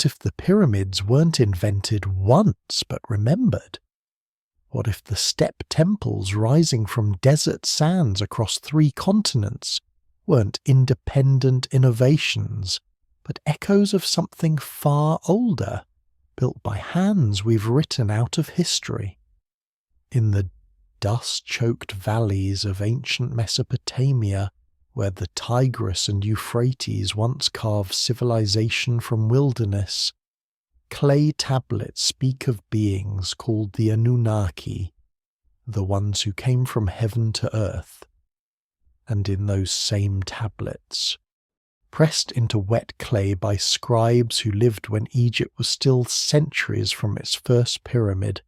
What if the pyramids weren't invented once but remembered? What if the step temples rising from desert sands across 3 continents weren't independent innovations, but echoes of something far older, built by hands we've written out of history? In the dust-choked valleys of ancient Mesopotamia, where the Tigris and Euphrates once carved civilization from wilderness, clay tablets speak of beings called the Anunnaki, the ones who came from heaven to earth. And in those same tablets, pressed into wet clay by scribes who lived when Egypt was still centuries from its first pyramid,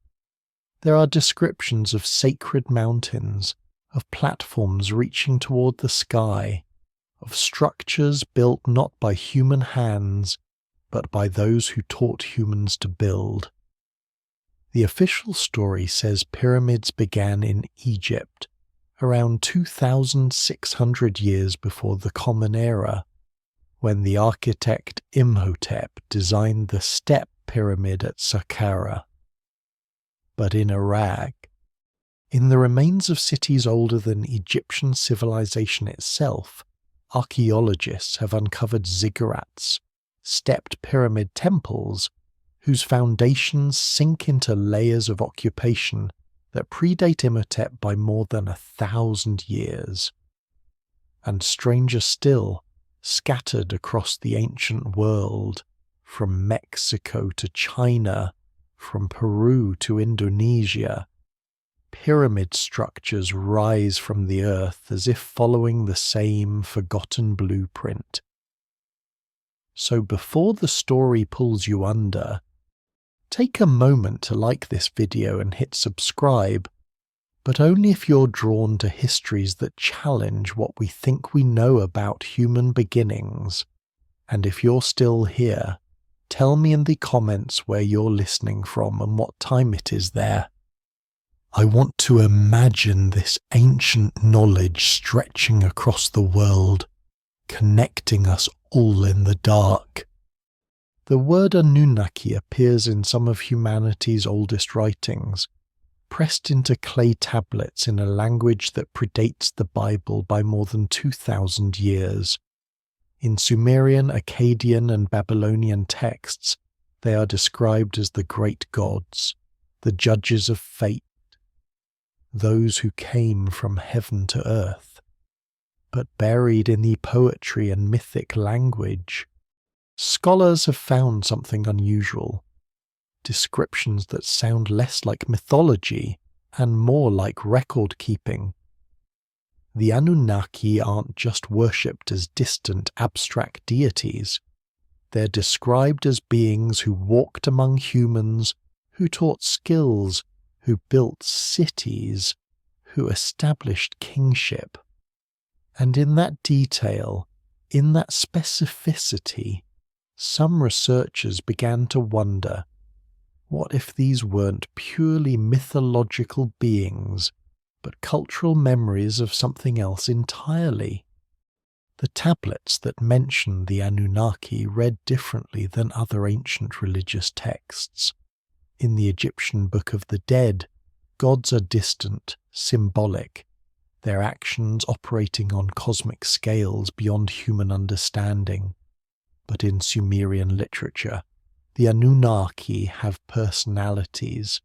there are descriptions of sacred mountains, of platforms reaching toward the sky, of structures built not by human hands, but by those who taught humans to build. The official story says pyramids began in Egypt, around 2,600 years before the Common Era, when the architect Imhotep designed the step pyramid at Saqqara. But in Iraq, in the remains of cities older than Egyptian civilization itself, archaeologists have uncovered ziggurats, stepped pyramid temples, whose foundations sink into layers of occupation that predate Imhotep by more than 1,000 years. And stranger still, scattered across the ancient world, from Mexico to China, from Peru to Indonesia, pyramid structures rise from the earth as if following the same forgotten blueprint. So before the story pulls you under, take a moment to like this video and hit subscribe, but only if you're drawn to histories that challenge what we think we know about human beginnings. And if you're still here, tell me in the comments where you're listening from and what time it is there. I want to imagine this ancient knowledge stretching across the world, connecting us all in the dark. The word Anunnaki appears in some of humanity's oldest writings, pressed into clay tablets in a language that predates the Bible by more than 2,000 years. In Sumerian, Akkadian, and Babylonian texts, they are described as the great gods, the judges of fate, those who came from heaven to earth. But buried in the poetry and mythic language, scholars have found something unusual, descriptions that sound less like mythology and more like record-keeping. The Anunnaki aren't just worshipped as distant, abstract deities. They're described as beings who walked among humans, who taught skills, who built cities, who established kingship. And in that detail, in that specificity, some researchers began to wonder, what if these weren't purely mythological beings, but cultural memories of something else entirely? The tablets that mention the Anunnaki read differently than other ancient religious texts. In the Egyptian Book of the Dead, gods are distant, symbolic, their actions operating on cosmic scales beyond human understanding. But in Sumerian literature, the Anunnaki have personalities,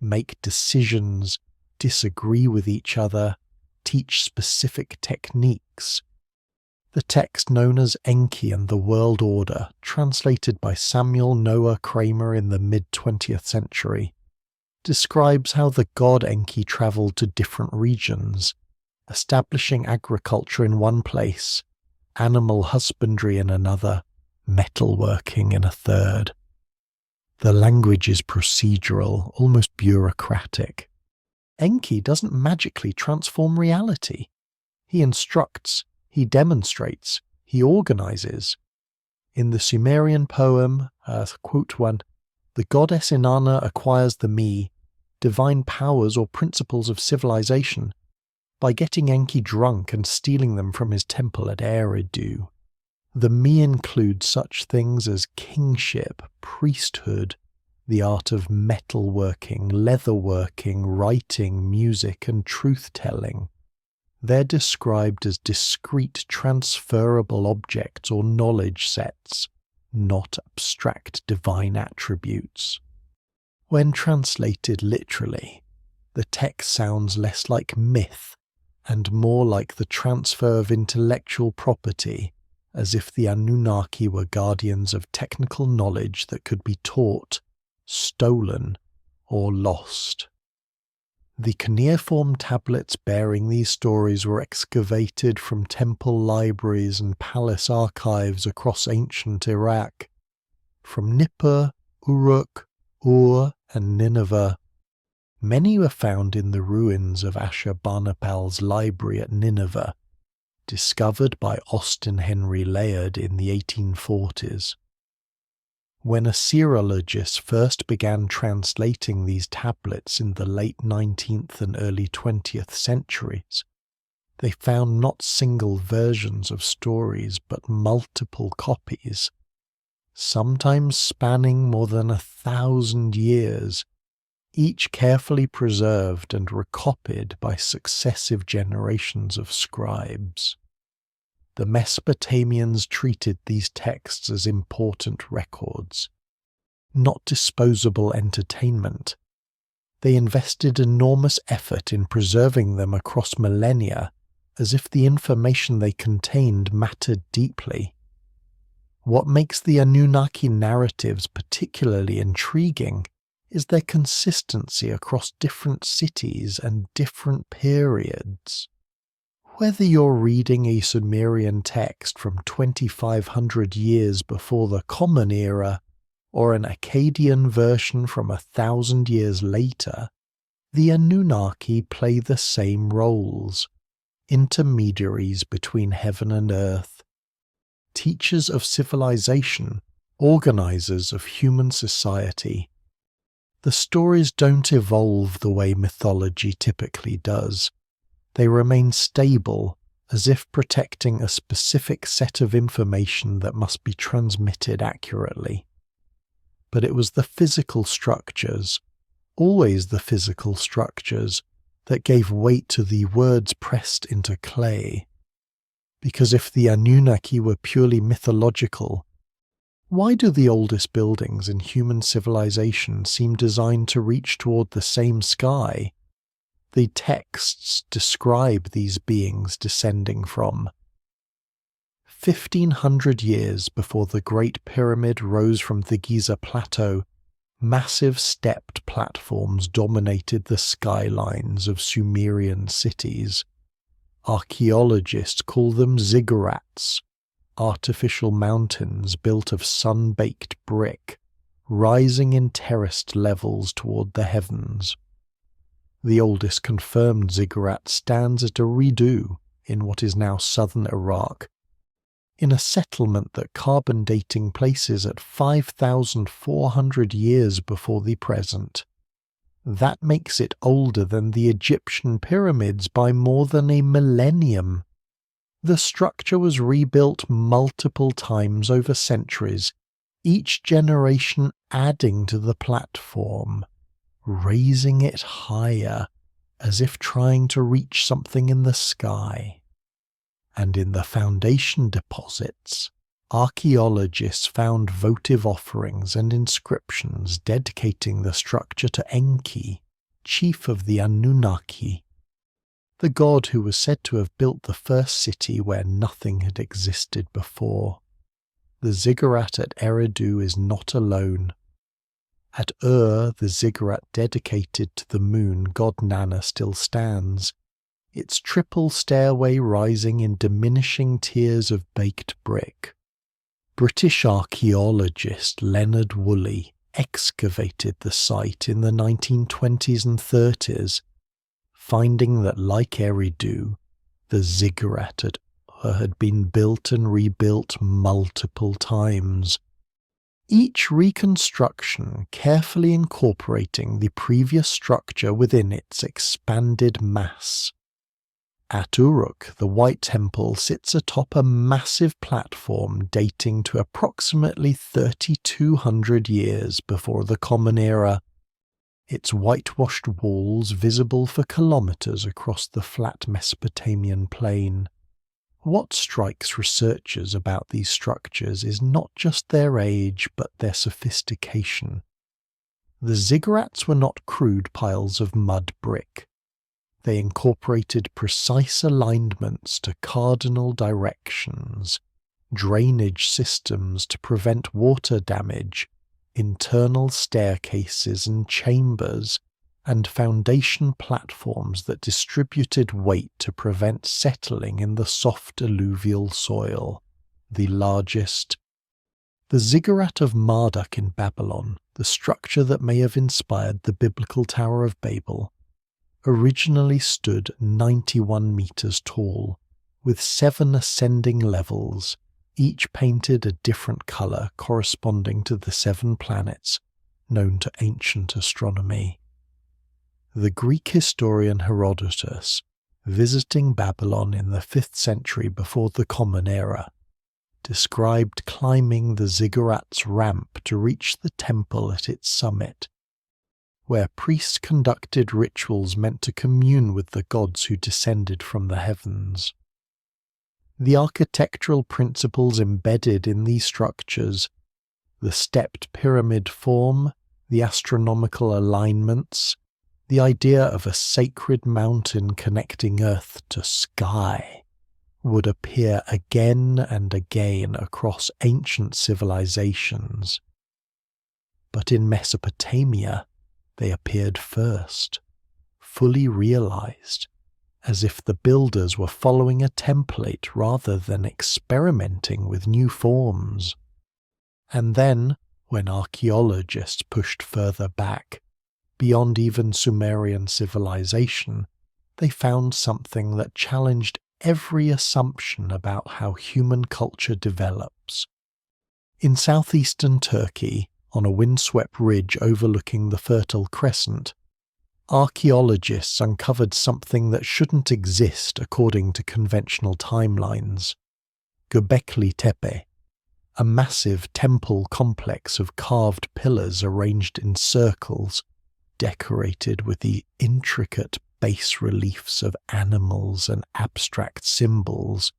make decisions, disagree with each other, teach specific techniques. The text known as Enki and the World Order, translated by Samuel Noah Kramer in the mid-20th century, describes how the god Enki travelled to different regions, establishing agriculture in one place, animal husbandry in another, metalworking in a third. The language is procedural, almost bureaucratic. Enki doesn't magically transform reality. He instructs, he demonstrates, he organizes. In the Sumerian poem, quote one, the goddess Inanna acquires the me, divine powers or principles of civilization, by getting Enki drunk and stealing them from his temple at Eridu. The me include such things as kingship, priesthood, the art of metalworking, leatherworking, writing, music, and truth-telling. They're described as discrete transferable objects or knowledge sets, not abstract divine attributes. When translated literally, the text sounds less like myth and more like the transfer of intellectual property, as if the Anunnaki were guardians of technical knowledge that could be taught, stolen, or lost. The cuneiform tablets bearing these stories were excavated from temple libraries and palace archives across ancient Iraq, from Nippur, Uruk, Ur, and Nineveh. Many were found in the ruins of Ashurbanipal's library at Nineveh, discovered by Austin Henry Layard in the 1840s. When Assyriologists first began translating these tablets in the late 19th and early 20th centuries, they found not single versions of stories but multiple copies, sometimes spanning more than 1,000 years, each carefully preserved and recopied by successive generations of scribes. The Mesopotamians treated these texts as important records, not disposable entertainment. They invested enormous effort in preserving them across millennia, as if the information they contained mattered deeply. What makes the Anunnaki narratives particularly intriguing is their consistency across different cities and different periods. Whether you're reading a Sumerian text from 2,500 years before the Common Era, or an Akkadian version from 1,000 years later, the Anunnaki play the same roles: intermediaries between heaven and earth, teachers of civilization, organizers of human society. The stories don't evolve the way mythology typically does. They remain stable, as if protecting a specific set of information that must be transmitted accurately. But it was the physical structures, always the physical structures, that gave weight to the words pressed into clay. Because if the Anunnaki were purely mythological, why do the oldest buildings in human civilization seem designed to reach toward the same sky? The texts describe these beings descending from. 1,500 years before the Great Pyramid rose from the Giza Plateau, massive stepped platforms dominated the skylines of Sumerian cities. Archaeologists call them ziggurats, artificial mountains built of sun-baked brick, rising in terraced levels toward the heavens. The oldest confirmed ziggurat stands at Eridu in what is now southern Iraq, in a settlement that carbon dating places at 5,400 years before the present. That makes it older than the Egyptian pyramids by more than a millennium. The structure was rebuilt multiple times over centuries, each generation adding to the platform, raising it higher, as if trying to reach something in the sky. And in the foundation deposits, archaeologists found votive offerings and inscriptions dedicating the structure to Enki, chief of the Anunnaki, the god who was said to have built the first city where nothing had existed before. The ziggurat at Eridu is not alone. At the ziggurat dedicated to the moon god Nana still stands, its triple stairway rising in diminishing tiers of baked brick. British archaeologist Leonard Woolley excavated the site in the 1920s and 30s, finding that, like Eridu, the ziggurat at had been built and rebuilt multiple times, each reconstruction carefully incorporating the previous structure within its expanded mass. At Uruk, the White Temple sits atop a massive platform dating to approximately 3,200 years before the Common Era, its whitewashed walls visible for kilometers across the flat Mesopotamian plain. What strikes researchers about these structures is not just their age, but their sophistication. The ziggurats were not crude piles of mud brick. They incorporated precise alignments to cardinal directions, drainage systems to prevent water damage, internal staircases and chambers, and foundation platforms that distributed weight to prevent settling in the soft alluvial soil. The largest. The ziggurat of Marduk in Babylon, the structure that may have inspired the biblical Tower of Babel, originally stood 91 meters tall, with 7 ascending levels, each painted a different color corresponding to the 7 planets known to ancient astronomy. The Greek historian Herodotus, visiting Babylon in the 5th century before the Common Era, described climbing the ziggurat's ramp to reach the temple at its summit, where priests conducted rituals meant to commune with the gods who descended from the heavens. The architectural principles embedded in these structures, the stepped pyramid form, the astronomical alignments, the idea of a sacred mountain connecting earth to sky, would appear again and again across ancient civilizations. But in Mesopotamia, they appeared first, fully realized, as if the builders were following a template rather than experimenting with new forms. And then, when archaeologists pushed further back, beyond even Sumerian civilization, they found something that challenged every assumption about how human culture develops. In southeastern Turkey, on a windswept ridge overlooking the Fertile Crescent, archaeologists uncovered something that shouldn't exist according to conventional timelines. Göbekli Tepe, a massive temple complex of carved pillars arranged in circles, decorated with the intricate bas reliefs of animals and abstract symbols,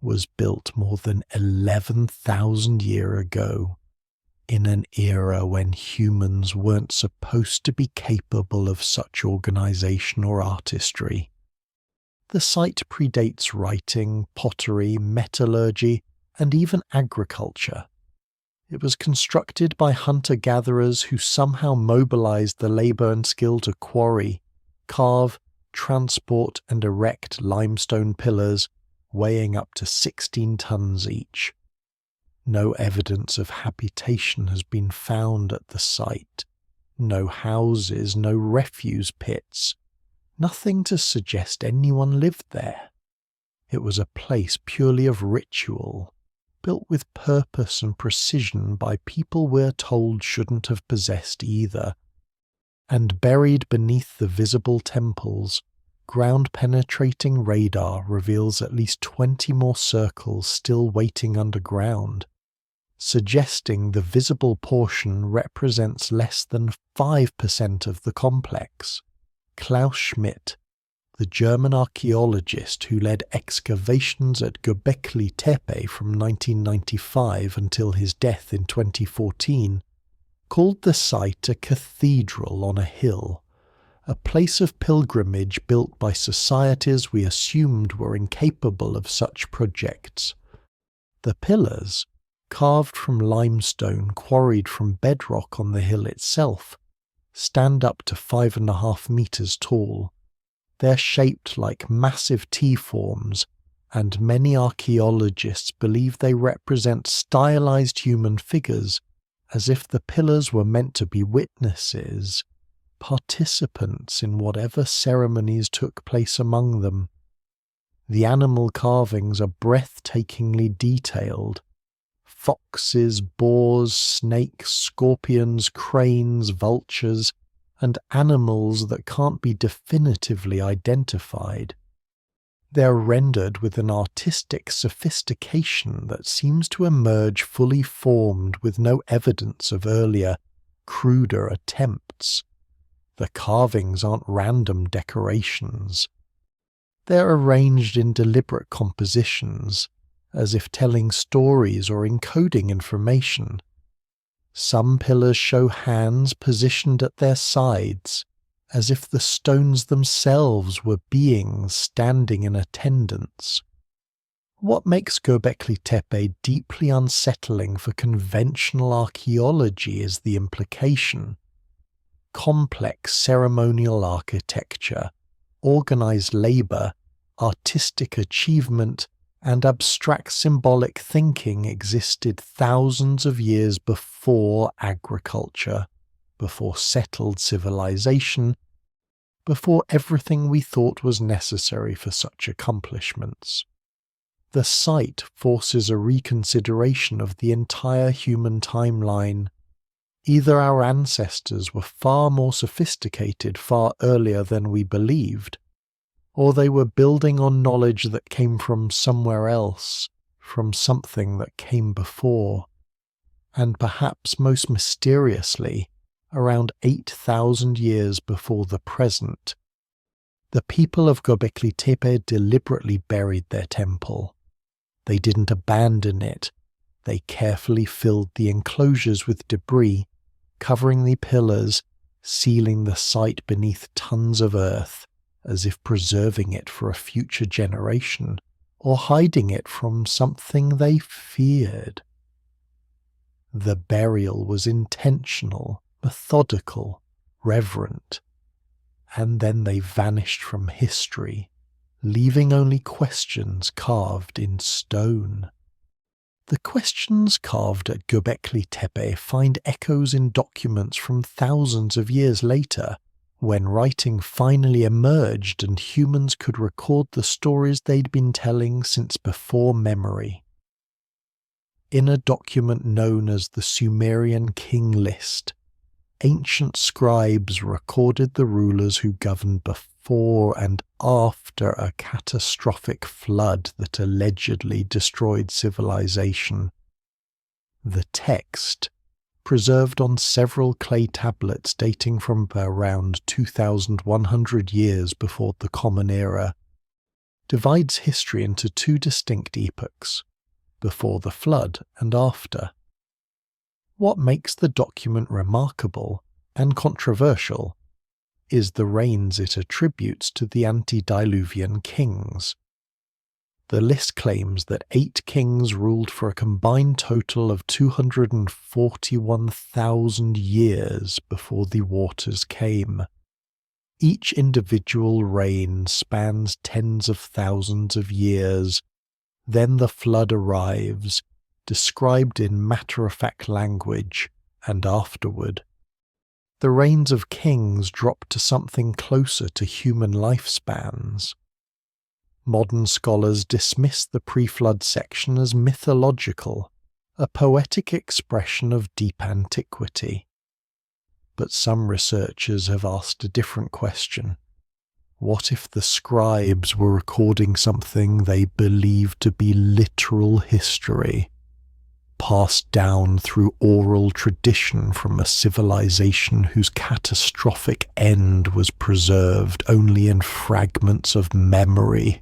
was built more than 11,000 years ago, in an era when humans weren't supposed to be capable of such organization or artistry. The site predates writing, pottery, metallurgy, and even agriculture. It was constructed by hunter-gatherers who somehow mobilized the labor and skill to quarry, carve, transport, and erect limestone pillars weighing up to 16 tons each. No evidence of habitation has been found at the site. No houses, no refuse pits. Nothing to suggest anyone lived there. It was a place purely of ritual, built with purpose and precision by people we're told shouldn't have possessed either. And buried beneath the visible temples, ground-penetrating radar reveals at least 20 more circles still waiting underground, suggesting the visible portion represents less than 5% of the complex. Klaus Schmidt, the German archaeologist who led excavations at Göbekli Tepe from 1995 until his death in 2014, called the site a cathedral on a hill, a place of pilgrimage built by societies we assumed were incapable of such projects. The pillars, carved from limestone quarried from bedrock on the hill itself, stand up to 5.5 meters tall. They're shaped like massive T-forms, and many archaeologists believe they represent stylized human figures, as if the pillars were meant to be witnesses, participants in whatever ceremonies took place among them. The animal carvings are breathtakingly detailed. Foxes, boars, snakes, scorpions, cranes, vultures, and animals that can't be definitively identified. They're rendered with an artistic sophistication that seems to emerge fully formed with no evidence of earlier, cruder attempts. The carvings aren't random decorations. They're arranged in deliberate compositions, as if telling stories or encoding information. Some pillars show hands positioned at their sides, as if the stones themselves were beings standing in attendance. What makes Göbekli Tepe deeply unsettling for conventional archaeology is the implication. Complex ceremonial architecture, organized labor, artistic achievement, and abstract symbolic thinking existed thousands of years before agriculture, before settled civilization, before everything we thought was necessary for such accomplishments. The site forces a reconsideration of the entire human timeline. Either our ancestors were far more sophisticated far earlier than we believed, or they were building on knowledge that came from somewhere else, from something that came before. And perhaps most mysteriously, around 8,000 years before the present, the people of Göbekli Tepe deliberately buried their temple. They didn't abandon it. They carefully filled the enclosures with debris, covering the pillars, sealing the site beneath tons of earth, as if preserving it for a future generation, or hiding it from something they feared. The burial was intentional, methodical, reverent, and then they vanished from history, leaving only questions carved in stone. The questions carved at Göbekli Tepe find echoes in documents from thousands of years later, when writing finally emerged and humans could record the stories they'd been telling since before memory. In a document known as the Sumerian King List, ancient scribes recorded the rulers who governed before and after a catastrophic flood that allegedly destroyed civilization. The text, preserved on several clay tablets dating from around 2,100 years before the Common Era, divides history into two distinct epochs, before the flood and after. What makes the document remarkable and controversial is the reigns it attributes to the antediluvian kings. The list claims that 8 kings ruled for a combined total of 241,000 years before the waters came. Each individual reign spans tens of thousands of years. Then the flood arrives, described in matter-of-fact language, and afterward. The reigns of kings drop to something closer to human lifespans. Modern scholars dismiss the pre-flood section as mythological, a poetic expression of deep antiquity. But some researchers have asked a different question. What if the scribes were recording something they believed to be literal history, passed down through oral tradition from a civilization whose catastrophic end was preserved only in fragments of memory?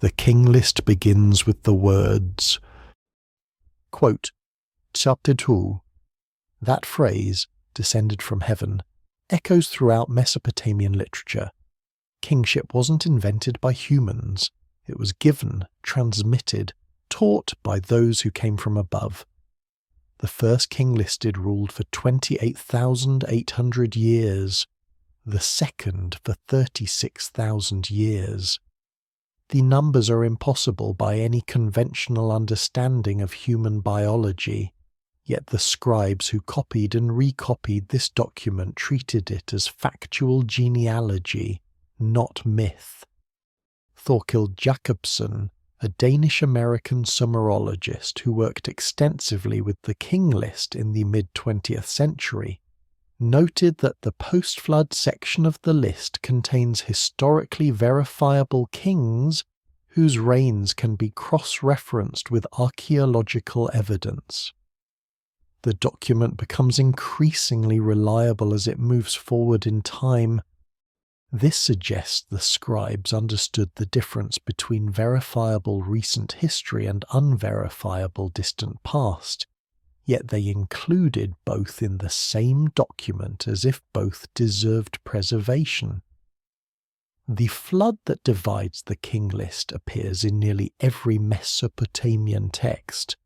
The King List begins with the words, quote, Tsaptetu. That phrase, descended from heaven, echoes throughout Mesopotamian literature. Kingship wasn't invented by humans. It was given, transmitted, taught by those who came from above. The first king listed ruled for 28,800 years, the second for 36,000 years. The numbers are impossible by any conventional understanding of human biology, yet the scribes who copied and recopied this document treated it as factual genealogy, not myth. Thorkild Jacobsen, a Danish-American Sumerologist who worked extensively with the King List in the mid-20th century, noted that the post-flood section of the list contains historically verifiable kings whose reigns can be cross-referenced with archaeological evidence. The document becomes increasingly reliable as it moves forward in time. This suggests the scribes understood the difference between verifiable recent history and unverifiable distant past, yet they included both in the same document as if both deserved preservation. The flood that divides the king list appears in nearly every Mesopotamian text.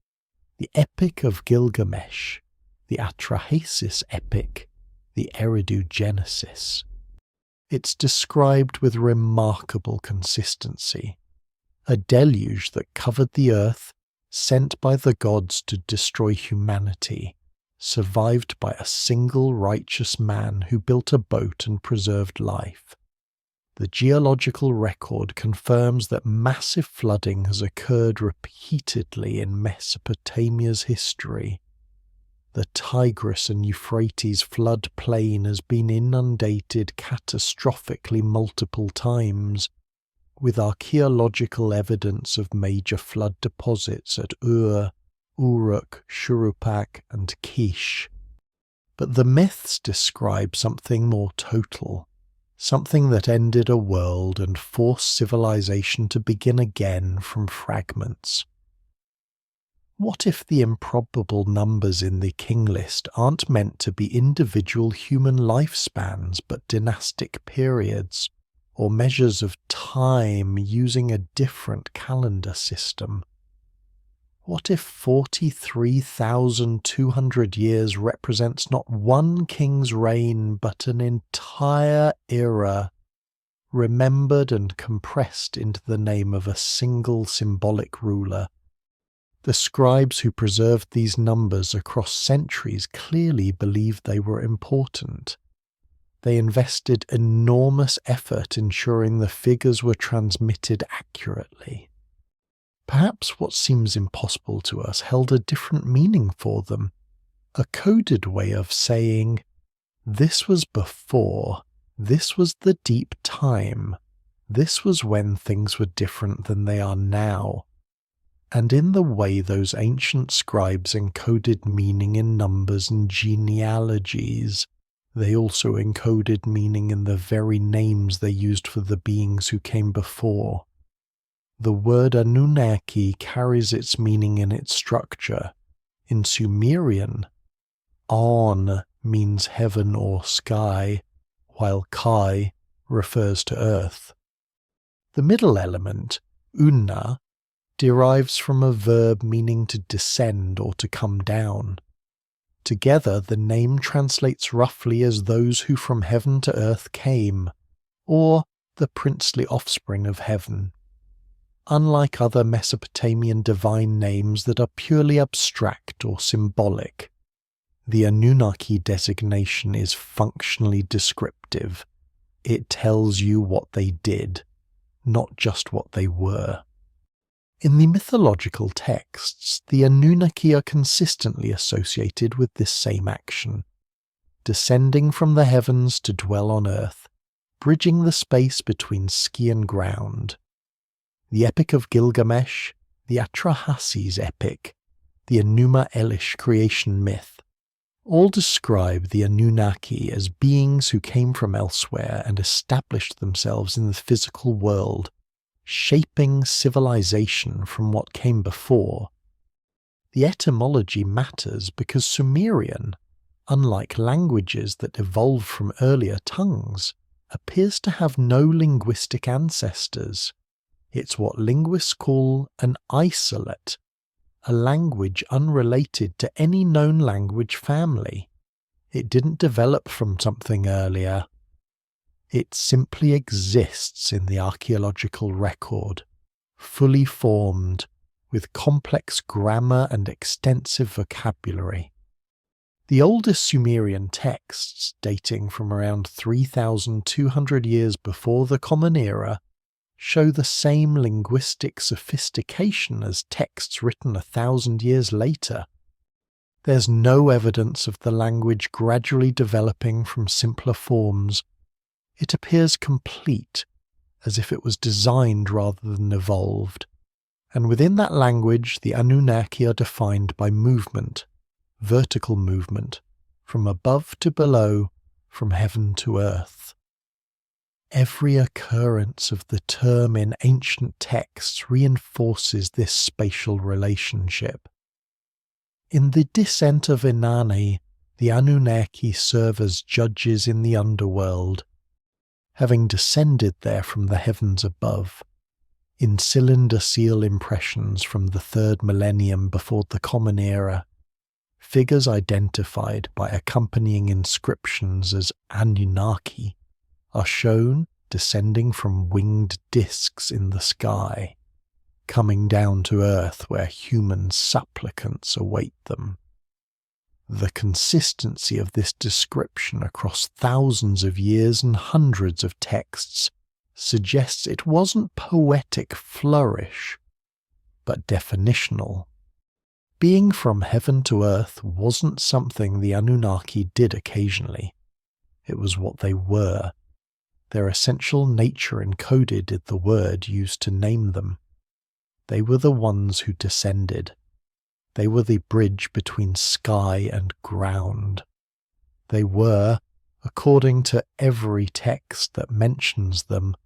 The Epic of Gilgamesh, the Atrahasis epic, the Eridu Genesis. It's described with remarkable consistency. A deluge that covered the earth, sent by the gods to destroy humanity, survived by a single righteous man who built a boat and preserved life. The geological record confirms that massive flooding has occurred repeatedly in Mesopotamia's history. The Tigris and Euphrates floodplain has been inundated catastrophically multiple times, with archaeological evidence of major flood deposits at Ur, Uruk, Shuruppak, and Kish. But the myths describe something more total. Something that ended a world and forced civilization to begin again from fragments. What if the improbable numbers in the king list aren't meant to be individual human lifespans but dynastic periods, or measures of time using a different calendar system? What if 43,200 years represents not one king's reign but an entire era, remembered and compressed into the name of a single symbolic ruler? The scribes who preserved these numbers across centuries clearly believed they were important. They invested enormous effort ensuring the figures were transmitted accurately. Perhaps what seems impossible to us held a different meaning for them, a coded way of saying, this was before, this was the deep time, this was when things were different than they are now. And in the way those ancient scribes encoded meaning in numbers and genealogies, they also encoded meaning in the very names they used for the beings who came before. The word Anunnaki carries its meaning in its structure. In Sumerian, An means heaven or sky, while Kai refers to earth. The middle element, Unna, derives from a verb meaning to descend or to come down. Together, the name translates roughly as those who from heaven to earth came, or the princely offspring of heaven. Unlike other Mesopotamian divine names that are purely abstract or symbolic, the Anunnaki designation is functionally descriptive. It tells you what they did, not just what they were. In the mythological texts, the Anunnaki are consistently associated with this same action, descending from the heavens to dwell on earth, bridging the space between sky and ground. The Epic of Gilgamesh, the Atrahasis epic, the Enuma Elish creation myth, all describe the Anunnaki as beings who came from elsewhere and established themselves in the physical world, shaping civilization from what came before. The etymology matters because Sumerian, unlike languages that evolved from earlier tongues, appears to have no linguistic ancestors. It's what linguists call an isolate, a language unrelated to any known language family. It didn't develop from something earlier. It simply exists in the archaeological record, fully formed, with complex grammar and extensive vocabulary. The oldest Sumerian texts, dating from around 3,200 years before the Common Era, show the same linguistic sophistication as texts written 1,000 years later. There's no evidence of the language gradually developing from simpler forms. It appears complete, as if it was designed rather than evolved. And within that language, the Anunnaki are defined by movement, vertical movement, from above to below, from heaven to earth. Every occurrence of the term in ancient texts reinforces this spatial relationship. In the descent of Inanna, the Anunnaki serve as judges in the underworld, having descended there from the heavens above. In cylinder seal impressions from the 3rd millennium before the Common Era, figures identified by accompanying inscriptions as Anunnaki are shown descending from winged discs in the sky, coming down to earth where human supplicants await them. The consistency of this description across thousands of years and hundreds of texts suggests it wasn't poetic flourish, but definitional. Being from heaven to earth wasn't something the Anunnaki did occasionally. It was what they were. Their essential nature encoded in the word used to name them. They were the ones who descended. They were the bridge between sky and ground. They were, according to every text that mentions them,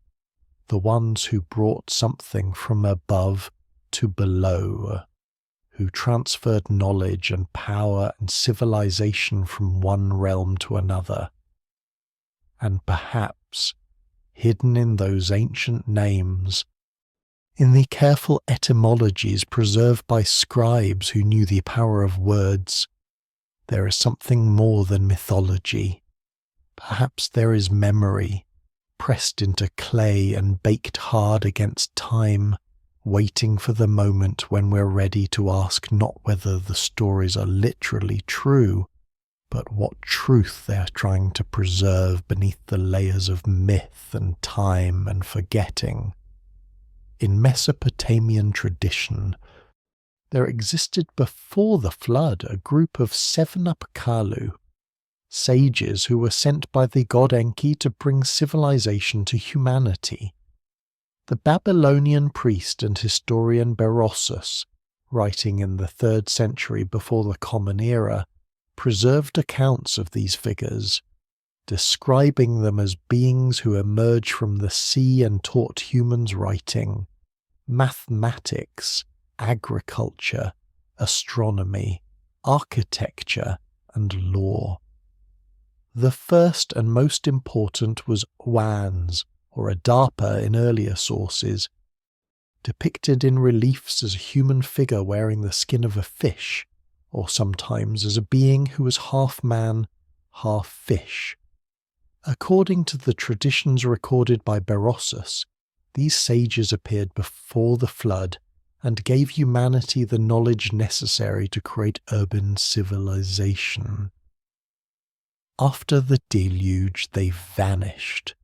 the ones who brought something from above to below, who transferred knowledge and power and civilization from one realm to another. And perhaps, hidden in those ancient names, in the careful etymologies preserved by scribes who knew the power of words, there is something more than mythology. Perhaps there is memory, pressed into clay and baked hard against time, waiting for the moment when we're ready to ask not whether the stories are literally true, but what truth they're trying to preserve beneath the layers of myth and time and forgetting. In Mesopotamian tradition, there existed before the flood a group of 7 Apkallu, sages who were sent by the god Enki to bring civilization to humanity. The Babylonian priest and historian Berossus, writing in the 3rd century before the Common Era, preserved accounts of these figures, describing them as beings who emerge from the sea and taught humans writing, mathematics, agriculture, astronomy, architecture, and law. The first and most important was Wans, or Adapa in earlier sources, depicted in reliefs as a human figure wearing the skin of a fish, or sometimes as a being who was half man, half fish. According to the traditions recorded by Berossus, these sages appeared before the flood and gave humanity the knowledge necessary to create urban civilization. After the deluge, they vanished,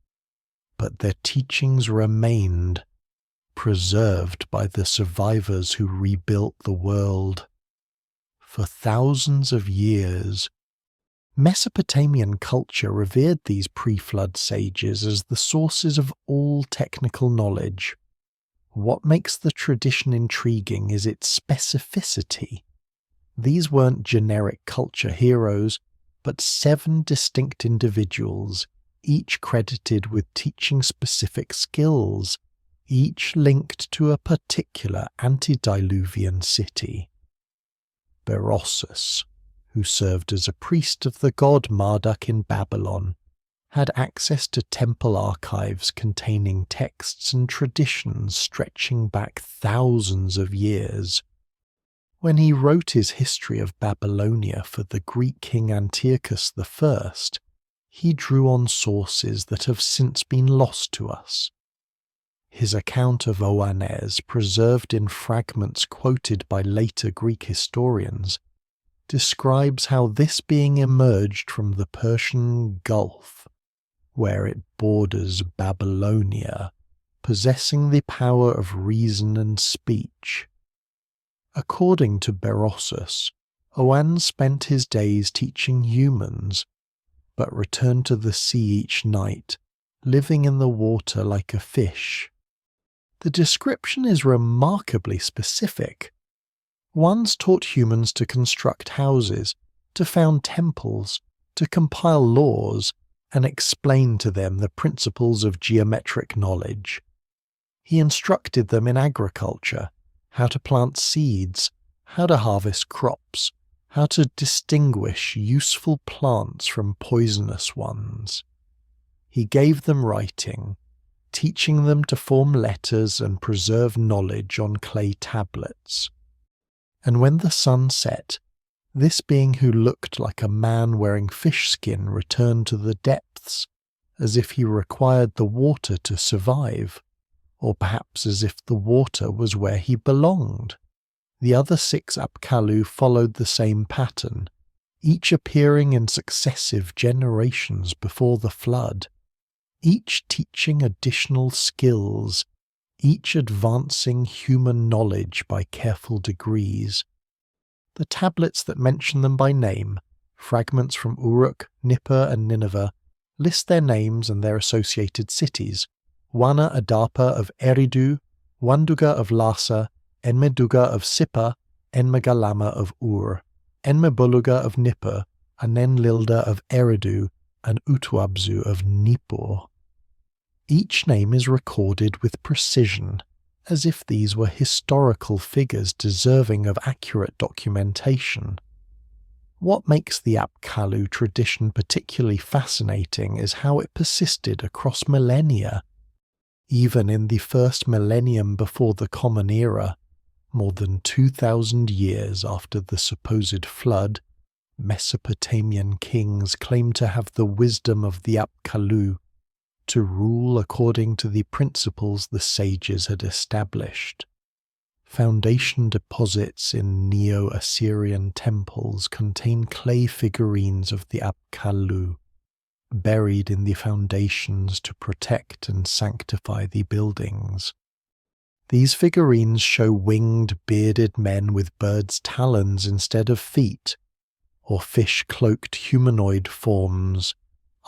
but their teachings remained, preserved by the survivors who rebuilt the world. For thousands of years, Mesopotamian culture revered these pre-flood sages as the sources of all technical knowledge. What makes the tradition intriguing is its specificity. These weren't generic culture heroes, but 7 distinct individuals, each credited with teaching specific skills, each linked to a particular antediluvian city. Berossus, who served as a priest of the god Marduk in Babylon, had access to temple archives containing texts and traditions stretching back thousands of years. When he wrote his history of Babylonia for the Greek king Antiochus I, he drew on sources that have since been lost to us. His account of Oannes, preserved in fragments quoted by later Greek historians, describes how this being emerged from the Persian Gulf, where it borders Babylonia, possessing the power of reason and speech. According to Berossus, Oan spent his days teaching humans, but returned to the sea each night, living in the water like a fish. The description is remarkably specific. One's taught humans to construct houses, to found temples, to compile laws, and explain to them the principles of geometric knowledge. He instructed them in agriculture, how to plant seeds, how to harvest crops, how to distinguish useful plants from poisonous ones. He gave them writing, teaching them to form letters and preserve knowledge on clay tablets. And when the sun set, this being who looked like a man wearing fish skin returned to the depths, as if he required the water to survive, or perhaps as if the water was where he belonged. The other 6 Apkallu followed the same pattern, each appearing in successive generations before the flood, each teaching additional skills, each advancing human knowledge by careful degrees. The tablets that mention them by name, fragments from Uruk, Nippur and Nineveh, list their names and their associated cities: Wana Adapa of Eridu, Wanduga of Lhasa, Enmeduga of Sipa, Enmegalama of Ur, Enmebuluga of Nippur, Anenlilda of Eridu, and Utuabzu of Nippur. Each name is recorded with precision, as if these were historical figures deserving of accurate documentation. What makes the Apkallu tradition particularly fascinating is how it persisted across millennia. Even in the first millennium before the Common Era, more than 2,000 years after the supposed flood, Mesopotamian kings claimed to have the wisdom of the Apkallu, to rule according to the principles the sages had established. Foundation deposits in Neo-Assyrian temples contain clay figurines of the Apkallu, buried in the foundations to protect and sanctify the buildings. These figurines show winged, bearded men with birds' talons instead of feet, or fish-cloaked humanoid forms,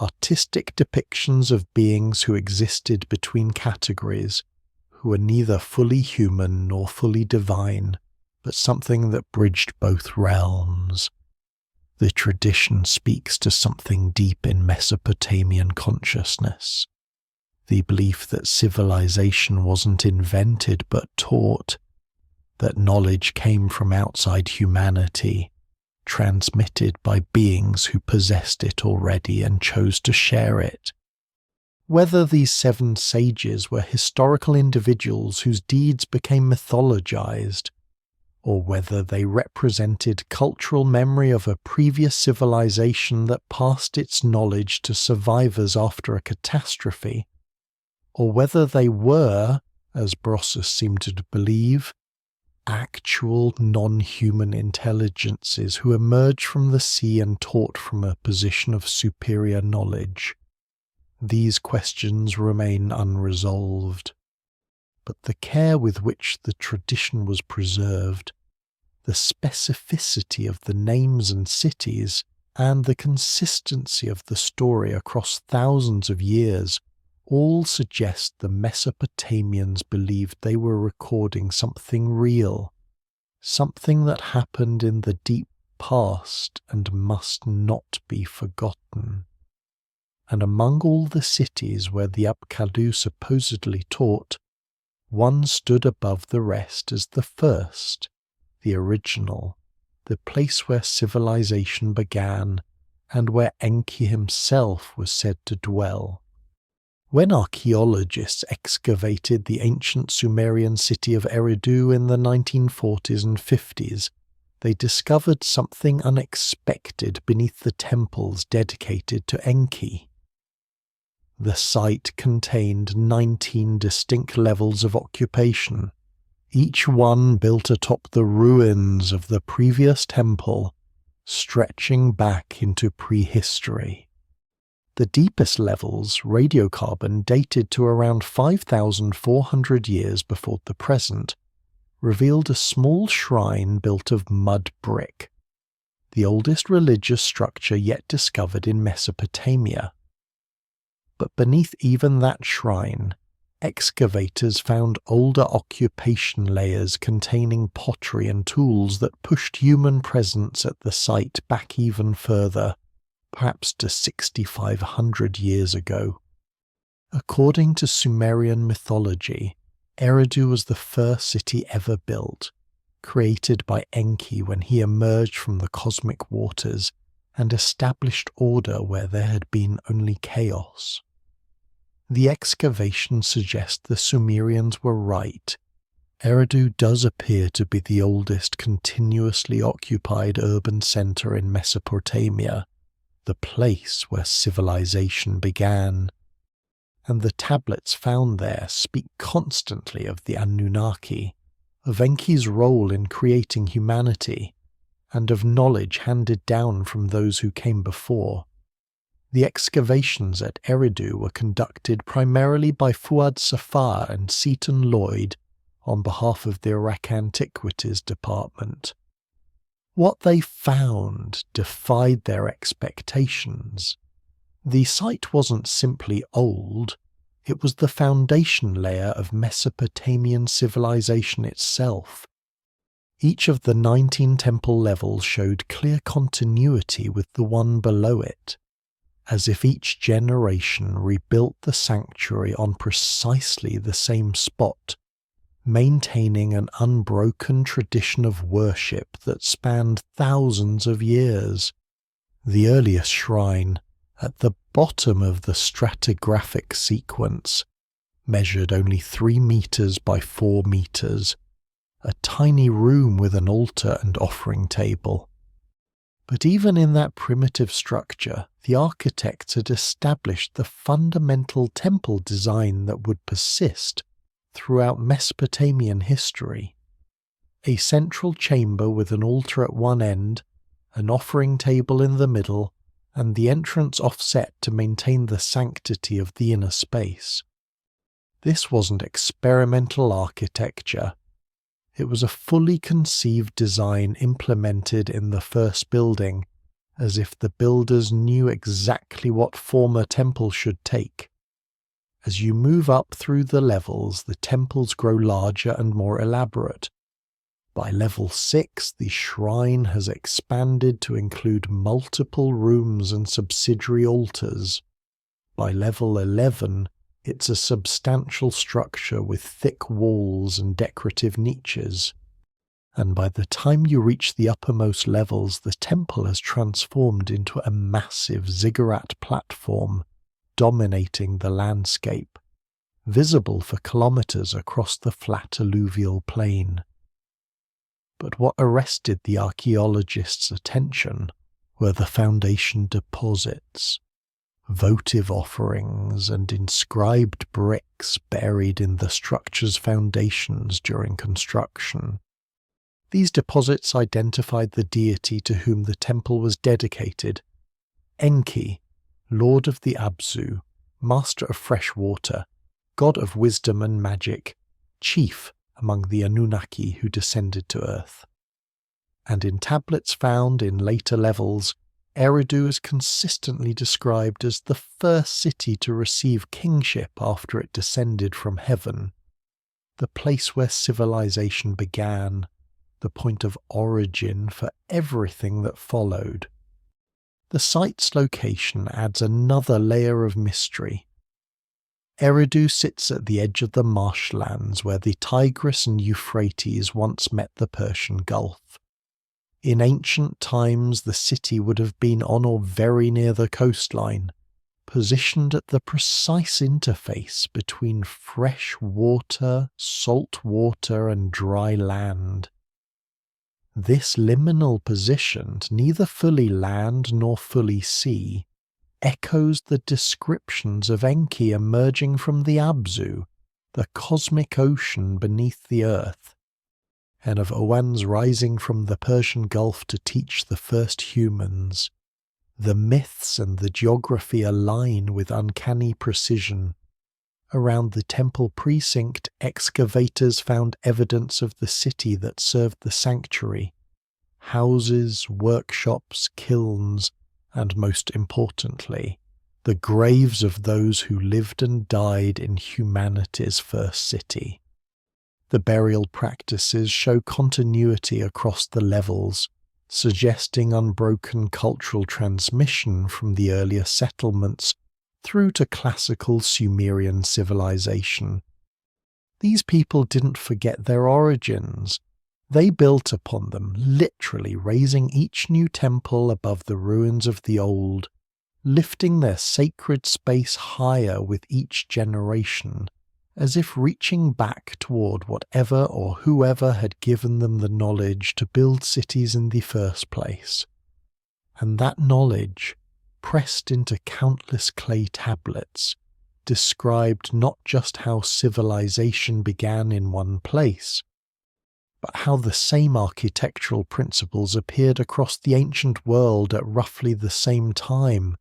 artistic depictions of beings who existed between categories, who were neither fully human nor fully divine, but something that bridged both realms. The tradition speaks to something deep in Mesopotamian consciousness. The belief that civilization wasn't invented but taught, that knowledge came from outside humanity, transmitted by beings who possessed it already and chose to share it. Whether these 7 sages were historical individuals whose deeds became mythologized, or whether they represented cultural memory of a previous civilization that passed its knowledge to survivors after a catastrophe, or whether they were, as Brossus seemed to believe, actual non-human intelligences who emerged from the sea and taught from a position of superior knowledge. These questions remain unresolved, but the care with which the tradition was preserved, the specificity of the names and cities, and the consistency of the story across thousands of years all suggest the Mesopotamians believed they were recording something real, something that happened in the deep past and must not be forgotten. And among all the cities where the Apkallu supposedly taught, one stood above the rest as the first, the original, the place where civilization began and where Enki himself was said to dwell. When archaeologists excavated the ancient Sumerian city of Eridu in the 1940s and 50s, they discovered something unexpected beneath the temples dedicated to Enki. The site contained 19 distinct levels of occupation, each one built atop the ruins of the previous temple, stretching back into prehistory. The deepest levels, radiocarbon, dated to around 5,400 years before the present, revealed a small shrine built of mud brick, the oldest religious structure yet discovered in Mesopotamia. But beneath even that shrine, excavators found older occupation layers containing pottery and tools that pushed human presence at the site back even further, perhaps to 6,500 years ago. According to Sumerian mythology, Eridu was the first city ever built, created by Enki when he emerged from the cosmic waters and established order where there had been only chaos. The excavations suggest the Sumerians were right. Eridu does appear to be the oldest continuously occupied urban centre in Mesopotamia, the place where civilization began. And the tablets found there speak constantly of the Anunnaki, of Enki's role in creating humanity, and of knowledge handed down from those who came before. The excavations at Eridu were conducted primarily by Fuad Safar and Seton Lloyd on behalf of the Iraq Antiquities Department. What they found defied their expectations. The site wasn't simply old, it was the foundation layer of Mesopotamian civilization itself. Each of the 19 temple levels showed clear continuity with the one below it, as if each generation rebuilt the sanctuary on precisely the same spot, maintaining an unbroken tradition of worship that spanned thousands of years. The earliest shrine, at the bottom of the stratigraphic sequence, measured only 3 meters by 4 meters, a tiny room with an altar and offering table. But even in that primitive structure, the architects had established the fundamental temple design that would persist throughout Mesopotamian history. A central chamber with an altar at one end, an offering table in the middle, and the entrance offset to maintain the sanctity of the inner space. This wasn't experimental architecture. It was a fully conceived design implemented in the first building, as if the builders knew exactly what form a temple should take. As you move up through the levels, the temples grow larger and more elaborate. By level 6, the shrine has expanded to include multiple rooms and subsidiary altars. By level 11, it's a substantial structure with thick walls and decorative niches. And by the time you reach the uppermost levels, the temple has transformed into a massive ziggurat platform dominating the landscape, visible for kilometers across the flat alluvial plain. But what arrested the archaeologists' attention were the foundation deposits, votive offerings and inscribed bricks buried in the structure's foundations during construction. These deposits identified the deity to whom the temple was dedicated: Enki, lord of the Abzu, master of fresh water, god of wisdom and magic, chief among the Anunnaki who descended to Earth. And in tablets found in later levels, Eridu is consistently described as the first city to receive kingship after it descended from heaven, the place where civilization began, the point of origin for everything that followed. The site's location adds another layer of mystery. Eridu sits at the edge of the marshlands where the Tigris and Euphrates once met the Persian Gulf. In ancient times, the city would have been on or very near the coastline, positioned at the precise interface between fresh water, salt water, and dry land. This liminal position, neither fully land nor fully sea, echoes the descriptions of Enki emerging from the Abzu, the cosmic ocean beneath the earth, and of Oan's rising from the Persian Gulf to teach the first humans. The myths and the geography align with uncanny precision. Around the temple precinct, excavators found evidence of the city that served the sanctuary: houses, workshops, kilns, and most importantly, the graves of those who lived and died in humanity's first city. The burial practices show continuity across the levels, suggesting unbroken cultural transmission from the earlier settlements through to classical Sumerian civilization. These people didn't forget their origins. They built upon them, literally raising each new temple above the ruins of the old, lifting their sacred space higher with each generation, as if reaching back toward whatever or whoever had given them the knowledge to build cities in the first place. And that knowledge, pressed into countless clay tablets, described not just how civilization began in one place, but how the same architectural principles appeared across the ancient world at roughly the same time.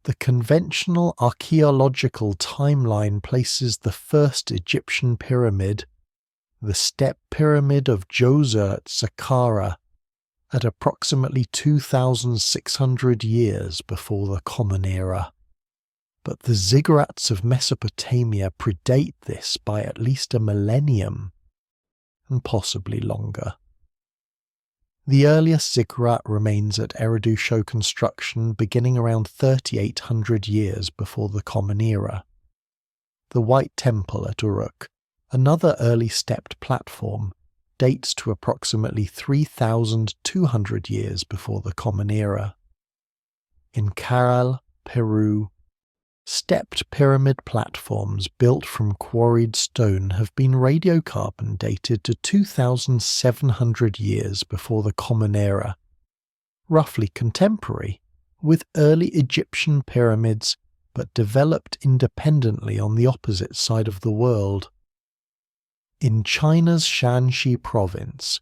The conventional archaeological timeline places the first Egyptian pyramid, the step pyramid of Djoser at Saqqara, at approximately 2,600 years before the Common Era. But the ziggurats of Mesopotamia predate this by at least a millennium, and possibly longer. The earliest ziggurat remains at Eridu show construction beginning around 3,800 years before the Common Era. The White Temple at Uruk, another early stepped platform, dates to approximately 3,200 years before the Common Era. In Caral, Peru, stepped pyramid platforms built from quarried stone have been radiocarbon dated to 2,700 years before the Common Era, roughly contemporary with early Egyptian pyramids but developed independently on the opposite side of the world. In China's Shanxi province,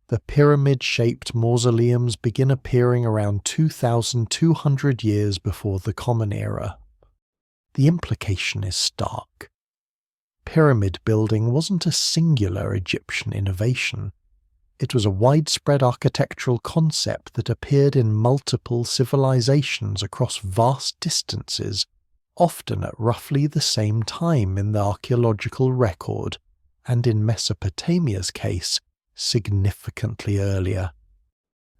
the pyramid-shaped mausoleums begin appearing around 2,200 years before the Common Era. The implication is stark. Pyramid building wasn't a singular Egyptian innovation. It was a widespread architectural concept that appeared in multiple civilizations across vast distances, often at roughly the same time in the archaeological record, and in Mesopotamia's case, significantly earlier.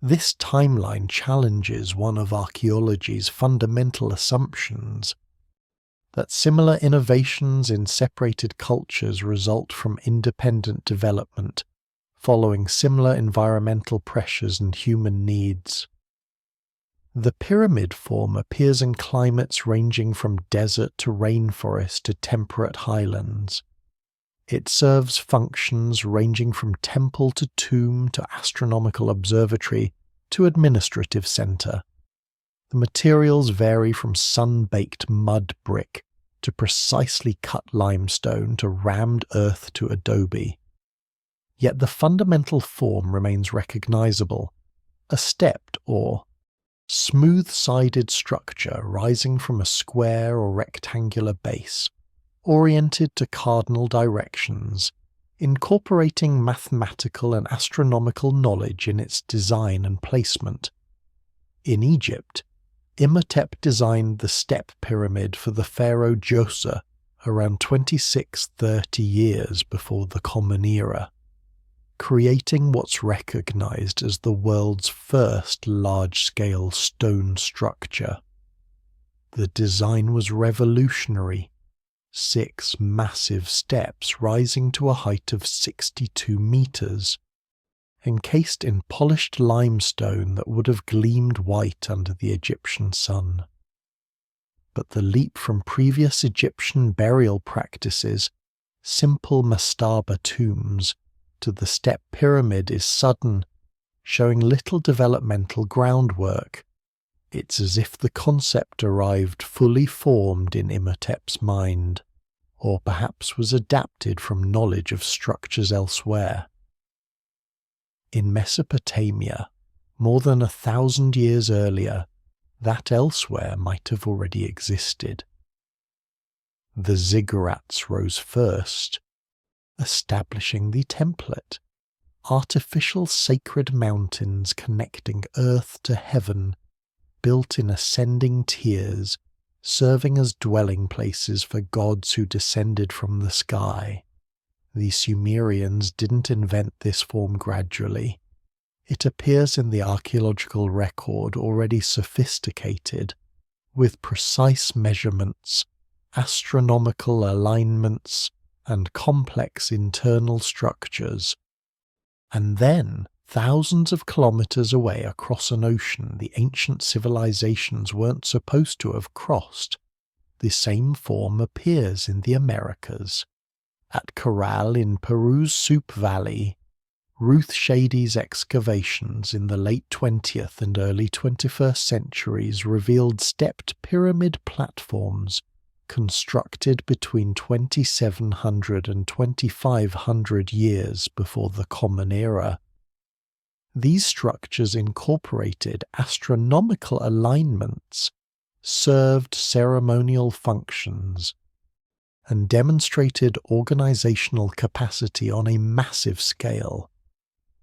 This timeline challenges one of archaeology's fundamental assumptions, that similar innovations in separated cultures result from independent development, following similar environmental pressures and human needs. The pyramid form appears in climates ranging from desert to rainforest to temperate highlands. It serves functions ranging from temple to tomb to astronomical observatory to administrative centre. The materials vary from sun-baked mud brick to precisely cut limestone to rammed earth to adobe. Yet the fundamental form remains recognizable, a stepped or smooth-sided structure rising from a square or rectangular base, oriented to cardinal directions, incorporating mathematical and astronomical knowledge in its design and placement. In Egypt, Imhotep designed the step pyramid for the pharaoh Djoser around 2630 years before the Common Era, creating what's recognized as the world's first large-scale stone structure. The design was revolutionary, 6 massive steps rising to a height of 62 meters, encased in polished limestone that would have gleamed white under the Egyptian sun. But the leap from previous Egyptian burial practices, simple mastaba tombs, to the step pyramid is sudden, showing little developmental groundwork. It's as if the concept arrived fully formed in Imhotep's mind, or perhaps was adapted from knowledge of structures elsewhere. In Mesopotamia, more than 1,000 years earlier, that elsewhere might have already existed. The ziggurats rose first, establishing the template, artificial sacred mountains connecting earth to heaven, built in ascending tiers, serving as dwelling places for gods who descended from the sky. The Sumerians didn't invent this form gradually. It appears in the archaeological record already sophisticated, with precise measurements, astronomical alignments, and complex internal structures. And then, thousands of kilometers away across an ocean the ancient civilizations weren't supposed to have crossed, the same form appears in the Americas. At Corral in Peru's Soup Valley, Ruth Shady's excavations in the late 20th and early 21st centuries revealed stepped pyramid platforms constructed between 2700 and 2500 years before the Common Era. These structures incorporated astronomical alignments, served ceremonial functions, and demonstrated organizational capacity on a massive scale,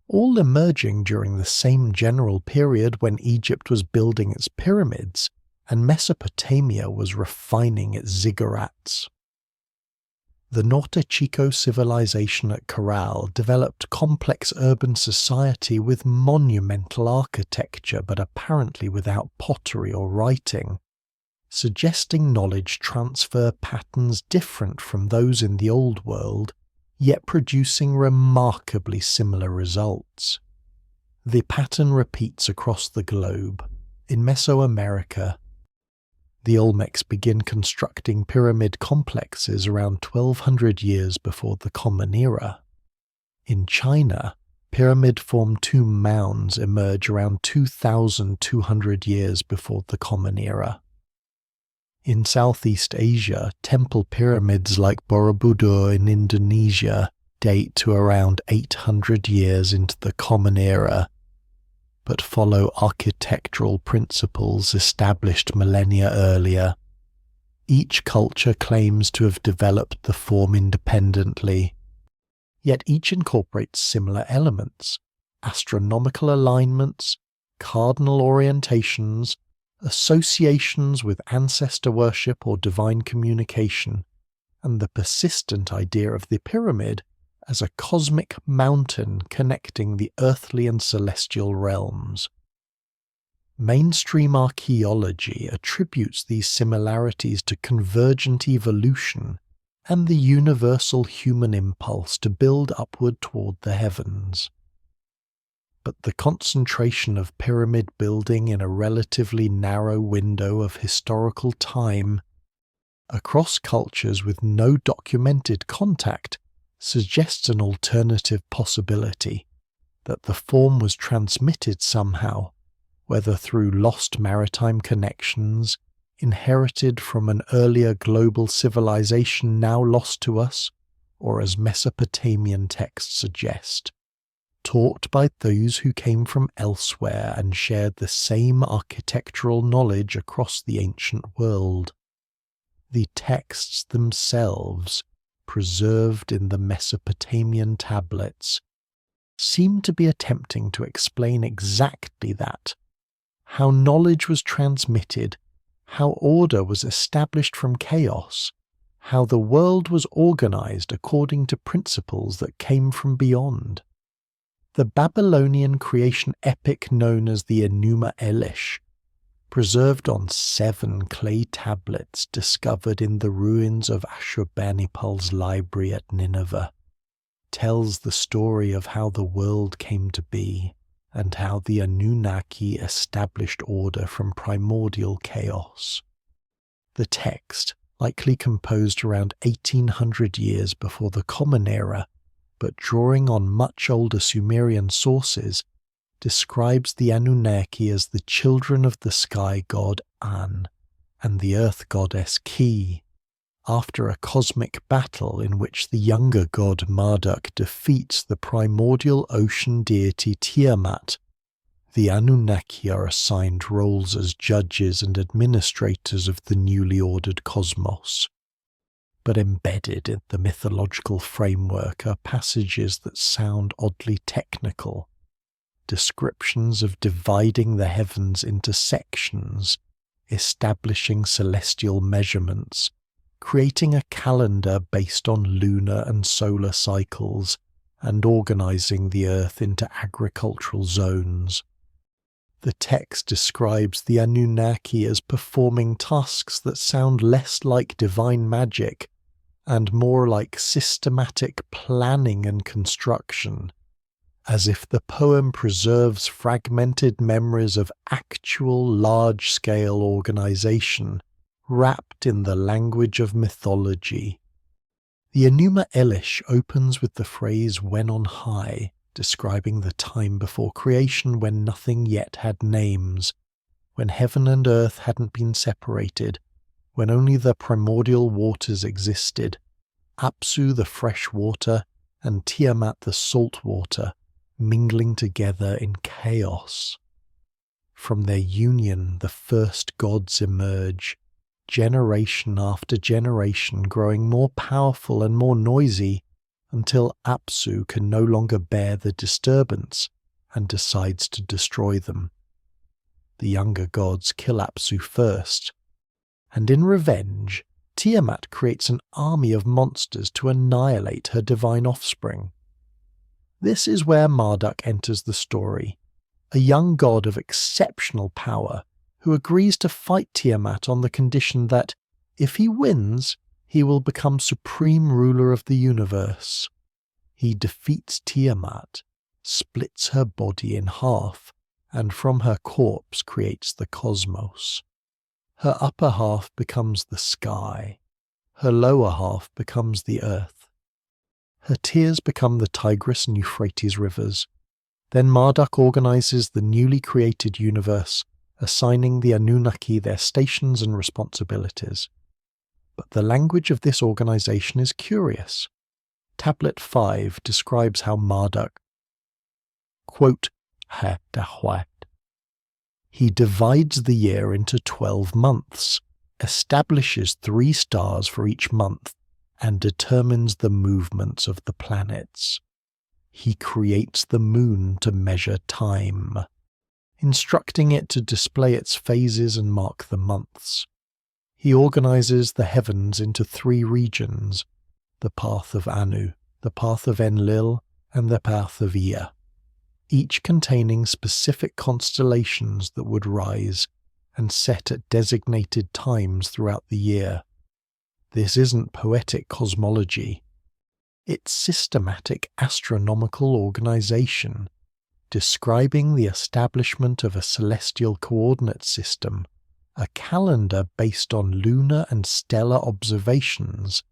all emerging during the same general period when Egypt was building its pyramids and Mesopotamia was refining its ziggurats. The Norte Chico civilization at Corral developed complex urban society with monumental architecture but apparently without pottery or writing, suggesting knowledge transfer patterns different from those in the Old World, yet producing remarkably similar results. The pattern repeats across the globe. In Mesoamerica, the Olmecs begin constructing pyramid complexes around 1200 years before the Common Era. In China, pyramid-formed tomb mounds emerge around 2200 years before the Common Era. In Southeast Asia, temple pyramids like Borobudur in Indonesia date to around 800 years into the Common Era, but follow architectural principles established millennia earlier. Each culture claims to have developed the form independently, yet each incorporates similar elements: astronomical alignments, cardinal orientations, associations with ancestor worship or divine communication, and the persistent idea of the pyramid as a cosmic mountain connecting the earthly and celestial realms. Mainstream archaeology attributes these similarities to convergent evolution and the universal human impulse to build upward toward the heavens. But the concentration of pyramid building in a relatively narrow window of historical time, across cultures with no documented contact, suggests an alternative possibility, that the form was transmitted somehow, whether through lost maritime connections, inherited from an earlier global civilization now lost to us, or as Mesopotamian texts suggest, taught by those who came from elsewhere and shared the same architectural knowledge across the ancient world. The texts themselves, preserved in the Mesopotamian tablets, seem to be attempting to explain exactly that: how knowledge was transmitted, how order was established from chaos, how the world was organized according to principles that came from beyond. The Babylonian creation epic known as the Enuma Elish, preserved on 7 clay tablets discovered in the ruins of Ashurbanipal's library at Nineveh, tells the story of how the world came to be and how the Anunnaki established order from primordial chaos. The text, likely composed around 1800 years before the Common Era, but drawing on much older Sumerian sources, describes the Anunnaki as the children of the sky god An and the earth goddess Ki, after a cosmic battle in which the younger god Marduk defeats the primordial ocean deity Tiamat. The Anunnaki are assigned roles as judges and administrators of the newly ordered cosmos. but embedded in the mythological framework are passages that sound oddly technical. Descriptions of dividing the heavens into sections, establishing celestial measurements, creating a calendar based on lunar and solar cycles, and organizing the earth into agricultural zones. The text describes the Anunnaki as performing tasks that sound less like divine magic and more like systematic planning and construction, as if the poem preserves fragmented memories of actual large-scale organization wrapped in the language of mythology. The Enuma Elish opens with the phrase "when on high," describing the time before creation when nothing yet had names, when heaven and earth hadn't been separated, when only the primordial waters existed, Apsu the fresh water and Tiamat the salt water, mingling together in chaos. From their union the first gods emerge, generation after generation growing more powerful and more noisy, until Apsu can no longer bear the disturbance and decides to destroy them. The younger gods kill Apsu first, and in revenge, Tiamat creates an army of monsters to annihilate her divine offspring. This is where Marduk enters the story, a young god of exceptional power who agrees to fight Tiamat on the condition that, if he wins, he will become supreme ruler of the universe. He defeats Tiamat, splits her body in half, and from her corpse creates the cosmos. Her upper half becomes the sky, her lower half becomes the earth. Her tears become the Tigris and Euphrates rivers. Then Marduk organizes the newly created universe, assigning the Anunnaki their stations and responsibilities. But the language of this organization is curious. Tablet 5 describes how Marduk, quote, he divides the year into 12 months, establishes 3 stars for each month, and determines the movements of the planets. He creates the moon to measure time, instructing it to display its phases and mark the months. He organizes the heavens into 3 regions, the path of Anu, the path of Enlil, and the path of Ea, each containing specific constellations that would rise and set at designated times throughout the year. This isn't poetic cosmology. It's systematic astronomical organization, describing the establishment of a celestial coordinate system, a calendar based on lunar and stellar observations,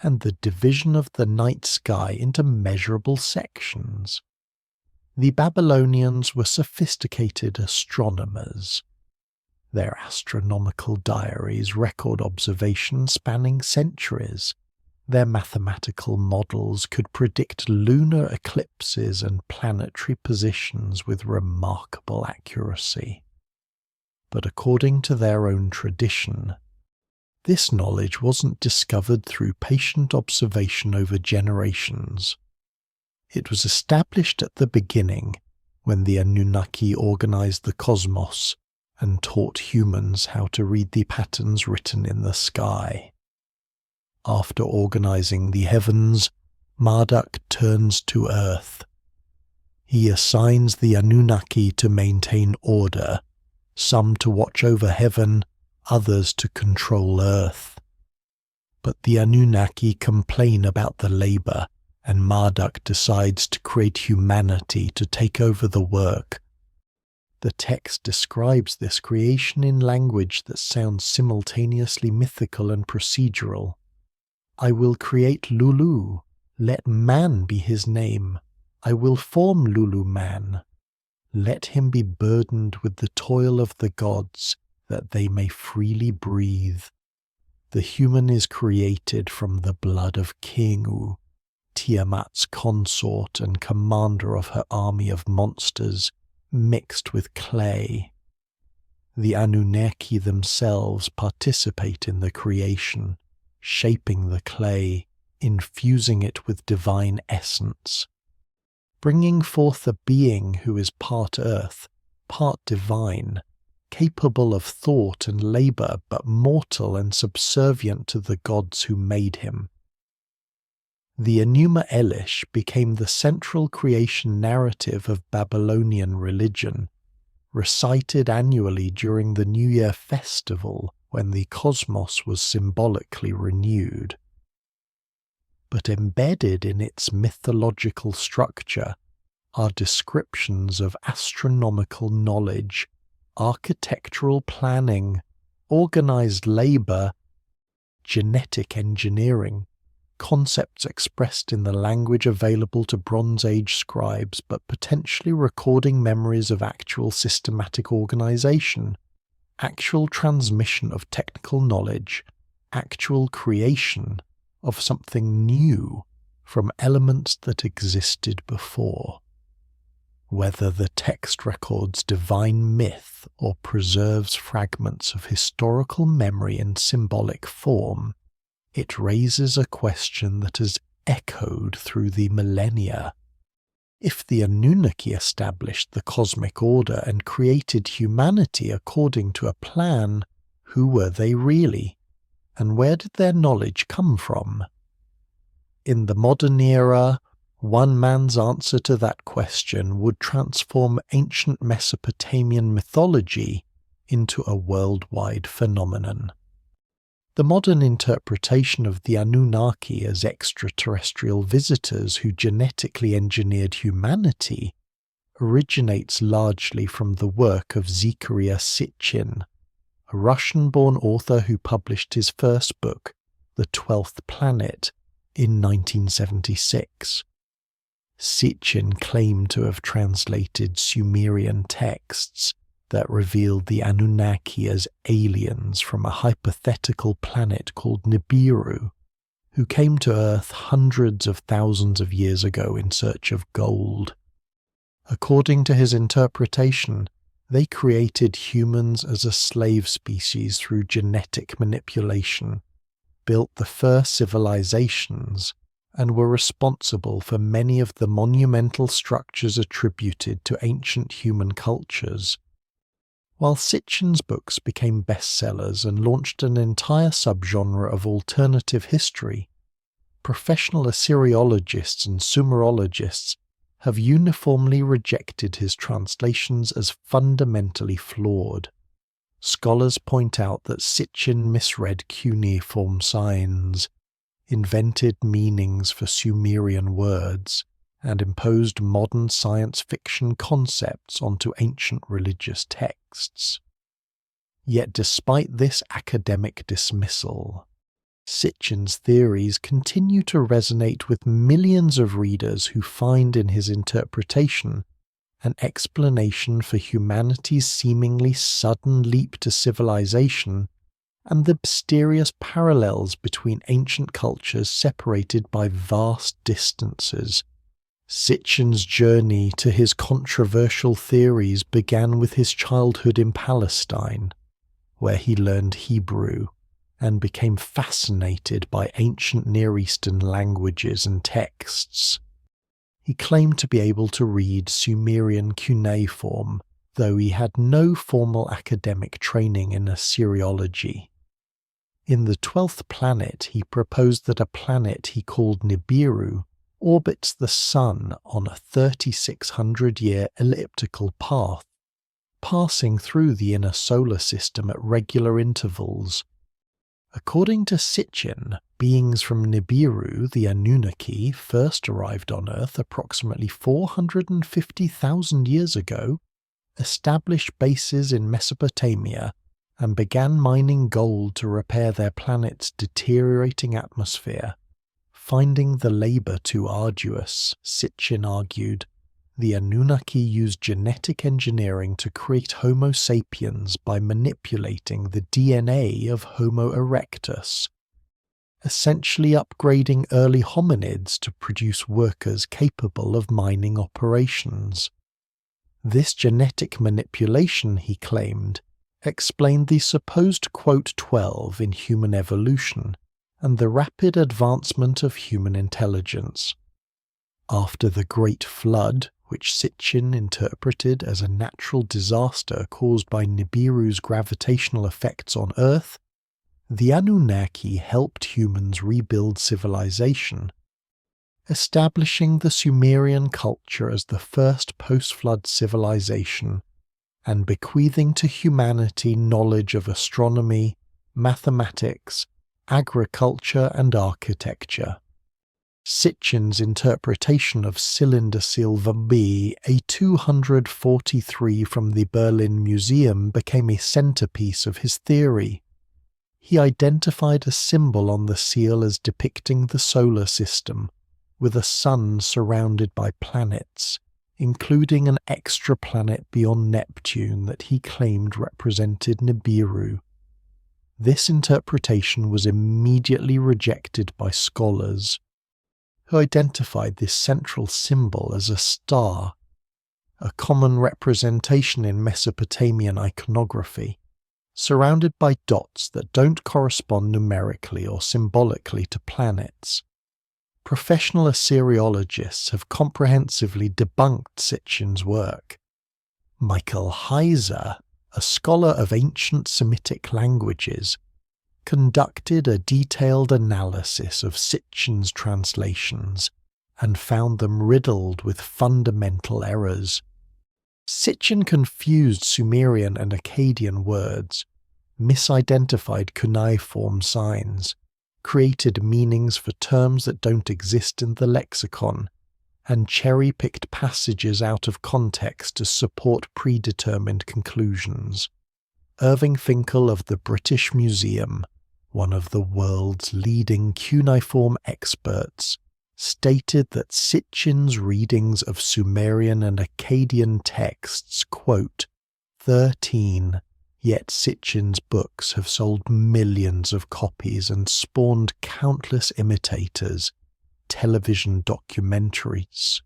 and the division of the night sky into measurable sections. The Babylonians were sophisticated astronomers. Their astronomical diaries record observations spanning centuries. Their mathematical models could predict lunar eclipses and planetary positions with remarkable accuracy. But according to their own tradition, this knowledge wasn't discovered through patient observation over generations. It was established at the beginning, when the Anunnaki organized the cosmos and taught humans how to read the patterns written in the sky. After organizing the heavens, Marduk turns to Earth. He assigns the Anunnaki to maintain order, some to watch over heaven, others to control Earth. But the Anunnaki complain about the labor, and Marduk decides to create humanity to take over the work. The text describes this creation in language that sounds simultaneously mythical and procedural. I will create Lulu, let man be his name. I will form Lulu man. Let him be burdened with the toil of the gods, that they may freely breathe. The human is created from the blood of Kingu, Tiamat's consort and commander of her army of monsters, mixed with clay. The Anunnaki themselves participate in the creation, shaping the clay, infusing it with divine essence, bringing forth a being who is part earth, part divine, capable of thought and labour but mortal and subservient to the gods who made him. The Enuma Elish became the central creation narrative of Babylonian religion, recited annually during the New Year festival when the cosmos was symbolically renewed. But embedded in its mythological structure are descriptions of astronomical knowledge, architectural planning, organized labor, genetic engineering, concepts expressed in the language available to Bronze Age scribes but potentially recording memories of actual systematic organization, actual transmission of technical knowledge, actual creation of something new from elements that existed before. Whether the text records divine myth or preserves fragments of historical memory in symbolic form, it raises a question that has echoed through the millennia. If the Anunnaki established the cosmic order and created humanity according to a plan, who were they really? And where did their knowledge come from? In the modern era, one man's answer to that question would transform ancient Mesopotamian mythology into a worldwide phenomenon. The modern interpretation of the Anunnaki as extraterrestrial visitors who genetically engineered humanity originates largely from the work of Zecharia Sitchin, a Russian-born author who published his first book, The 12th Planet, in 1976. Sitchin claimed to have translated Sumerian texts that revealed the Anunnaki as aliens from a hypothetical planet called Nibiru, who came to Earth hundreds of thousands of years ago in search of gold. According to his interpretation, they created humans as a slave species through genetic manipulation, built the first civilizations, and were responsible for many of the monumental structures attributed to ancient human cultures. While Sitchin's books became bestsellers and launched an entire subgenre of alternative history, professional Assyriologists and Sumerologists have uniformly rejected his translations as fundamentally flawed. Scholars point out that Sitchin misread cuneiform signs, invented meanings for Sumerian words, and imposed modern science fiction concepts onto ancient religious texts. Yet despite this academic dismissal, Sitchin's theories continue to resonate with millions of readers who find in his interpretation an explanation for humanity's seemingly sudden leap to civilization and the mysterious parallels between ancient cultures separated by vast distances. Sitchin's journey to his controversial theories began with his childhood in Palestine, where he learned Hebrew and became fascinated by ancient Near Eastern languages and texts. He claimed to be able to read Sumerian cuneiform, though he had no formal academic training in Assyriology. In The 12th Planet, he proposed that a planet he called Nibiru orbits the Sun on a 3,600-year elliptical path, passing through the inner solar system at regular intervals. According to Sitchin, beings from Nibiru, the Anunnaki, first arrived on Earth approximately 450,000 years ago, established bases in Mesopotamia, and began mining gold to repair their planet's deteriorating atmosphere. Finding the labor too arduous, Sitchin argued, the Anunnaki used genetic engineering to create Homo sapiens by manipulating the DNA of Homo erectus, essentially upgrading early hominids to produce workers capable of mining operations. This genetic manipulation, he claimed, explained the supposed quote 12 in human evolution, and the rapid advancement of human intelligence. After the Great Flood, which Sitchin interpreted as a natural disaster caused by Nibiru's gravitational effects on Earth, the Anunnaki helped humans rebuild civilization, establishing the Sumerian culture as the first post-flood civilization and bequeathing to humanity knowledge of astronomy, mathematics, agriculture and architecture. Sitchin's interpretation of cylinder silver B, A243 from the Berlin Museum, became a centerpiece of his theory. He identified a symbol on the seal as depicting the solar system, with a sun surrounded by planets, including an extraplanet beyond Neptune that he claimed represented Nibiru. This interpretation was immediately rejected by scholars, who identified this central symbol as a star, a common representation in Mesopotamian iconography, surrounded by dots that don't correspond numerically or symbolically to planets. Professional Assyriologists have comprehensively debunked Sitchin's work. Michael Heiser, a scholar of ancient Semitic languages, conducted a detailed analysis of Sitchin's translations and found them riddled with fundamental errors. Sitchin confused Sumerian and Akkadian words, misidentified cuneiform signs, created meanings for terms that don't exist in the lexicon, and cherry-picked passages out of context to support predetermined conclusions. Irving Finkel of the British Museum, one of the world's leading cuneiform experts, stated that Sitchin's readings of Sumerian and Akkadian texts quote 13, yet Sitchin's books have sold millions of copies and spawned countless imitators, television documentaries,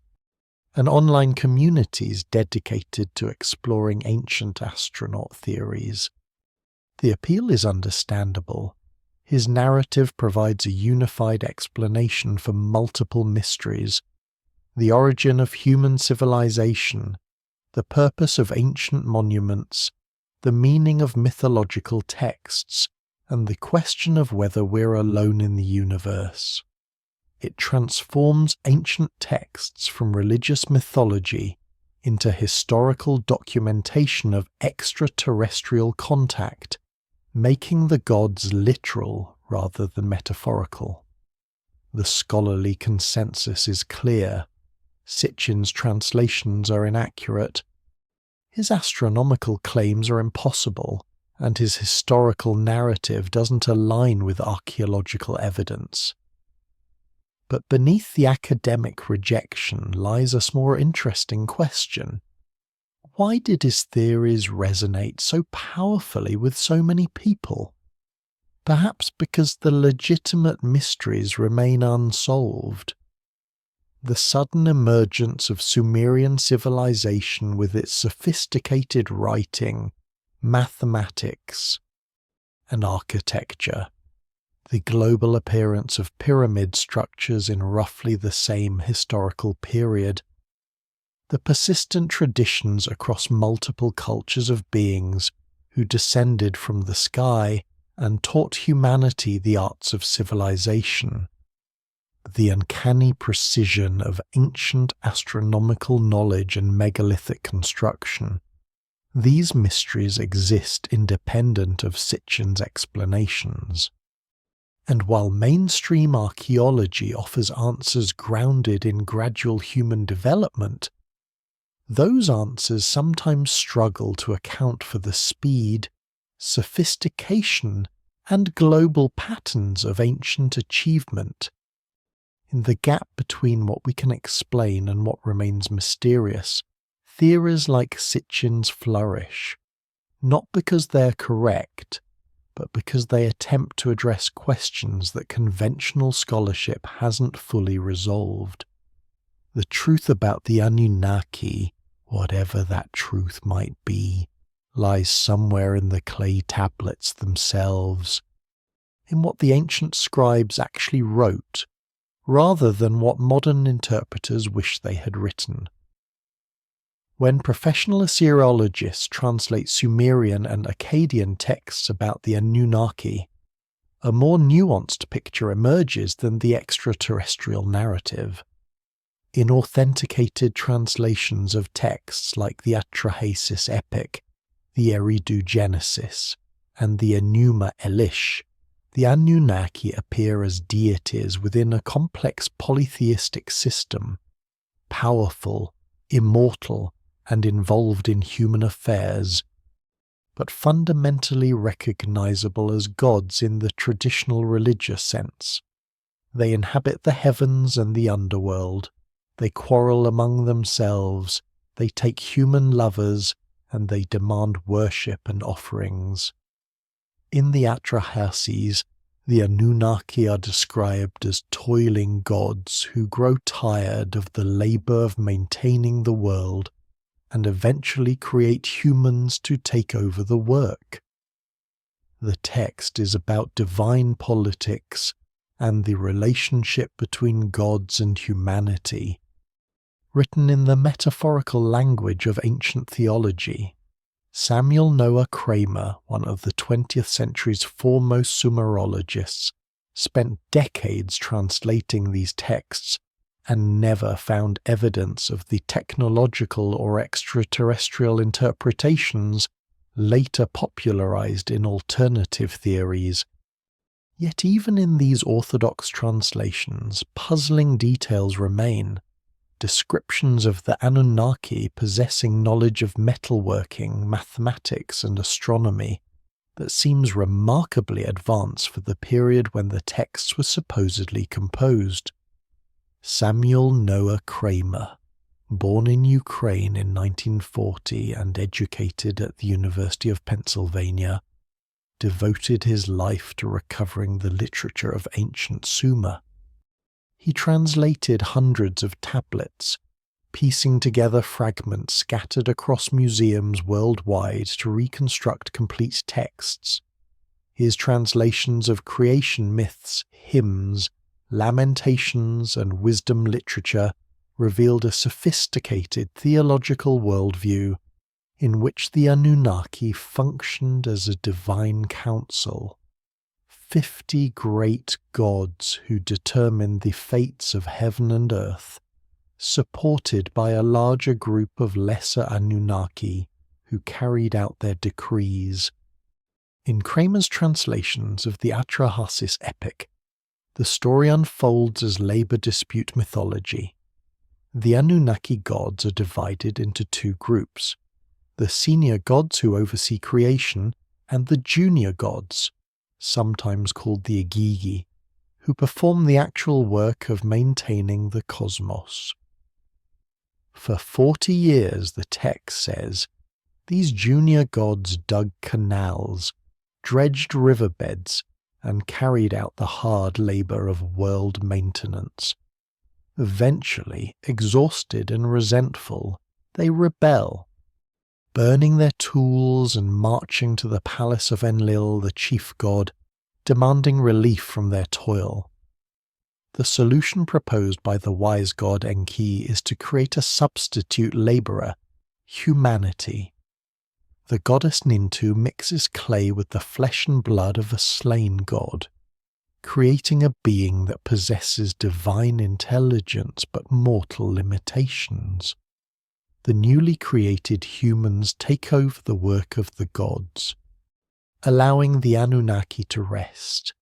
and online communities dedicated to exploring ancient astronaut theories. The appeal is understandable. His narrative provides a unified explanation for multiple mysteries: the origin of human civilization, the purpose of ancient monuments, the meaning of mythological texts, and the question of whether we're alone in the universe. It transforms ancient texts from religious mythology into historical documentation of extraterrestrial contact, making the gods literal rather than metaphorical. The scholarly consensus is clear. Sitchin's translations are inaccurate. His astronomical claims are impossible, and his historical narrative doesn't align with archaeological evidence. But beneath the academic rejection lies a more interesting question. Why did his theories resonate so powerfully with so many people? Perhaps because the legitimate mysteries remain unsolved. The sudden emergence of Sumerian civilization with its sophisticated writing, mathematics, and architecture. The global appearance of pyramid structures in roughly the same historical period. The persistent traditions across multiple cultures of beings who descended from the sky and taught humanity the arts of civilization. The uncanny precision of ancient astronomical knowledge and megalithic construction. These mysteries exist independent of Sitchin's explanations. And while mainstream archaeology offers answers grounded in gradual human development, those answers sometimes struggle to account for the speed, sophistication, and global patterns of ancient achievement. In the gap between what we can explain and what remains mysterious, theories like Sitchin's flourish, not because they're correct, but because they attempt to address questions that conventional scholarship hasn't fully resolved. The truth about the Anunnaki, whatever that truth might be, lies somewhere in the clay tablets themselves. in what the ancient scribes actually wrote, rather than what modern interpreters wish they had written. When professional Assyriologists translate Sumerian and Akkadian texts about the Anunnaki, a more nuanced picture emerges than the extraterrestrial narrative. In authenticated translations of texts like the Atrahasis epic, the Eridu Genesis, and the Enuma Elish, the Anunnaki appear as deities within a complex polytheistic system, powerful, immortal, and involved in human affairs, but fundamentally recognizable as gods in the traditional religious sense. They inhabit the heavens and the underworld, they quarrel among themselves, they take human lovers, and they demand worship and offerings. In the Atrahasis, the Anunnaki are described as toiling gods who grow tired of the labor of maintaining the world and eventually create humans to take over the work. The text is about divine politics and the relationship between gods and humanity, written in the metaphorical language of ancient theology. Samuel Noah Kramer, one of the 20th century's foremost Sumerologists, spent decades translating these texts and never found evidence of the technological or extraterrestrial interpretations later popularized in alternative theories. Yet even in these orthodox translations, puzzling details remain. Descriptions of the Anunnaki possessing knowledge of metalworking, mathematics, and astronomy that seems remarkably advanced for the period when the texts were supposedly composed. Samuel Noah Kramer, born in Ukraine in 1940 and educated at the University of Pennsylvania, devoted his life to recovering the literature of ancient Sumer. He translated hundreds of tablets, piecing together fragments scattered across museums worldwide to reconstruct complete texts. His translations of creation myths, hymns, lamentations, and wisdom literature revealed a sophisticated theological worldview in which the Anunnaki functioned as a divine council. 50 great gods who determined the fates of heaven and earth, supported by a larger group of lesser Anunnaki who carried out their decrees. In Kramer's translations of the Atrahasis epic, the story unfolds as labor dispute mythology. The Anunnaki gods are divided into two groups: the senior gods who oversee creation and the junior gods, sometimes called the Igigi, who perform the actual work of maintaining the cosmos. For 40 years, the text says, these junior gods dug canals, dredged riverbeds, and carried out the hard labor of world maintenance. Eventually, exhausted and resentful, they rebel, burning their tools and marching to the palace of Enlil, the chief god, demanding relief from their toil. The solution proposed by the wise god Enki is to create a substitute laborer, humanity. The goddess Nintu mixes clay with the flesh and blood of a slain god, creating a being that possesses divine intelligence but mortal limitations. The newly created humans take over the work of the gods, allowing the Anunnaki to rest.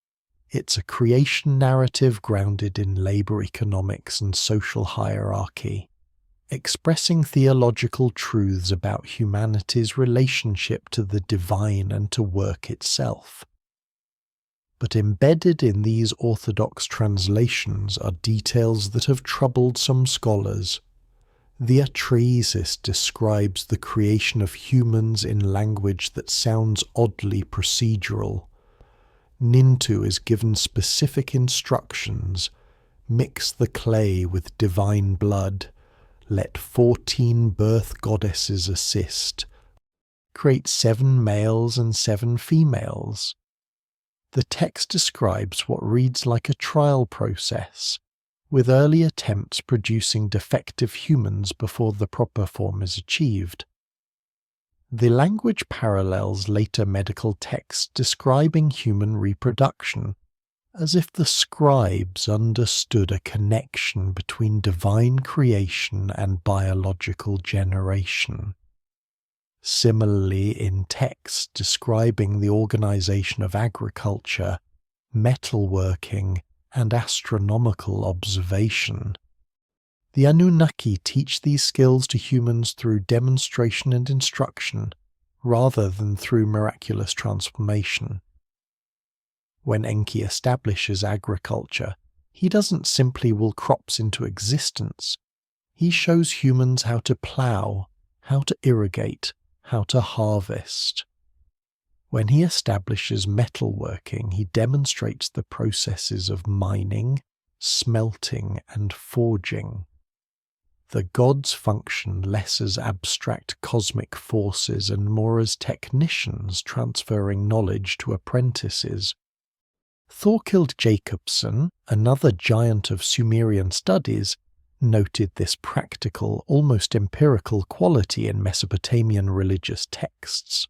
It's a creation narrative grounded in labor economics and social hierarchy, expressing theological truths about humanity's relationship to the divine and to work itself. But embedded in these orthodox translations are details that have troubled some scholars. The Atrahasis describes the creation of humans in language that sounds oddly procedural. Nintu is given specific instructions: mix the clay with divine blood, let 14 birth goddesses assist, create 7 males and 7 females. The text describes what reads like a trial process, with early attempts producing defective humans before the proper form is achieved. The language parallels later medical texts describing human reproduction, as if the scribes understood a connection between divine creation and biological generation. Similarly, in texts describing the organization of agriculture, metalworking, and astronomical observation, the Anunnaki teach these skills to humans through demonstration and instruction, rather than through miraculous transformation. When Enki establishes agriculture, he doesn't simply will crops into existence. He shows humans how to plough, how to irrigate, how to harvest. When he establishes metalworking, he demonstrates the processes of mining, smelting, and forging. The gods function less as abstract cosmic forces and more as technicians transferring knowledge to apprentices. Thorkild Jacobson, another giant of Sumerian studies, noted this practical, almost empirical quality in Mesopotamian religious texts.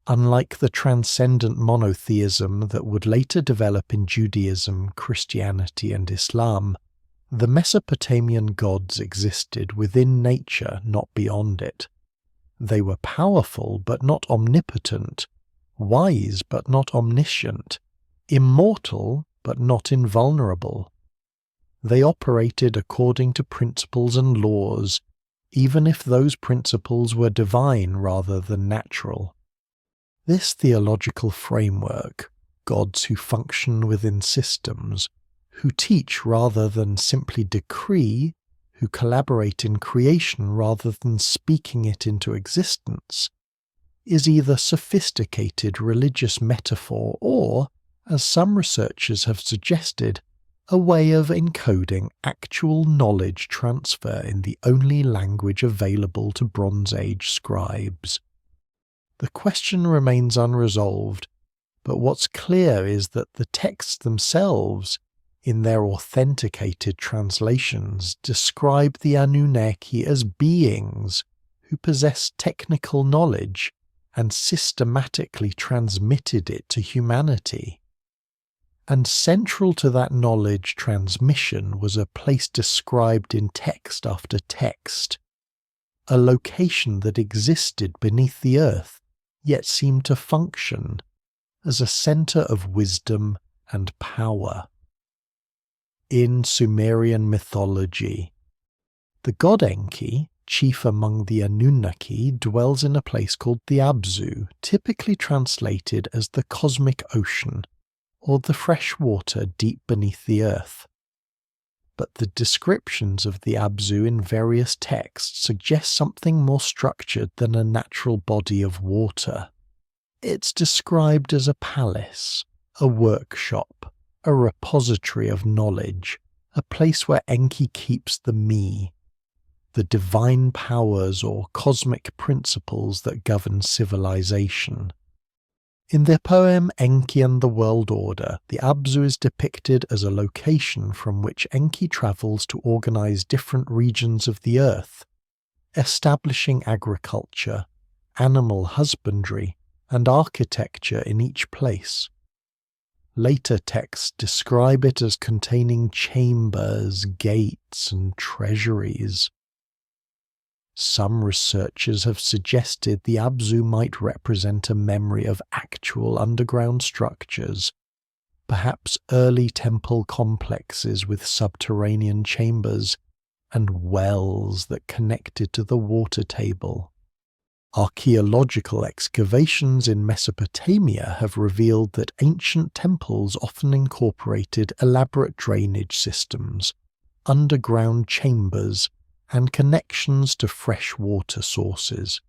Unlike the transcendent monotheism that would later develop in Judaism, Christianity, and Islam, the Mesopotamian gods existed within nature, not beyond it. They were powerful but not omnipotent, wise but not omniscient, immortal but not invulnerable. They operated according to principles and laws, even if those principles were divine rather than natural. This theological framework, gods who function within systems, who teach rather than simply decree, who collaborate in creation rather than speaking it into existence, is either sophisticated religious metaphor or, as some researchers have suggested, a way of encoding actual knowledge transfer in the only language available to Bronze Age scribes. The question remains unresolved, but what's clear is that the texts themselves, in their authenticated translations, describe the Anunnaki as beings who possess technical knowledge and systematically transmitted it to humanity. And central to that knowledge transmission was a place described in text after text, a location that existed beneath the earth, yet seemed to function as a center of wisdom and power. In Sumerian mythology, the god Enki, chief among the Anunnaki, dwells in a place called the Abzu, typically translated as the cosmic ocean, or the fresh water deep beneath the earth. But the descriptions of the Abzu in various texts suggest something more structured than a natural body of water. It's described as a palace, a workshop, a repository of knowledge, a place where Enki keeps the me, the divine powers or cosmic principles that govern civilization. In their poem Enki and the World Order, the Abzu is depicted as a location from which Enki travels to organize different regions of the earth, establishing agriculture, animal husbandry, and architecture in each place. Later texts describe it as containing chambers, gates, and treasuries. Some researchers have suggested the Abzu might represent a memory of actual underground structures, perhaps early temple complexes with subterranean chambers and wells that connected to the water table. Archaeological excavations in Mesopotamia have revealed that ancient temples often incorporated elaborate drainage systems, underground chambers, and connections to fresh water sources.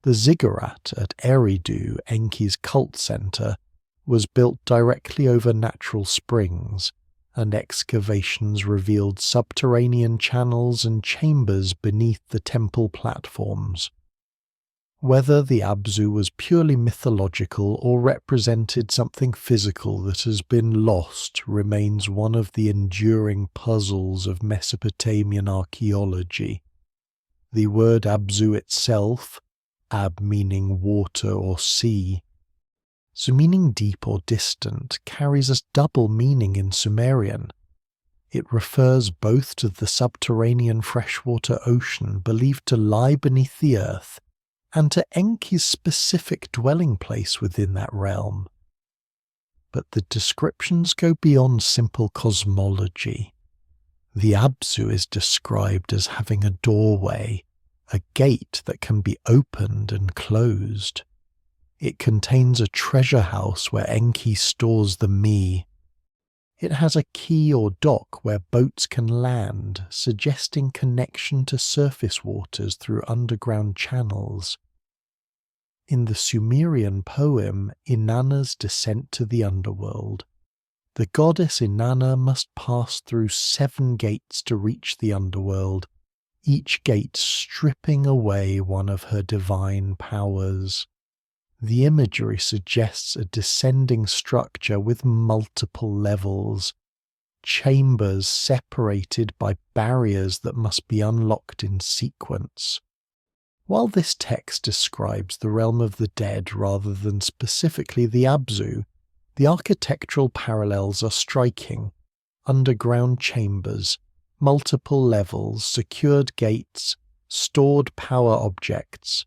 The ziggurat at Eridu, Enki's cult center, was built directly over natural springs, and excavations revealed subterranean channels and chambers beneath the temple platforms. Whether the Abzu was purely mythological or represented something physical that has been lost remains one of the enduring puzzles of Mesopotamian archaeology. The word Abzu itself, ab meaning water or sea, so meaning deep or distant, carries a double meaning in Sumerian. It refers both to the subterranean freshwater ocean believed to lie beneath the earth and to Enki's specific dwelling place within that realm. But the descriptions go beyond simple cosmology. The Abzu is described as having a doorway, a gate that can be opened and closed. It contains a treasure house where Enki stores the Mi. It has a quay or dock where boats can land, suggesting connection to surface waters through underground channels. In the Sumerian poem Inanna's Descent to the Underworld, the goddess Inanna must pass through 7 gates to reach the underworld, each gate stripping away one of her divine powers. The imagery suggests a descending structure with multiple levels, chambers separated by barriers that must be unlocked in sequence. While this text describes the realm of the dead rather than specifically the Abzu, the architectural parallels are striking. Underground chambers, multiple levels, secured gates, stored power objects.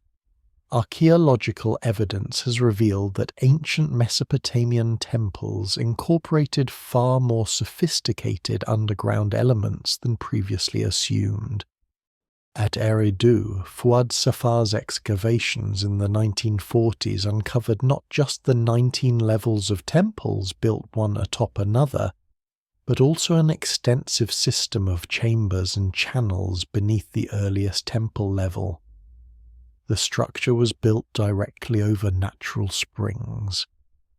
Archaeological evidence has revealed that ancient Mesopotamian temples incorporated far more sophisticated underground elements than previously assumed. At Eridu, Fuad Safar's excavations in the 1940s uncovered not just the 19 levels of temples built one atop another, but also an extensive system of chambers and channels beneath the earliest temple level. The structure was built directly over natural springs,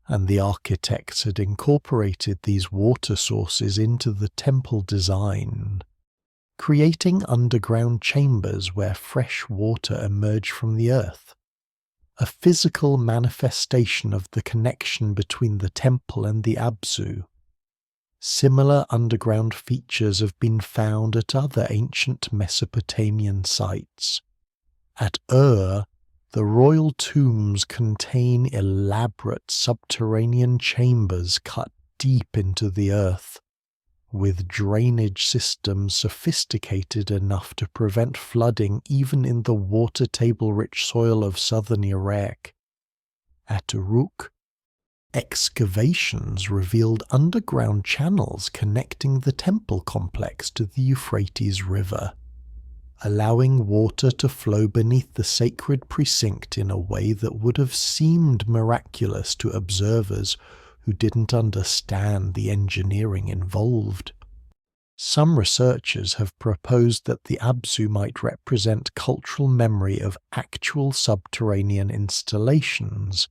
and the architects had incorporated these water sources into the temple design, creating underground chambers where fresh water emerged from the earth, a physical manifestation of the connection between the temple and the Abzu. Similar underground features have been found at other ancient Mesopotamian sites. At Ur, the royal tombs contain elaborate subterranean chambers cut deep into the earth, with drainage systems sophisticated enough to prevent flooding even in the water table-rich soil of southern Iraq. At Uruk, excavations revealed underground channels connecting the temple complex to the Euphrates River, allowing water to flow beneath the sacred precinct in a way that would have seemed miraculous to observers who didn't understand the engineering involved. Some researchers have proposed that the Abzu might represent cultural memory of actual subterranean installations,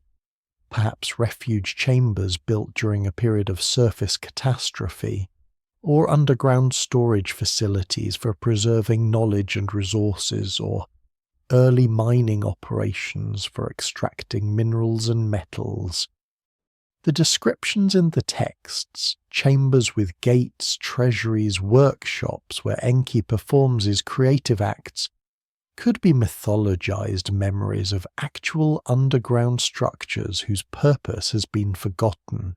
perhaps refuge chambers built during a period of surface catastrophe, or underground storage facilities for preserving knowledge and resources, or early mining operations for extracting minerals and metals. The descriptions in the texts, chambers with gates, treasuries, workshops where Enki performs his creative acts, could be mythologized memories of actual underground structures whose purpose has been forgotten.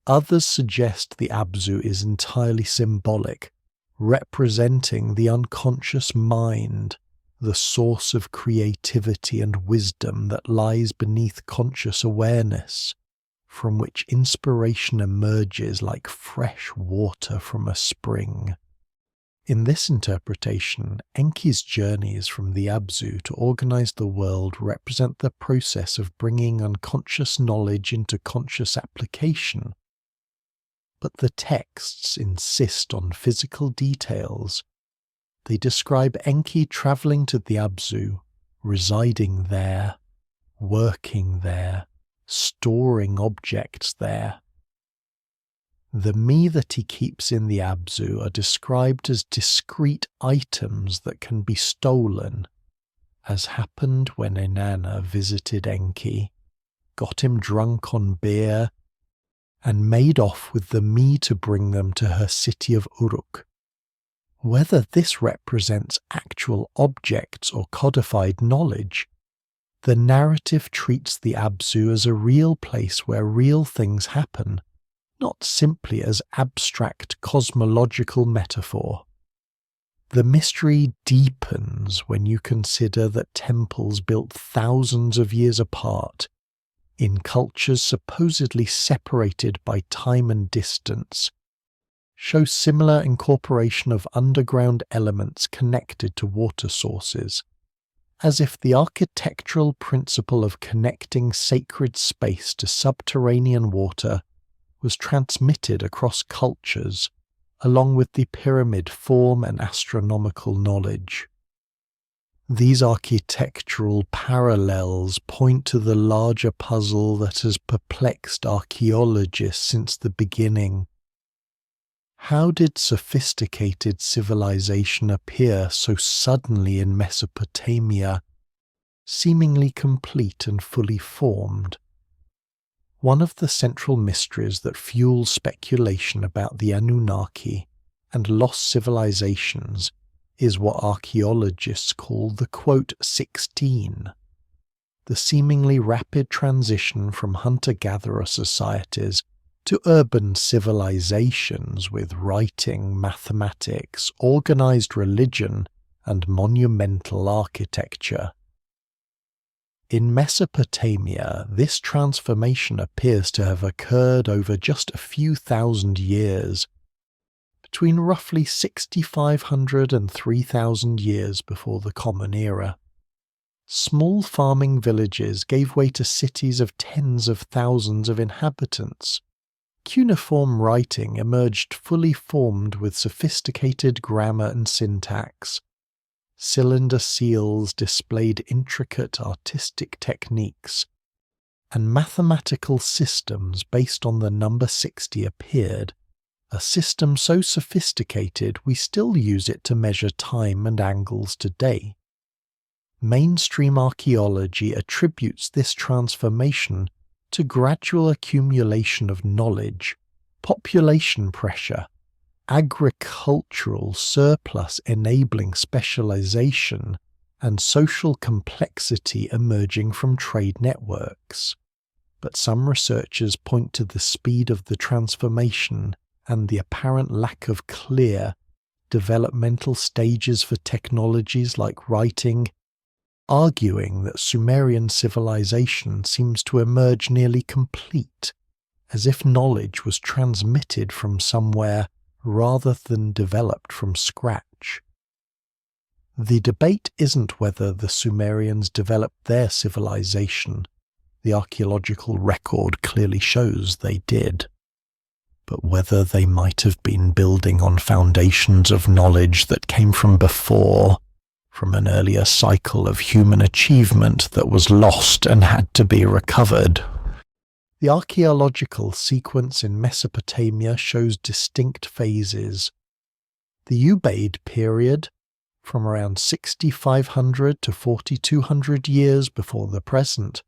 Others suggest the Abzu is entirely symbolic, representing the unconscious mind, the source of creativity and wisdom that lies beneath conscious awareness, from which inspiration emerges like fresh water from a spring. In this interpretation, Enki's journeys from the Abzu to organize the world represent the process of bringing unconscious knowledge into conscious application. But the texts insist on physical details. They describe Enki traveling to the Abzu, residing there, working there, storing objects there. The Mi that he keeps in the Abzu are described as discrete items that can be stolen, as happened when Inanna visited Enki, got him drunk on beer, and made off with the me to bring them to her city of Uruk. Whether this represents actual objects or codified knowledge, the narrative treats the Abzu as a real place where real things happen, not simply as abstract cosmological metaphor. The mystery deepens when you consider that temples built thousands of years apart, in cultures supposedly separated by time and distance, show similar incorporation of underground elements connected to water sources, as if the architectural principle of connecting sacred space to subterranean water was transmitted across cultures, along with the pyramid form and astronomical knowledge. These architectural parallels point to the larger puzzle that has perplexed archaeologists since the beginning. How did sophisticated civilization appear so suddenly in Mesopotamia, seemingly complete and fully formed? One of the central mysteries that fuels speculation about the Anunnaki and lost civilizations is what archaeologists call the quote 16, the seemingly rapid transition from hunter-gatherer societies to urban civilizations with writing, mathematics, organized religion, and monumental architecture. In Mesopotamia, this transformation appears to have occurred over just a few thousand years, between roughly 6,500 and 3,000 years before the Common Era. Small farming villages gave way to cities of tens of thousands of inhabitants. Cuneiform writing emerged fully formed with sophisticated grammar and syntax. Cylinder seals displayed intricate artistic techniques, and mathematical systems based on the number 60 appeared, a system so sophisticated we still use it to measure time and angles today. Mainstream archaeology attributes this transformation to gradual accumulation of knowledge, population pressure, agricultural surplus enabling specialization, and social complexity emerging from trade networks. But some researchers point to the speed of the transformation and the apparent lack of clear developmental stages for technologies like writing, arguing that Sumerian civilization seems to emerge nearly complete, as if knowledge was transmitted from somewhere rather than developed from scratch. The debate isn't whether the Sumerians developed their civilization. The archaeological record clearly shows they did. But whether they might have been building on foundations of knowledge that came from before, from an earlier cycle of human achievement that was lost and had to be recovered. The archaeological sequence in Mesopotamia shows distinct phases. The Ubaid period, from around 6,500 to 4,200 years before the present,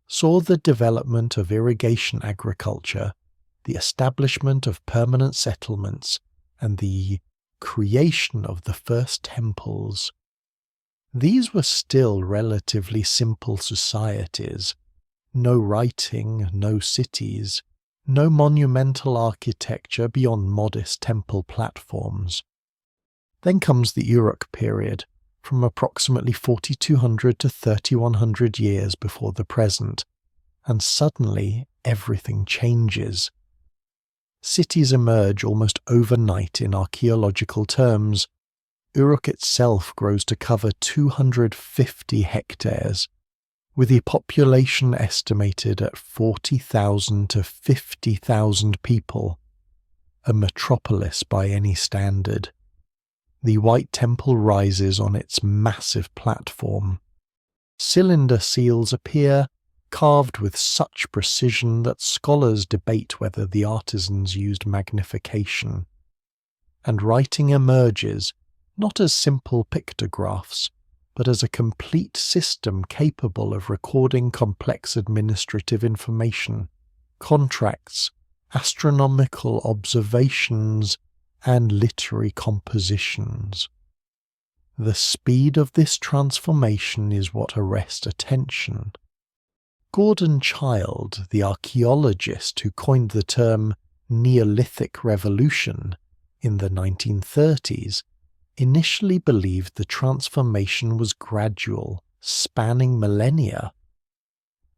saw the development of irrigation agriculture, the establishment of permanent settlements, and the creation of the first temples. These were still relatively simple societies. No writing, no cities, no monumental architecture beyond modest temple platforms. Then comes the Uruk period, from approximately 4,200 to 3,100 years before the present, and suddenly everything changes. Cities emerge almost overnight in archaeological terms. Uruk itself grows to cover 250 hectares, with the population estimated at 40,000 to 50,000 people, a metropolis by any standard. The White Temple rises on its massive platform. Cylinder seals appear, carved with such precision that scholars debate whether the artisans used magnification. And writing emerges, not as simple pictographs, but as a complete system capable of recording complex administrative information, contracts, astronomical observations, and literary compositions. The speed of this transformation is what arrests attention. Gordon Childe, the archaeologist who coined the term Neolithic Revolution in the 1930s, initially believed the transformation was gradual, spanning millennia.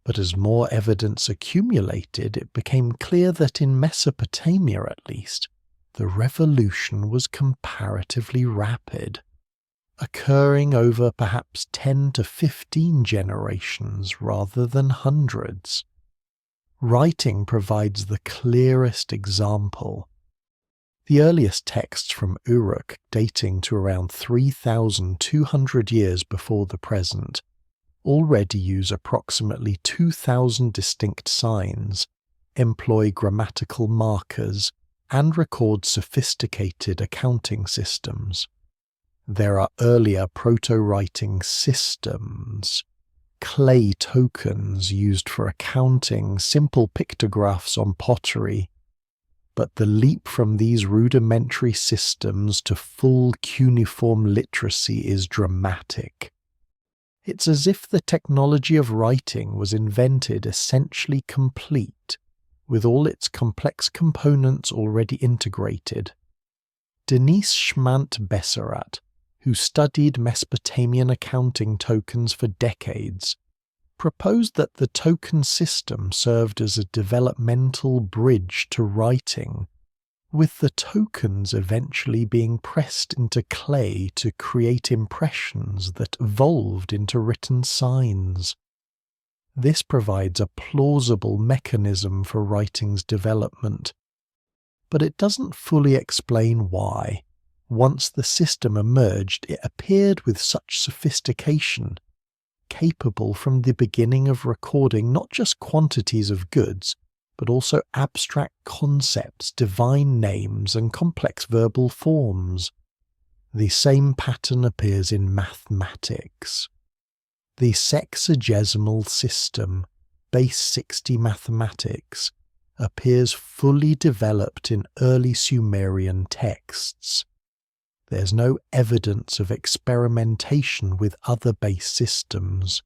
But as more evidence accumulated, it became clear that in Mesopotamia at least, the revolution was comparatively rapid, occurring over perhaps 10 to 15 generations rather than hundreds. Writing provides the clearest example. The earliest texts from Uruk, dating to around 3,200 years before the present, already use approximately 2,000 distinct signs, employ grammatical markers, and record sophisticated accounting systems. There are earlier proto-writing systems, clay tokens used for accounting, simple pictographs on pottery, but the leap from these rudimentary systems to full cuneiform literacy is dramatic. It's as if the technology of writing was invented essentially complete, with all its complex components already integrated. Denise Schmant-Besserat, who studied Mesopotamian accounting tokens for decades, proposed that the token system served as a developmental bridge to writing, with the tokens eventually being pressed into clay to create impressions that evolved into written signs. This provides a plausible mechanism for writing's development, but it doesn't fully explain why, once the system emerged, it appeared with such sophistication, capable from the beginning of recording not just quantities of goods, but also abstract concepts, divine names, and complex verbal forms. The same pattern appears in mathematics. The sexagesimal system, base 60 mathematics, appears fully developed in early Sumerian texts. There's no evidence of experimentation with other base systems.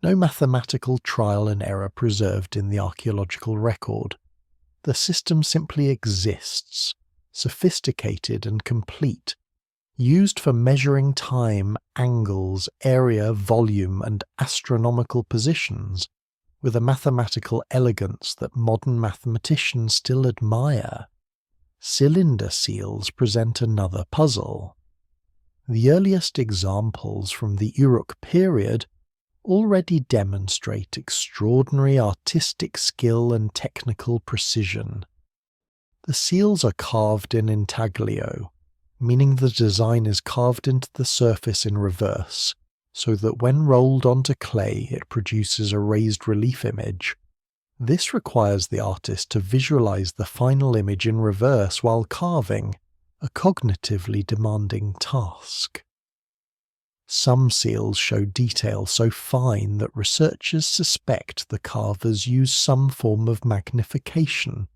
No mathematical trial and error preserved in the archaeological record. The system simply exists, sophisticated and complete, used for measuring time, angles, area, volume, and astronomical positions, with a mathematical elegance that modern mathematicians still admire. Cylinder seals present another puzzle. The earliest examples from the Uruk period already demonstrate extraordinary artistic skill and technical precision. The seals are carved in intaglio, meaning the design is carved into the surface in reverse, so that when rolled onto clay it produces a raised relief image. This requires the artist to visualize the final image in reverse while carving, a cognitively demanding task. Some seals show detail so fine that researchers suspect the carvers use some form of magnification,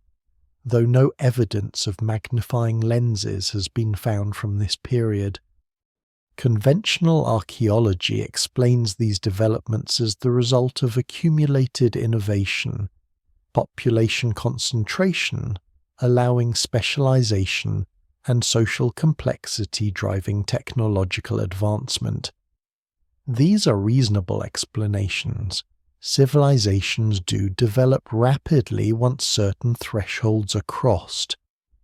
though no evidence of magnifying lenses has been found from this period. Conventional archaeology explains these developments as the result of accumulated innovation, population concentration, allowing specialization, and social complexity driving technological advancement. These are reasonable explanations. Civilizations do develop rapidly once certain thresholds are crossed.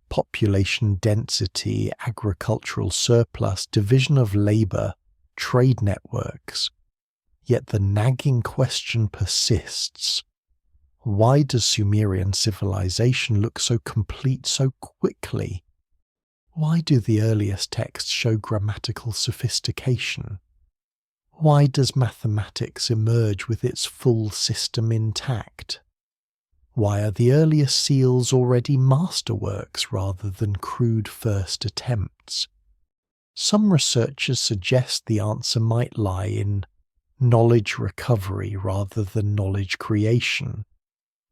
Population density, agricultural surplus, division of labor, trade networks. Yet the nagging question persists. Why does Sumerian civilization look so complete so quickly? Why do the earliest texts show grammatical sophistication? Why does mathematics emerge with its full system intact? Why are the earliest seals already masterworks rather than crude first attempts? Some researchers suggest the answer might lie in knowledge recovery rather than knowledge creation,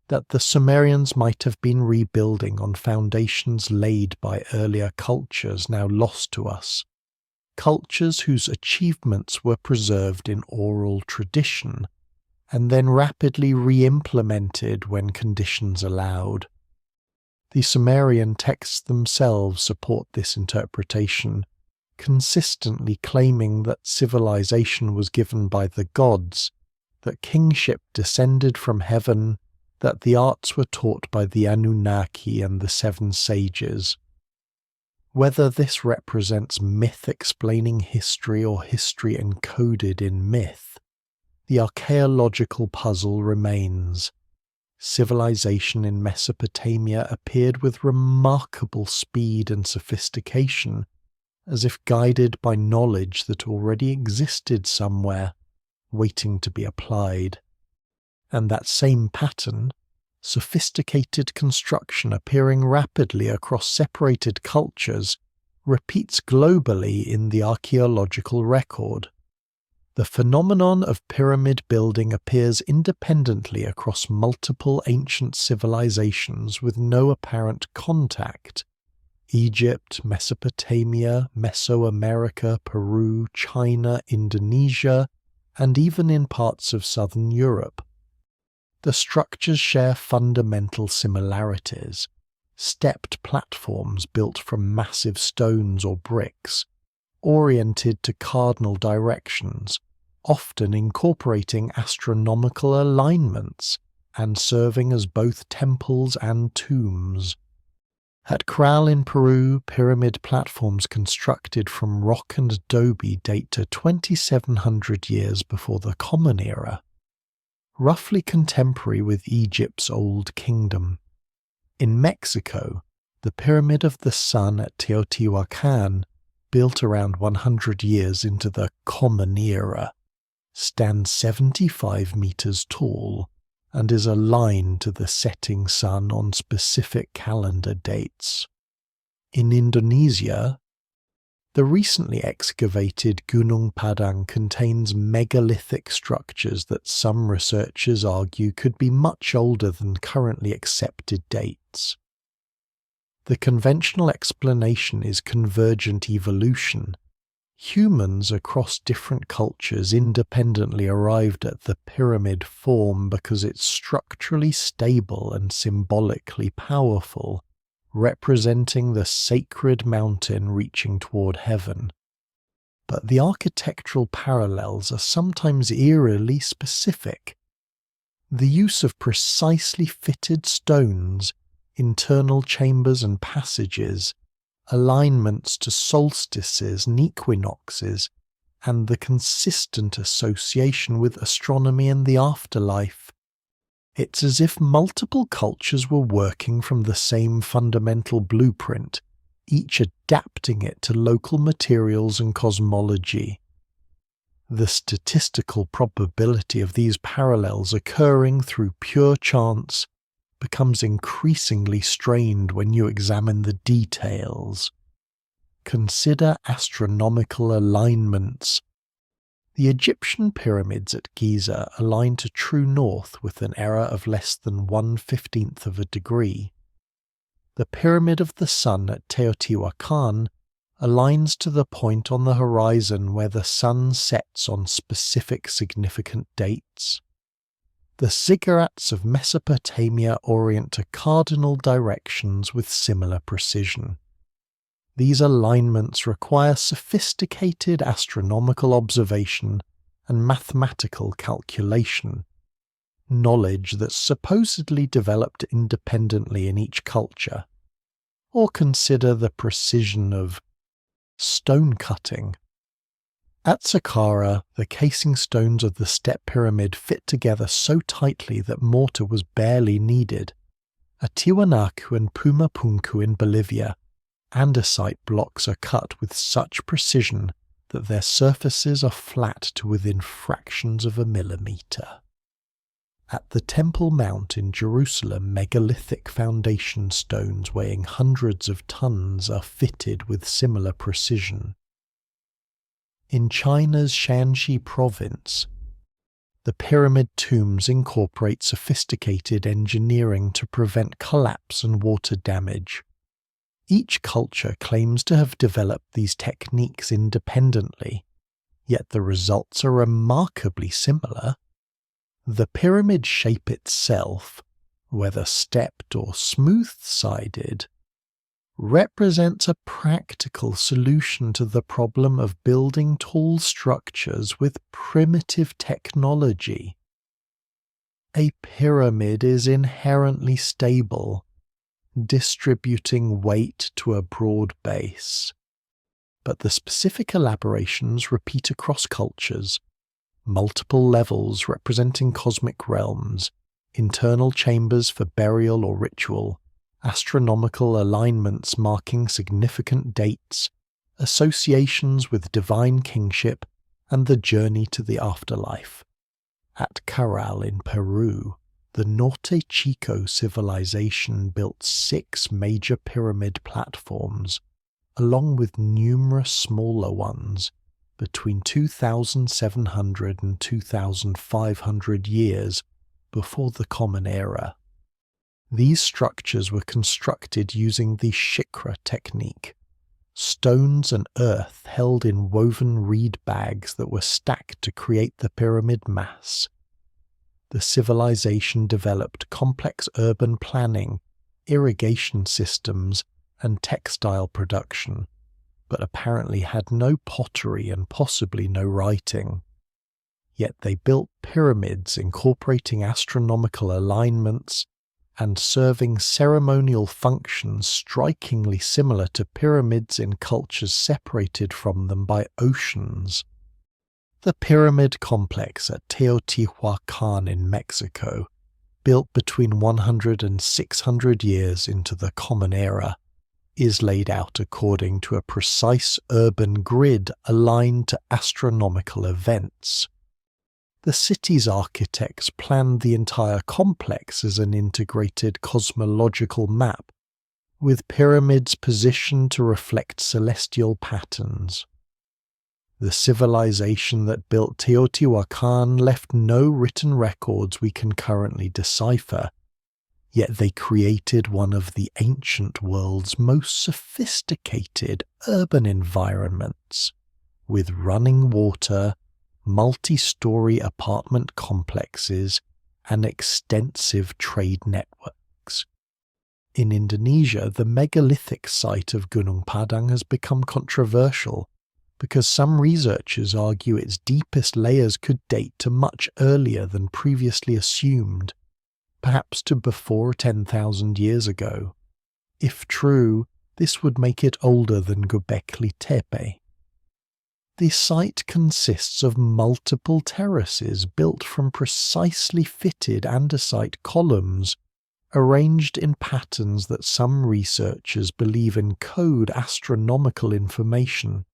that the Sumerians might have been rebuilding on foundations laid by earlier cultures now lost to us, cultures whose achievements were preserved in oral tradition and then rapidly re-implemented when conditions allowed. The Sumerian texts themselves support this interpretation, consistently claiming that civilization was given by the gods, that kingship descended from heaven, that the arts were taught by the Anunnaki and the seven sages. Whether this represents myth explaining history or history encoded in myth, the archaeological puzzle remains. Civilization in Mesopotamia appeared with remarkable speed and sophistication, as if guided by knowledge that already existed somewhere, waiting to be applied. And that same pattern, sophisticated construction appearing rapidly across separated cultures, repeats globally in the archaeological record. The phenomenon of pyramid building appears independently across multiple ancient civilizations with no apparent contact. Egypt, Mesopotamia, Mesoamerica, Peru, China, Indonesia, and even in parts of southern Europe. The structures share fundamental similarities: stepped platforms built from massive stones or bricks, oriented to cardinal directions, often incorporating astronomical alignments and serving as both temples and tombs. At Kral in Peru, pyramid platforms constructed from rock and adobe date to 2,700 years before the Common Era, roughly contemporary with Egypt's Old Kingdom. In Mexico, the Pyramid of the Sun at Teotihuacan, built around 100 years into the Common Era, stands 75 meters tall and is aligned to the setting sun on specific calendar dates. In Indonesia, the recently excavated Gunung Padang contains megalithic structures that some researchers argue could be much older than currently accepted dates. The conventional explanation is convergent evolution. Humans across different cultures independently arrived at the pyramid form because it's structurally stable and symbolically powerful, representing the sacred mountain reaching toward heaven. But the architectural parallels are sometimes eerily specific. The use of precisely fitted stones, internal chambers and passages, alignments to solstices and equinoxes, and the consistent association with astronomy and the afterlife. It's as if multiple cultures were working from the same fundamental blueprint, each adapting it to local materials and cosmology. The statistical probability of these parallels occurring through pure chance becomes increasingly strained when you examine the details. Consider astronomical alignments. The Egyptian pyramids at Giza align to true north with an error of less than 1/15 of a degree. The Pyramid of the Sun at Teotihuacan aligns to the point on the horizon where the sun sets on specific significant dates. The ziggurats of Mesopotamia orient to cardinal directions with similar precision. These alignments require sophisticated astronomical observation and mathematical calculation, knowledge that's supposedly developed independently in each culture. Or consider the precision of stone cutting. At Saqqara, the casing stones of the step pyramid fit together so tightly that mortar was barely needed. At Tiwanaku and Pumapunku in Bolivia, andesite blocks are cut with such precision that their surfaces are flat to within fractions of a millimeter. At the Temple Mount in Jerusalem, megalithic foundation stones weighing hundreds of tons are fitted with similar precision. In China's Shanxi province, the pyramid tombs incorporate sophisticated engineering to prevent collapse and water damage. Each culture claims to have developed these techniques independently, yet the results are remarkably similar. The pyramid shape itself, whether stepped or smooth-sided, represents a practical solution to the problem of building tall structures with primitive technology. A pyramid is inherently stable, distributing weight to a broad base. But the specific elaborations repeat across cultures, multiple levels representing cosmic realms, internal chambers for burial or ritual, astronomical alignments marking significant dates, associations with divine kingship, and the journey to the afterlife. At Caral in Peru, the Norte Chico civilization built 6 major pyramid platforms, along with numerous smaller ones, between 2,700 and 2,500 years before the Common Era. These structures were constructed using the shikra technique, stones and earth held in woven reed bags that were stacked to create the pyramid mass. The civilization developed complex urban planning, irrigation systems, and textile production, but apparently had no pottery and possibly no writing. Yet they built pyramids incorporating astronomical alignments and serving ceremonial functions strikingly similar to pyramids in cultures separated from them by oceans. The pyramid complex at Teotihuacan in Mexico, built between 100 and 600 years into the Common Era, is laid out according to a precise urban grid aligned to astronomical events. The city's architects planned the entire complex as an integrated cosmological map, with pyramids positioned to reflect celestial patterns. The civilization that built Teotihuacan left no written records we can currently decipher, yet they created one of the ancient world's most sophisticated urban environments, with running water, multi-story apartment complexes, and extensive trade networks. In Indonesia, the megalithic site of Gunung Padang has become controversial because some researchers argue its deepest layers could date to much earlier than previously assumed, perhaps to before 10,000 years ago. If true, this would make it older than Göbekli Tepe. The site consists of multiple terraces built from precisely fitted andesite columns, arranged in patterns that some researchers believe encode astronomical information.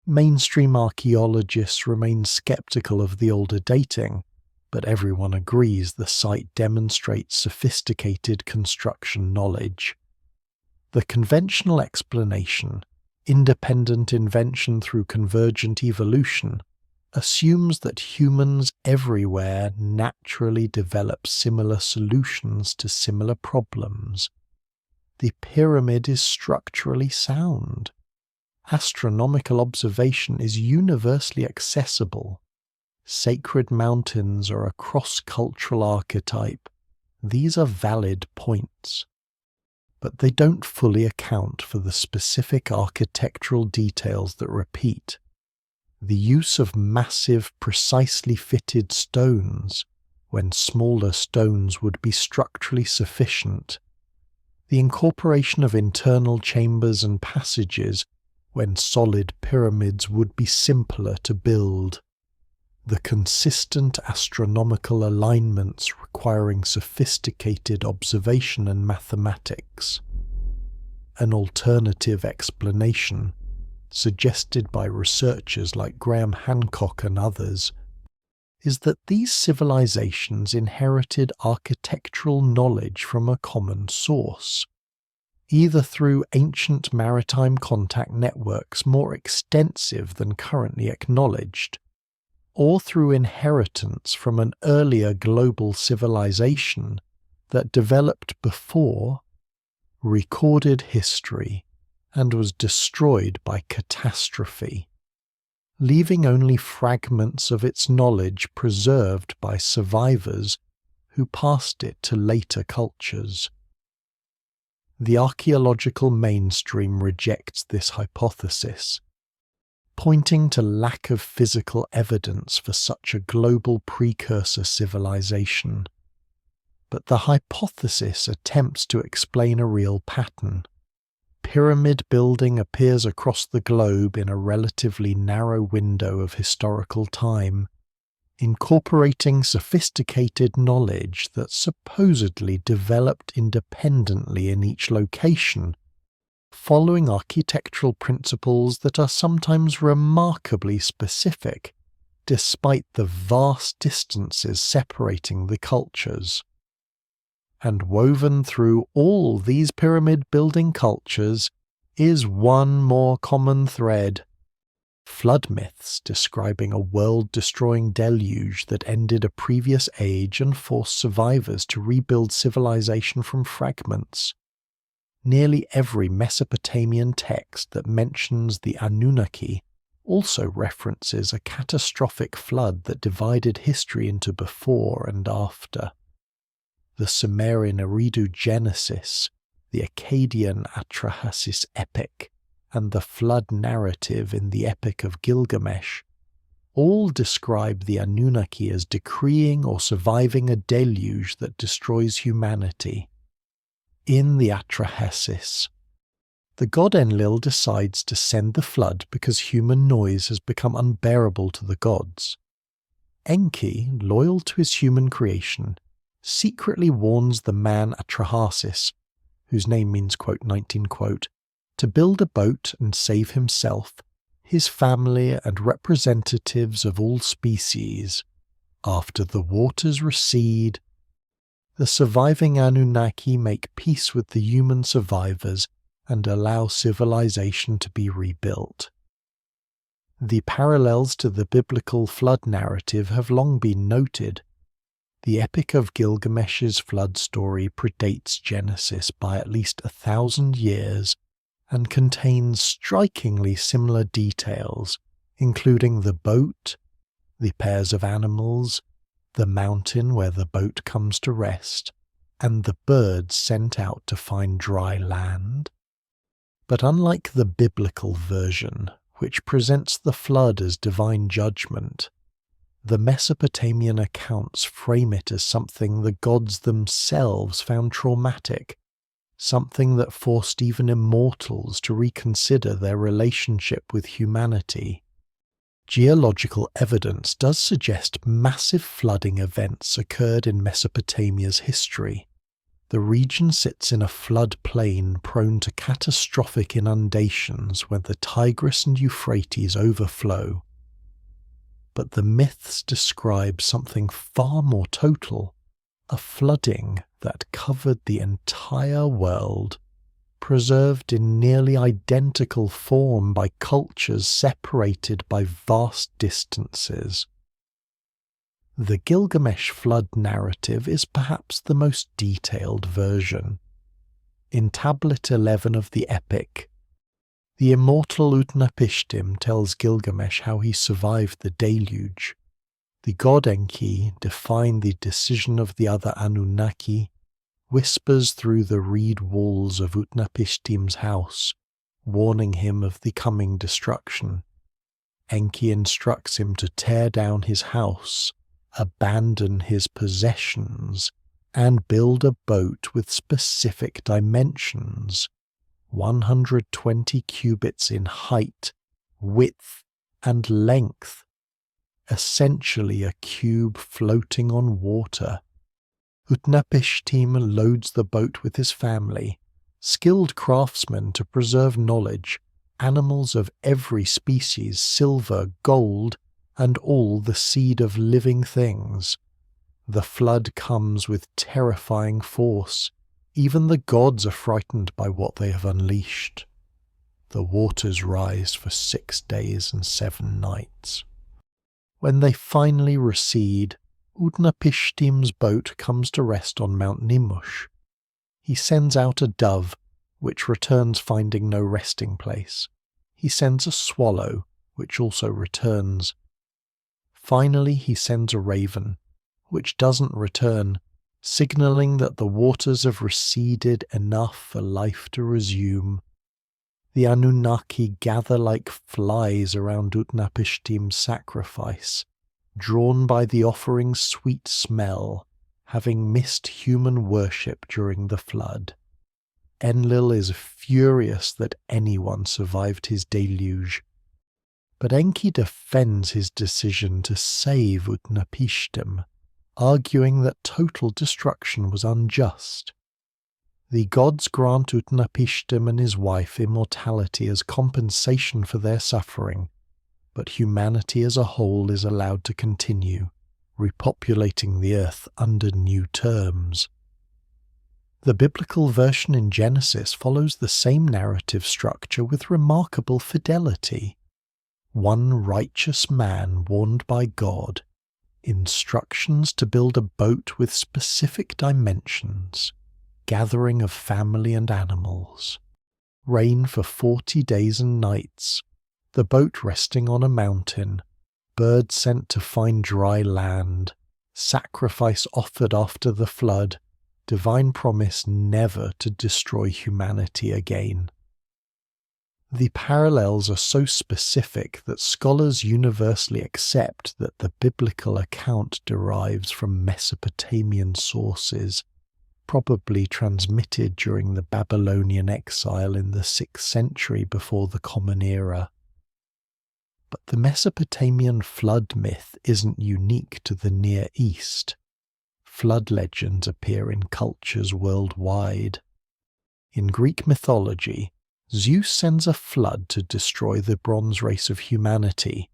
Mainstream archaeologists remain skeptical of the older dating, but everyone agrees the site demonstrates sophisticated construction knowledge. The conventional explanation, independent invention through convergent evolution, assumes that humans everywhere naturally develop similar solutions to similar problems. The pyramid is structurally sound. Astronomical observation is universally accessible. Sacred mountains are a cross-cultural archetype. These are valid points. But they don't fully account for the specific architectural details that repeat. The use of massive, precisely fitted stones, when smaller stones would be structurally sufficient. The incorporation of internal chambers and passages, when solid pyramids would be simpler to build. The consistent astronomical alignments requiring sophisticated observation and mathematics. An alternative explanation, suggested by researchers like Graham Hancock and others, is that these civilizations inherited architectural knowledge from a common source. either through ancient maritime contact networks more extensive than currently acknowledged, or through inheritance from an earlier global civilization that developed before recorded history and was destroyed by catastrophe, leaving only fragments of its knowledge preserved by survivors who passed it to later cultures. The archaeological mainstream rejects this hypothesis, pointing to lack of physical evidence for such a global precursor civilization. But the hypothesis attempts to explain a real pattern. Pyramid building appears across the globe in a relatively narrow window of historical time, incorporating sophisticated knowledge that supposedly developed independently in each location, following architectural principles that are sometimes remarkably specific, despite the vast distances separating the cultures. And woven through all these pyramid-building cultures is one more common thread: flood myths describing a world-destroying deluge that ended a previous age and forced survivors to rebuild civilization from fragments. Nearly every Mesopotamian text that mentions the Anunnaki also references a catastrophic flood that divided history into before and after. The Sumerian Eridu Genesis, the Akkadian Atrahasis epic, and the flood narrative in the Epic of Gilgamesh all describe the Anunnaki as decreeing or surviving a deluge that destroys humanity. In the Atrahasis, the god Enlil decides to send the flood because human noise has become unbearable to the gods. Enki, loyal to his human creation, secretly warns the man Atrahasis, whose name means quote, 19 quote, to build a boat and save himself, his family and representatives of all species. After the waters recede, the surviving Anunnaki make peace with the human survivors and allow civilization to be rebuilt. The parallels to the biblical flood narrative have long been noted. The Epic of Gilgamesh's flood story predates Genesis by at least 1,000 years and contains strikingly similar details, including the boat, the pairs of animals, the mountain where the boat comes to rest, and the birds sent out to find dry land. But unlike the biblical version, which presents the flood as divine judgment, the Mesopotamian accounts frame it as something the gods themselves found traumatic, something that forced even immortals to reconsider their relationship with humanity. Geological evidence does suggest massive flooding events occurred in Mesopotamia's history. The region sits in a floodplain prone to catastrophic inundations when the Tigris and Euphrates overflow. But the myths describe something far more total, a flooding that covered the entire world, preserved in nearly identical form by cultures separated by vast distances. The Gilgamesh flood narrative is perhaps the most detailed version. In Tablet 11 of the epic, the immortal Utnapishtim tells Gilgamesh how he survived the deluge. The god Enki, defying the decision of the other Anunnaki, whispers through the reed walls of Utnapishtim's house, warning him of the coming destruction. Enki instructs him to tear down his house, abandon his possessions, and build a boat with specific dimensions, 120 cubits in height, width, and length, essentially a cube floating on water. Utnapishtim loads the boat with his family, skilled craftsmen to preserve knowledge, animals of every species, silver, gold, and all the seed of living things. The flood comes with terrifying force, Even the gods are frightened by what they have unleashed. The waters rise for 6 days and 7 nights. When they finally recede, Utnapishtim's boat comes to rest on Mount Nimush. He sends out a dove, which returns finding no resting place. He sends a swallow, which also returns. Finally, he sends a raven, which doesn't return, signalling that the waters have receded enough for life to resume. The Anunnaki gather like flies around Utnapishtim's sacrifice, drawn by the offering's sweet smell, having missed human worship during the flood. Enlil is furious that anyone survived his deluge, but Enki defends his decision to save Utnapishtim, arguing that total destruction was unjust. The gods grant Utnapishtim and his wife immortality as compensation for their suffering, but humanity as a whole is allowed to continue, repopulating the earth under new terms. The biblical version in Genesis follows the same narrative structure with remarkable fidelity. One righteous man warned by God, instructions to build a boat with specific dimensions, gathering of family and animals, rain for 40 days and nights, the boat resting on a mountain, birds sent to find dry land, sacrifice offered after the flood, divine promise never to destroy humanity again. The parallels are so specific that scholars universally accept that the biblical account derives from Mesopotamian sources, probably transmitted during the Babylonian exile in the 6th century before the Common Era. But the Mesopotamian flood myth isn't unique to the Near East. Flood legends appear in cultures worldwide. In Greek mythology, Zeus sends a flood to destroy the bronze race of humanity,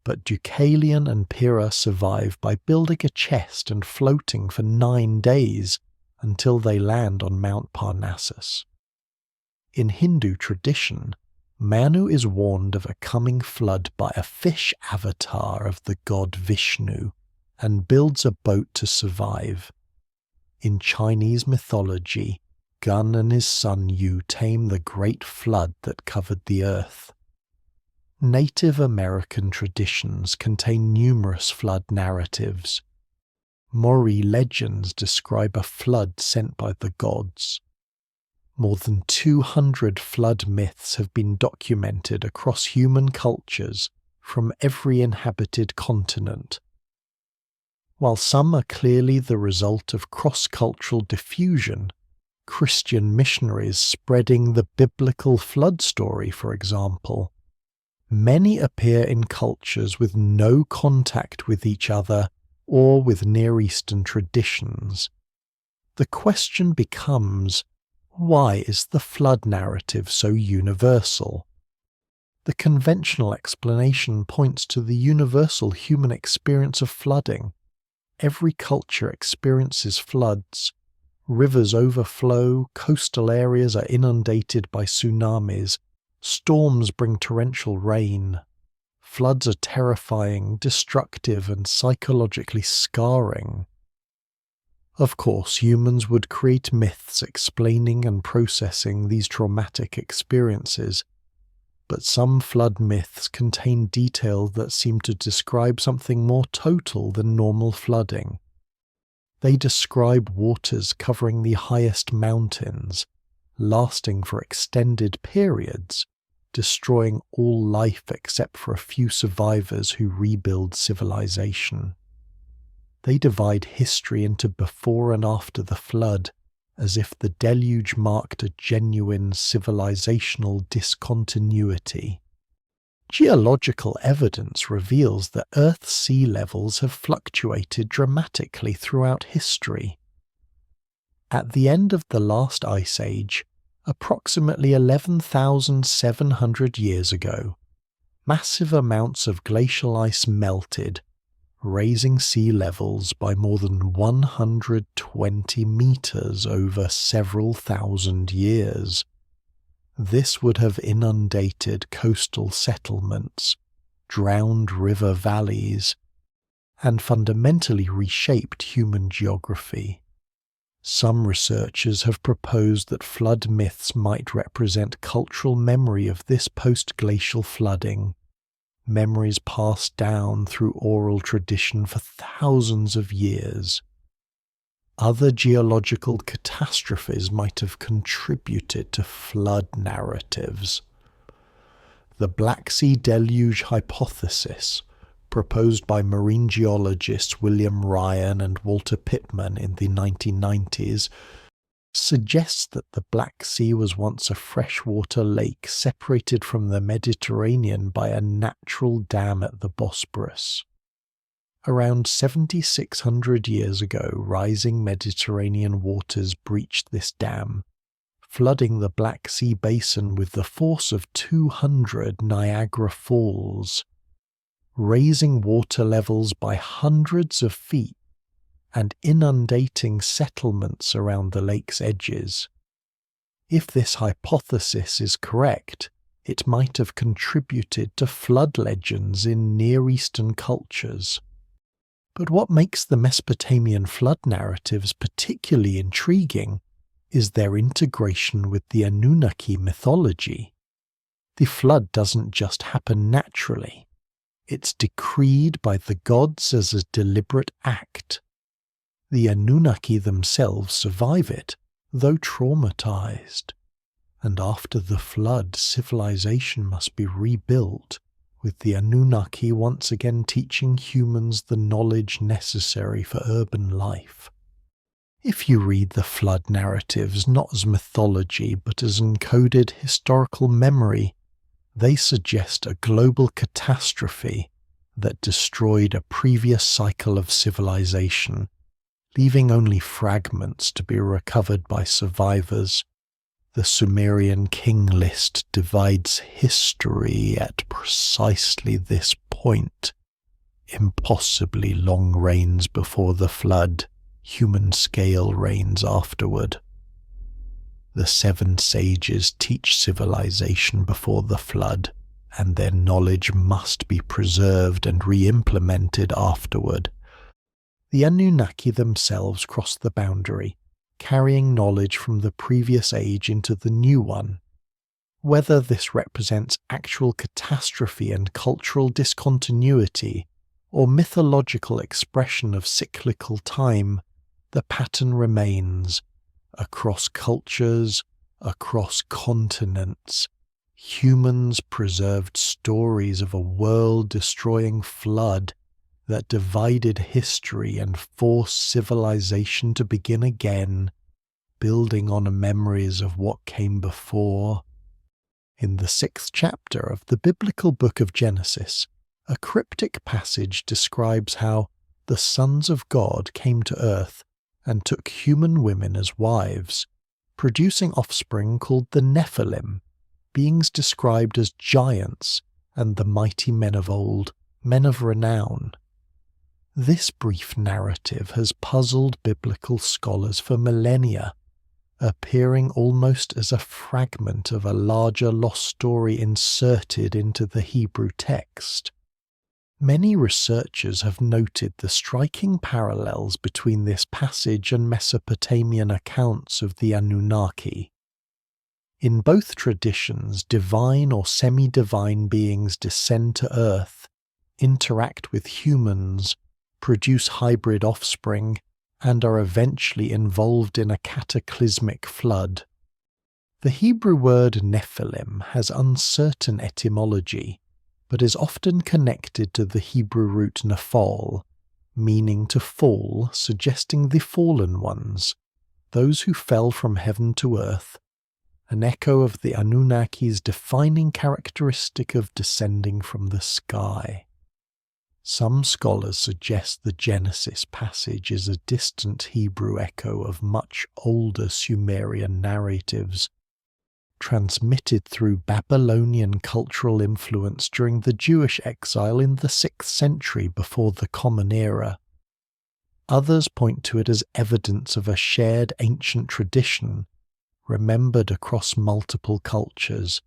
but Deucalion and Pyrrha survive by building a chest and floating for 9 days until they land on Mount Parnassus. In Hindu tradition, Manu is warned of a coming flood by a fish avatar of the god Vishnu, and builds a boat to survive. In Chinese mythology, Gun and his son Yu tame the great flood that covered the earth. Native American traditions contain numerous flood narratives. Mori legends describe a flood sent by the gods. More than 200 flood myths have been documented across human cultures from every inhabited continent. While some are clearly the result of cross-cultural diffusion, Christian missionaries spreading the biblical flood story, for example, many appear in cultures with no contact with each other or with Near Eastern traditions. The question becomes, why is the flood narrative so universal? The conventional explanation points to the universal human experience of flooding. Every culture experiences floods. Rivers overflow, coastal areas are inundated by tsunamis, storms bring torrential rain. Floods are terrifying, destructive, and psychologically scarring. Of course, humans would create myths explaining and processing these traumatic experiences, but some flood myths contain detail that seem to describe something more total than normal flooding. They describe waters covering the highest mountains, lasting for extended periods, destroying all life except for a few survivors who rebuild civilization. They divide history into before and after the flood, as if the deluge marked a genuine civilizational discontinuity. Geological evidence reveals that Earth's sea levels have fluctuated dramatically throughout history. At the end of the last ice age, approximately 11,700 years ago, massive amounts of glacial ice melted, raising sea levels by more than 120 meters over several thousand years. This would have inundated coastal settlements, drowned river valleys, and fundamentally reshaped human geography. Some researchers have proposed that flood myths might represent cultural memory of this post-glacial flooding, memories passed down through oral tradition for thousands of years. Other geological catastrophes might have contributed to flood narratives. The Black Sea Deluge hypothesis, proposed by marine geologists William Ryan and Walter Pittman in the 1990s, suggests that the Black Sea was once a freshwater lake separated from the Mediterranean by a natural dam at the Bosporus. Around 7,600 years ago, rising Mediterranean waters breached this dam, flooding the Black Sea basin with the force of 200 Niagara Falls, raising water levels by hundreds of feet and inundating settlements around the lake's edges. If this hypothesis is correct, it might have contributed to flood legends in Near Eastern cultures. But what makes the Mesopotamian flood narratives particularly intriguing is their integration with the Anunnaki mythology. The flood doesn't just happen naturally. It's decreed by the gods as a deliberate act. The Anunnaki themselves survive it, though traumatized. And after the flood, civilization must be rebuilt, with the Anunnaki once again teaching humans the knowledge necessary for urban life. If you read the flood narratives not as mythology but as encoded historical memory, they suggest a global catastrophe that destroyed a previous cycle of civilization, leaving only fragments to be recovered by survivors. The Sumerian King List divides history at precisely this point. Impossibly long reigns before the flood, human-scale reigns afterward. The 7 sages teach civilization before the flood, and their knowledge must be preserved and re-implemented afterward. The Anunnaki themselves cross the boundary, carrying knowledge from the previous age into the new one. Whether this represents actual catastrophe and cultural discontinuity, or mythological expression of cyclical time, the pattern remains. Across cultures, across continents, humans preserved stories of a world-destroying flood that divided history and forced civilization to begin again, building on memories of what came before. In the 6th chapter of the biblical book of Genesis, a cryptic passage describes how the sons of God came to earth and took human women as wives, producing offspring called the Nephilim, beings described as giants and the mighty men of old, men of renown. This brief narrative has puzzled biblical scholars for millennia, appearing almost as a fragment of a larger lost story inserted into the Hebrew text. Many researchers have noted the striking parallels between this passage and Mesopotamian accounts of the Anunnaki. In both traditions, divine or semi-divine beings descend to Earth, interact with humans, produce hybrid offspring, and are eventually involved in a cataclysmic flood. The Hebrew word Nephilim has uncertain etymology, but is often connected to the Hebrew root nephal, meaning to fall, suggesting the fallen ones, those who fell from heaven to earth, an echo of the Anunnaki's defining characteristic of descending from the sky. Some scholars suggest the Genesis passage is a distant Hebrew echo of much older Sumerian narratives, transmitted through Babylonian cultural influence during the Jewish exile in the 6th century before the Common Era. Others point to it as evidence of a shared ancient tradition, remembered across multiple cultures,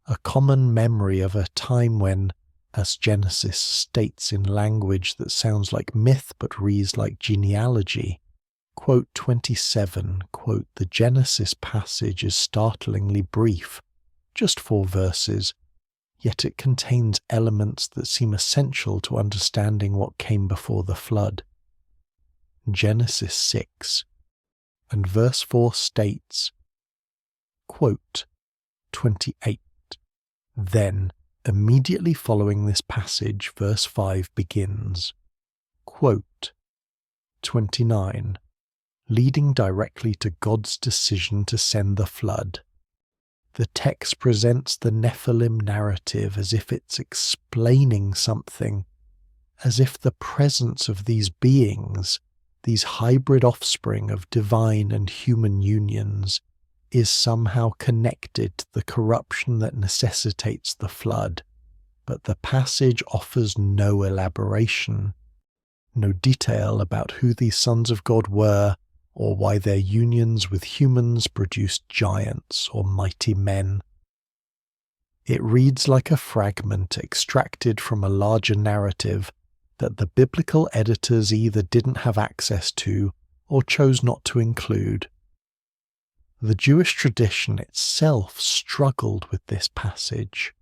a common memory of a time when, as Genesis states in language that sounds like myth but reads like genealogy, quote 27, quote, the Genesis passage is startlingly brief, just 4 verses, yet it contains elements that seem essential to understanding what came before the flood. Genesis 6, and verse 4 states, quote 28, then, immediately following this passage, verse 5 begins, quote 29, leading directly to God's decision to send the flood. The text presents the Nephilim narrative as if it's explaining something, as if the presence of these beings, these hybrid offspring of divine and human unions, is somehow connected to the corruption that necessitates the flood, but the passage offers no elaboration, no detail about who these sons of God were, or why their unions with humans produced giants or mighty men. It reads like a fragment extracted from a larger narrative that the biblical editors either didn't have access to or chose not to include. The Jewish tradition itself struggled with this passage.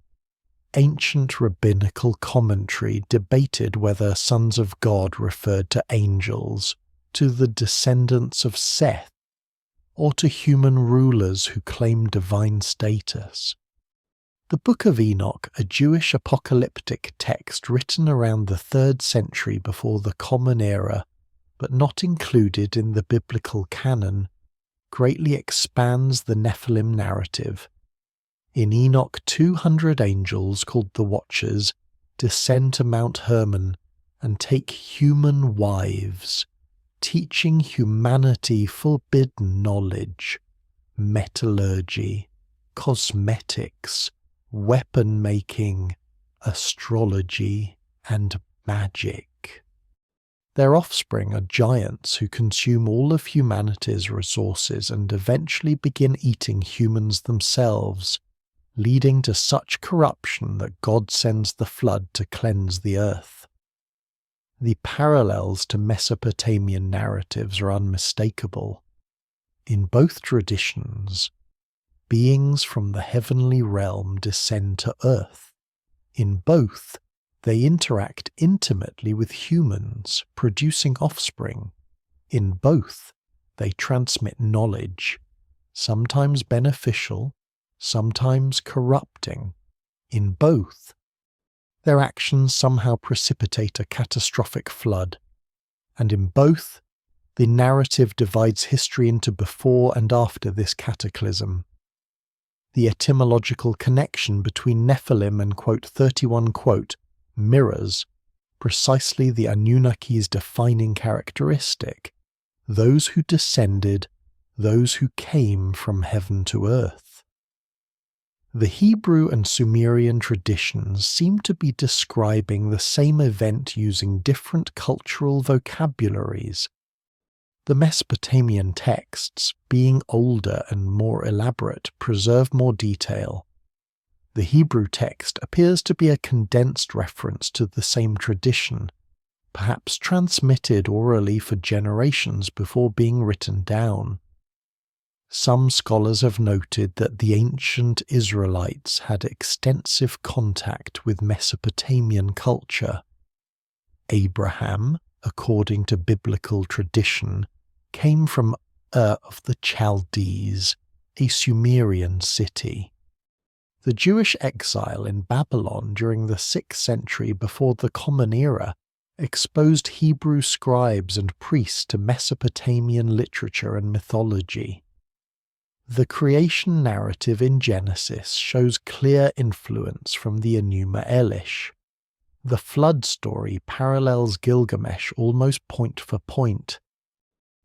Ancient rabbinical commentary debated whether sons of God referred to angels, to the descendants of Seth, or to human rulers who claim divine status. The Book of Enoch, a Jewish apocalyptic text written around the 3rd century before the Common Era, but not included in the biblical canon, greatly expands the Nephilim narrative. In Enoch, 200 angels called the Watchers descend to Mount Hermon and take human wives, teaching humanity forbidden knowledge, metallurgy, cosmetics, weapon-making, astrology, and magic. Their offspring are giants who consume all of humanity's resources and eventually begin eating humans themselves, leading to such corruption that God sends the flood to cleanse the earth. The parallels to Mesopotamian narratives are unmistakable. In both traditions, beings from the heavenly realm descend to earth. In both, they interact intimately with humans, producing offspring. In both, they transmit knowledge, sometimes beneficial, sometimes corrupting. In both, their actions somehow precipitate a catastrophic flood, and in both, the narrative divides history into before and after this cataclysm. The etymological connection between Nephilim and quote 31 quote mirrors precisely the Anunnaki's defining characteristic, those who descended, those who came from heaven to earth. The Hebrew and Sumerian traditions seem to be describing the same event using different cultural vocabularies. The Mesopotamian texts, being older and more elaborate, preserve more detail. The Hebrew text appears to be a condensed reference to the same tradition, perhaps transmitted orally for generations before being written down. Some scholars have noted that the ancient Israelites had extensive contact with Mesopotamian culture. Abraham, according to biblical tradition, came from Ur of the Chaldees, a Sumerian city. The Jewish exile in Babylon during the 6th century before the Common Era exposed Hebrew scribes and priests to Mesopotamian literature and mythology. The creation narrative in Genesis shows clear influence from the Enuma Elish. The flood story parallels Gilgamesh almost point for point.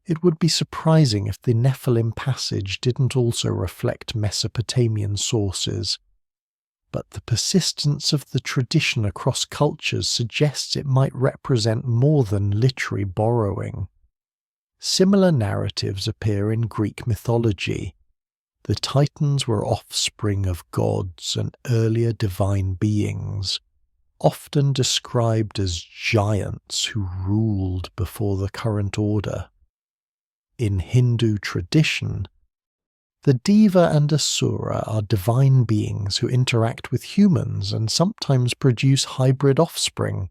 It would be surprising if the Nephilim passage didn't also reflect Mesopotamian sources, but the persistence of the tradition across cultures suggests it might represent more than literary borrowing. Similar narratives appear in Greek mythology. The Titans were offspring of gods and earlier divine beings, often described as giants who ruled before the current order. In Hindu tradition, the Deva and Asura are divine beings who interact with humans and sometimes produce hybrid offspring.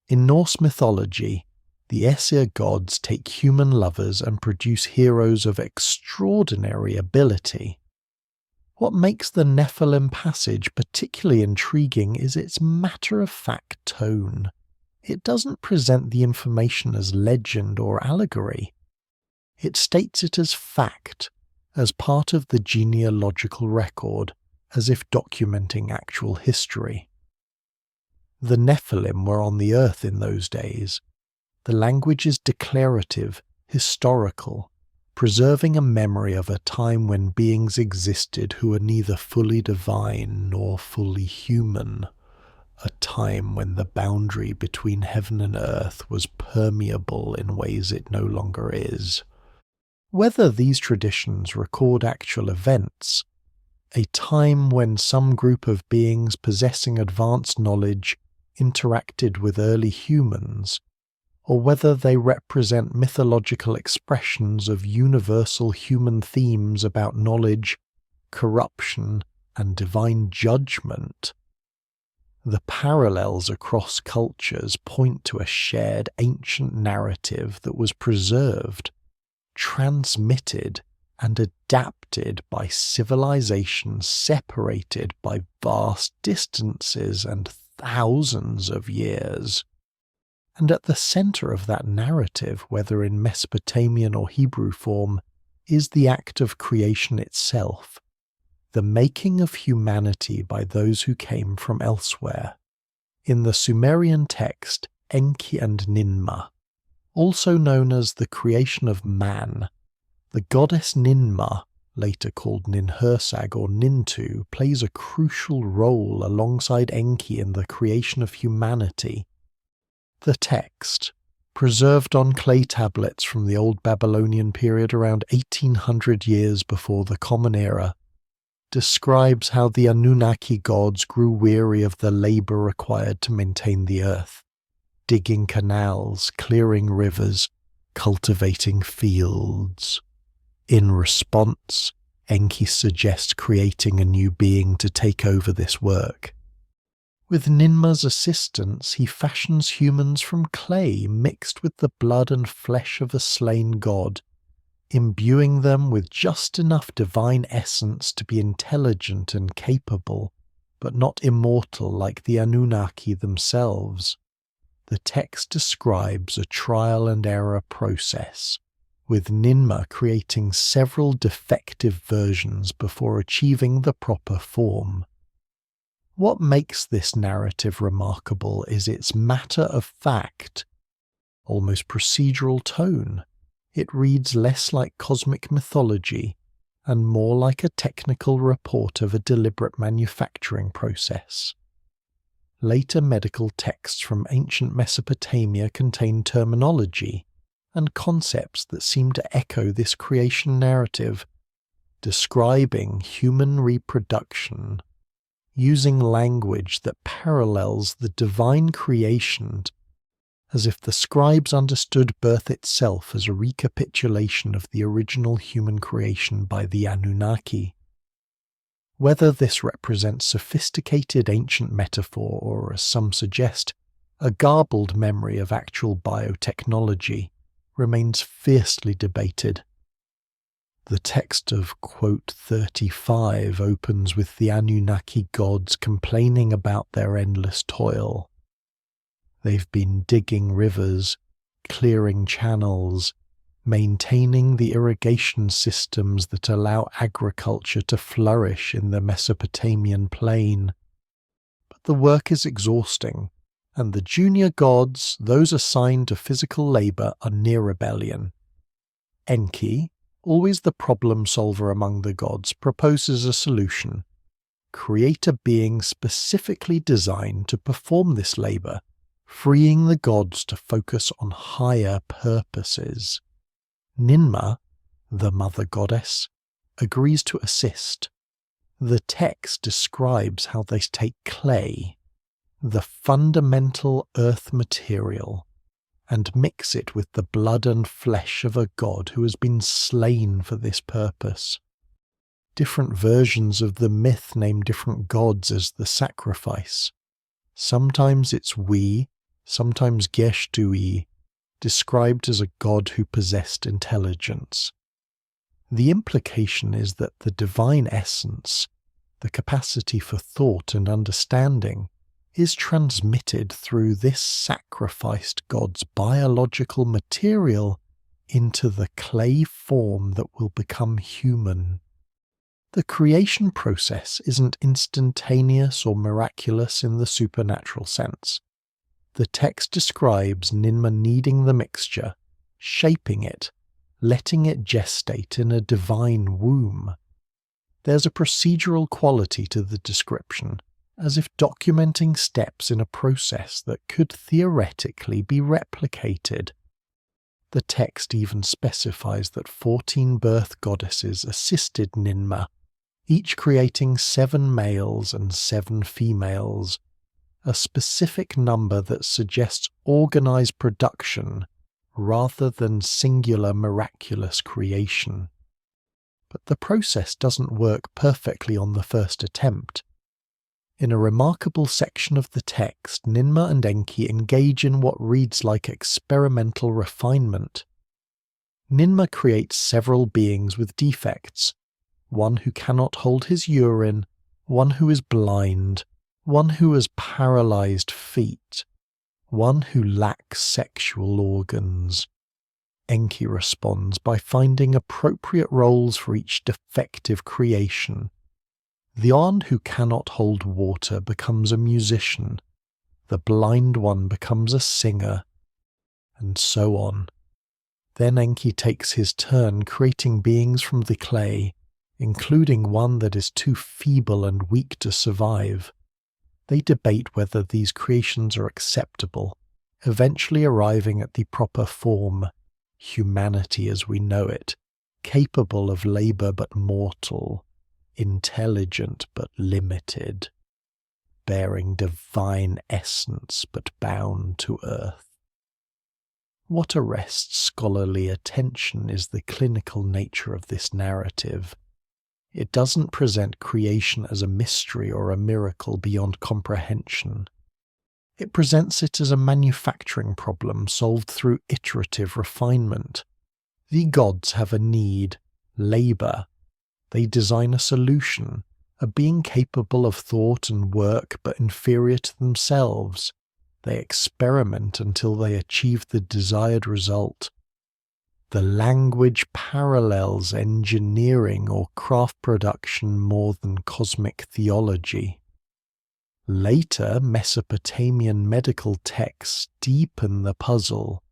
In Norse mythology, the Aesir gods take human lovers and produce heroes of extraordinary ability. What makes the Nephilim passage particularly intriguing is its matter-of-fact tone. It doesn't present the information as legend or allegory. It states it as fact, as part of the genealogical record, as if documenting actual history. The Nephilim were on the earth in those days. The language is declarative, historical, preserving a memory of a time when beings existed who were neither fully divine nor fully human, a time when the boundary between heaven and earth was permeable in ways it no longer is. Whether these traditions record actual events, a time when some group of beings possessing advanced knowledge interacted with early humans, or whether they represent mythological expressions of universal human themes about knowledge, corruption, and divine judgment, the parallels across cultures point to a shared ancient narrative that was preserved, transmitted, and adapted by civilizations separated by vast distances and thousands of years. And at the center of that narrative, whether in Mesopotamian or Hebrew form, is the act of creation itself, the making of humanity by those who came from elsewhere. In the Sumerian text, Enki and Ninmah, also known as the creation of man, the goddess Ninmah, later called Ninhursag or Nintu, plays a crucial role alongside Enki in the creation of humanity. The text, preserved on clay tablets from the Old Babylonian period around 1800 years before the Common Era, describes how the Anunnaki gods grew weary of the labor required to maintain the earth, digging canals, clearing rivers, cultivating fields. In response, Enki suggests creating a new being to take over this work. With Ninmah's assistance, he fashions humans from clay mixed with the blood and flesh of a slain god, imbuing them with just enough divine essence to be intelligent and capable, but not immortal like the Anunnaki themselves. The text describes a trial and error process, with Ninmah creating several defective versions before achieving the proper form. What makes this narrative remarkable is its matter-of-fact, almost procedural tone. It reads less like cosmic mythology and more like a technical report of a deliberate manufacturing process. Later medical texts from ancient Mesopotamia contain terminology and concepts that seem to echo this creation narrative, describing human reproduction, using language that parallels the divine creation, as if the scribes understood birth itself as a recapitulation of the original human creation by the Anunnaki. Whether this represents sophisticated ancient metaphor or, as some suggest, a garbled memory of actual biotechnology, remains fiercely debated. The text of quote 35 opens with the Anunnaki gods complaining about their endless toil. They've been digging rivers, clearing channels, maintaining the irrigation systems that allow agriculture to flourish in the Mesopotamian plain. But the work is exhausting, and the junior gods, those assigned to physical labor, are near rebellion. Enki, always the problem solver among the gods, proposes a solution. Create a being specifically designed to perform this labor, freeing the gods to focus on higher purposes. Ninmah, the mother goddess, agrees to assist. The text describes how they take clay, the fundamental earth material, and mix it with the blood and flesh of a god who has been slain for this purpose. Different versions of the myth name different gods as the sacrifice. Sometimes it's We, sometimes Geshtui, described as a god who possessed intelligence. The implication is that the divine essence, the capacity for thought and understanding, is transmitted through this sacrificed god's biological material into the clay form that will become human. The creation process isn't instantaneous or miraculous in the supernatural sense. The text describes Ninmah kneading the mixture, shaping it, letting it gestate in a divine womb. There's a procedural quality to the description, as if documenting steps in a process that could theoretically be replicated. The text even specifies that 14 birth goddesses assisted Ninmah, each creating 7 males and 7 females, a specific number that suggests organized production rather than singular miraculous creation. But the process doesn't work perfectly on the first attempt. In a remarkable section of the text, Ninmah and Enki engage in what reads like experimental refinement. Ninmah creates several beings with defects, one who cannot hold his urine, one who is blind, one who has paralyzed feet, one who lacks sexual organs. Enki responds by finding appropriate roles for each defective creation. The one who cannot hold water becomes a musician, the blind one becomes a singer, and so on. Then Enki takes his turn creating beings from the clay, including one that is too feeble and weak to survive. They debate whether these creations are acceptable, eventually arriving at the proper form, humanity as we know it, capable of labor but mortal, intelligent but limited, bearing divine essence but bound to earth. What arrests scholarly attention is the clinical nature of this narrative. It doesn't present creation as a mystery or a miracle beyond comprehension. It presents it as a manufacturing problem solved through iterative refinement. The gods have a need, labor. They design a solution, a being capable of thought and work but inferior to themselves. They experiment until they achieve the desired result. The language parallels engineering or craft production more than cosmic theology. Later, Mesopotamian medical texts deepen the puzzle.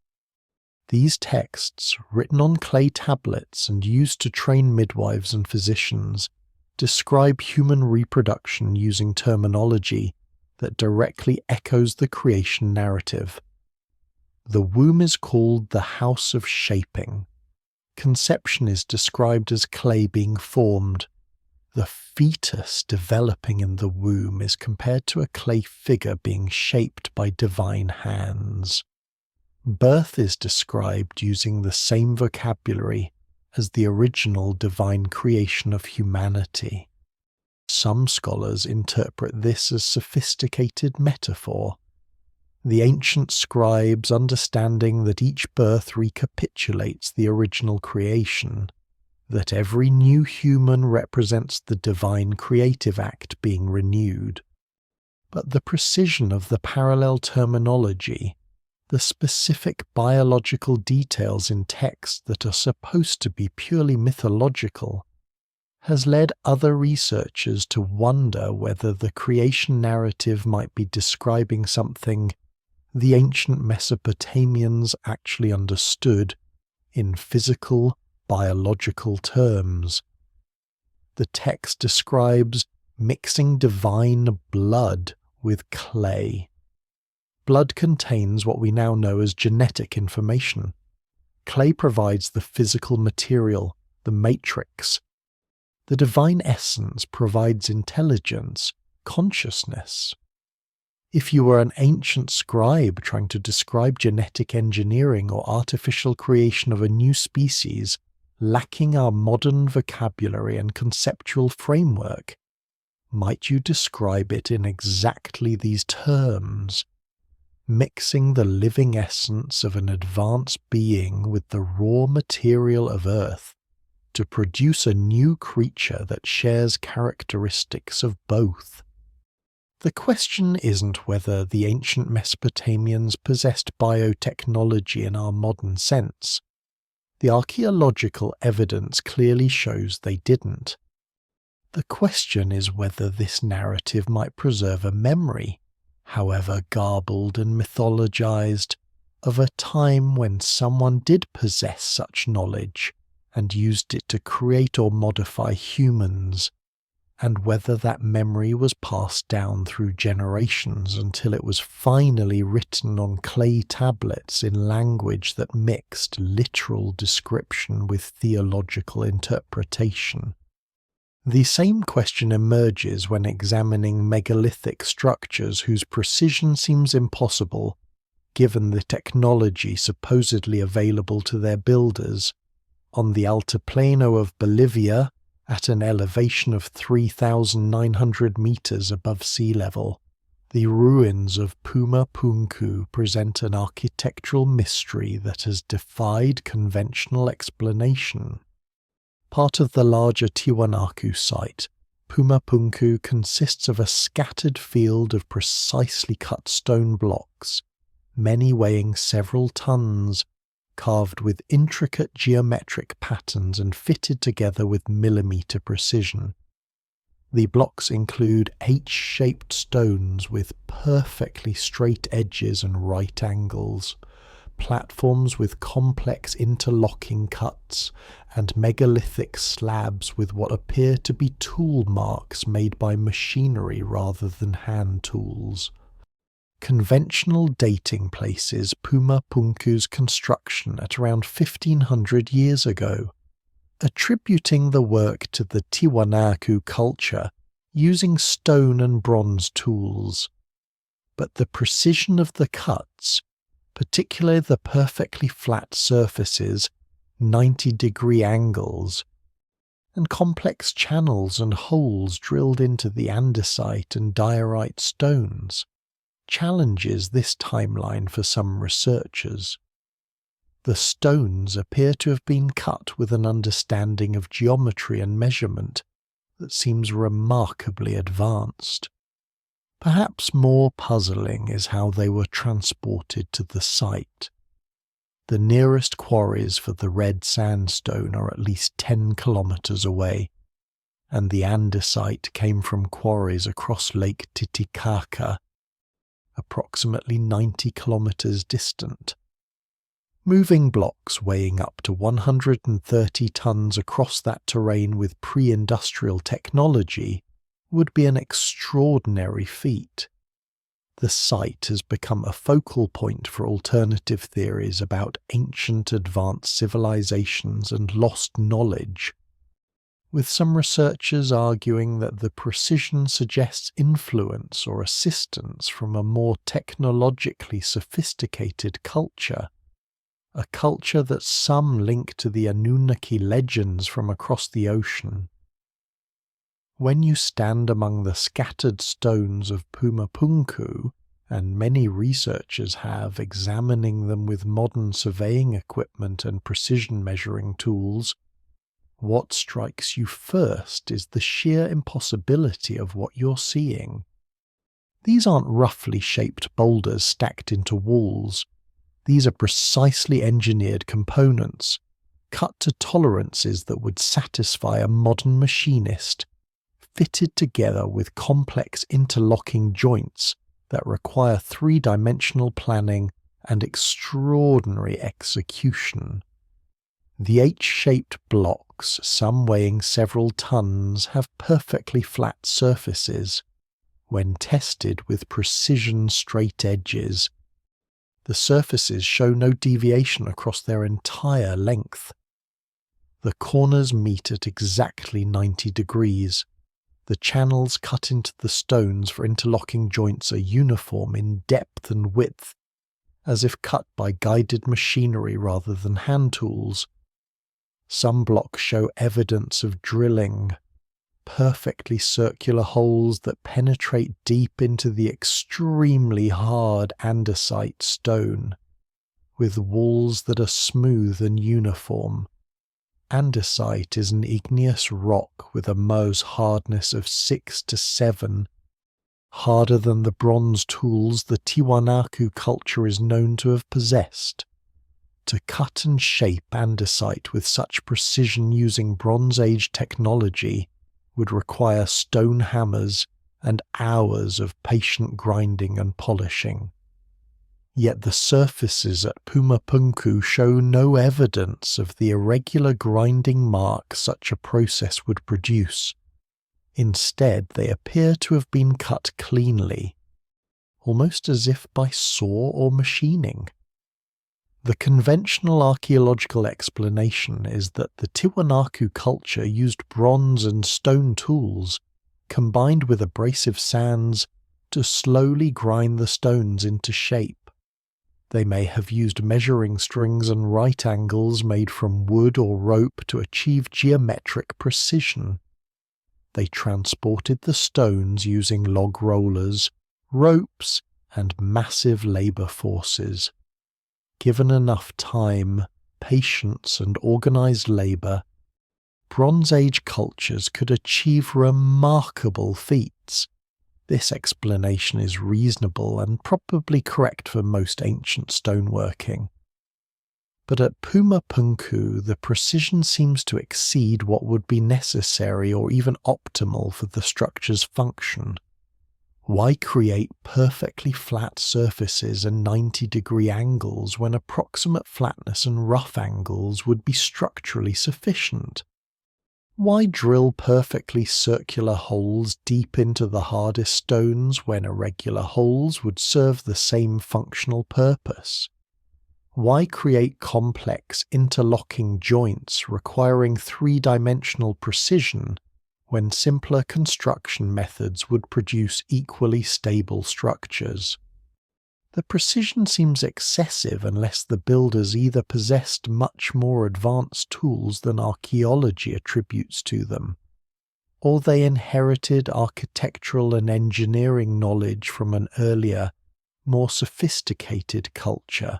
These texts, written on clay tablets and used to train midwives and physicians, describe human reproduction using terminology that directly echoes the creation narrative. The womb is called the house of shaping. Conception is described as clay being formed. The fetus developing in the womb is compared to a clay figure being shaped by divine hands. Birth is described using the same vocabulary as the original divine creation of humanity. Some scholars interpret this as sophisticated metaphor. The ancient scribes, understanding that each birth recapitulates the original creation, that every new human represents the divine creative act being renewed. But the precision of the parallel terminology, the specific biological details in texts that are supposed to be purely mythological, has led other researchers to wonder whether the creation narrative might be describing something the ancient Mesopotamians actually understood in physical, biological terms. The text describes mixing divine blood with clay. Blood contains what we now know as genetic information. Clay provides the physical material, the matrix. The divine essence provides intelligence, consciousness. If you were an ancient scribe trying to describe genetic engineering or artificial creation of a new species, lacking our modern vocabulary and conceptual framework, might you describe it in exactly these terms? Mixing the living essence of an advanced being with the raw material of Earth to produce a new creature that shares characteristics of both. The question isn't whether the ancient Mesopotamians possessed biotechnology in our modern sense. The archaeological evidence clearly shows they didn't. The question is whether this narrative might preserve a memory, however garbled and mythologized, of a time when someone did possess such knowledge and used it to create or modify humans, and whether that memory was passed down through generations until it was finally written on clay tablets in language that mixed literal description with theological interpretation. The same question emerges when examining megalithic structures whose precision seems impossible, given the technology supposedly available to their builders. On the Altiplano of Bolivia, at an elevation of 3,900 meters above sea level, the ruins of Puma Punku present an architectural mystery that has defied conventional explanation. Part of the larger Tiwanaku site, Puma Punku consists of a scattered field of precisely cut stone blocks, many weighing several tons, carved with intricate geometric patterns and fitted together with millimeter precision. The blocks include H-shaped stones with perfectly straight edges and right angles, platforms with complex interlocking cuts, and megalithic slabs with what appear to be tool marks made by machinery rather than hand tools. Conventional dating places Puma Punku's construction at around 1500 years ago, attributing the work to the Tiwanaku culture using stone and bronze tools. But the precision of the cuts, particularly the perfectly flat surfaces, 90-degree angles, and complex channels and holes drilled into the andesite and diorite stones, challenges this timeline for some researchers. The stones appear to have been cut with an understanding of geometry and measurement that seems remarkably advanced. Perhaps more puzzling is how they were transported to the site. The nearest quarries for the red sandstone are at least 10 kilometers away, and the andesite came from quarries across Lake Titicaca, approximately 90 kilometers distant. Moving blocks weighing up to 130 tons across that terrain with pre-industrial technology would be an extraordinary feat. The site has become a focal point for alternative theories about ancient advanced civilizations and lost knowledge, with some researchers arguing that the precision suggests influence or assistance from a more technologically sophisticated culture, a culture that some link to the Anunnaki legends from across the ocean. When you stand among the scattered stones of Puma Punku, and many researchers have, examining them with modern surveying equipment and precision measuring tools, what strikes you first is the sheer impossibility of what you're seeing. These aren't roughly shaped boulders stacked into walls. These are precisely engineered components, cut to tolerances that would satisfy a modern machinist, fitted together with complex interlocking joints that require three-dimensional planning and extraordinary execution. The H-shaped blocks, some weighing several tons, have perfectly flat surfaces. When tested with precision straight edges, the surfaces show no deviation across their entire length. The corners meet at exactly 90 degrees. The channels cut into the stones for interlocking joints are uniform in depth and width, as if cut by guided machinery rather than hand tools. Some blocks show evidence of drilling, perfectly circular holes that penetrate deep into the extremely hard andesite stone, with walls that are smooth and uniform. Andesite is an igneous rock with a Mohs hardness of 6 to 7, harder than the bronze tools the Tiwanaku culture is known to have possessed. To cut and shape andesite with such precision using Bronze Age technology would require stone hammers and hours of patient grinding and polishing. Yet the surfaces at Pumapunku show no evidence of the irregular grinding mark such a process would produce. Instead, they appear to have been cut cleanly, almost as if by saw or machining. The conventional archaeological explanation is that the Tiwanaku culture used bronze and stone tools, combined with abrasive sands, to slowly grind the stones into shape. They may have used measuring strings and right angles made from wood or rope to achieve geometric precision. They transported the stones using log rollers, ropes, and massive labour forces. Given enough time, patience, and organised labour, Bronze Age cultures could achieve remarkable feats. This explanation is reasonable and probably correct for most ancient stoneworking. But at Pumapunku, the precision seems to exceed what would be necessary or even optimal for the structure's function. Why create perfectly flat surfaces and 90-degree angles when approximate flatness and rough angles would be structurally sufficient? Why drill perfectly circular holes deep into the hardest stones when irregular holes would serve the same functional purpose? Why create complex interlocking joints requiring three-dimensional precision when simpler construction methods would produce equally stable structures? The precision seems excessive unless the builders either possessed much more advanced tools than archaeology attributes to them, or they inherited architectural and engineering knowledge from an earlier, more sophisticated culture,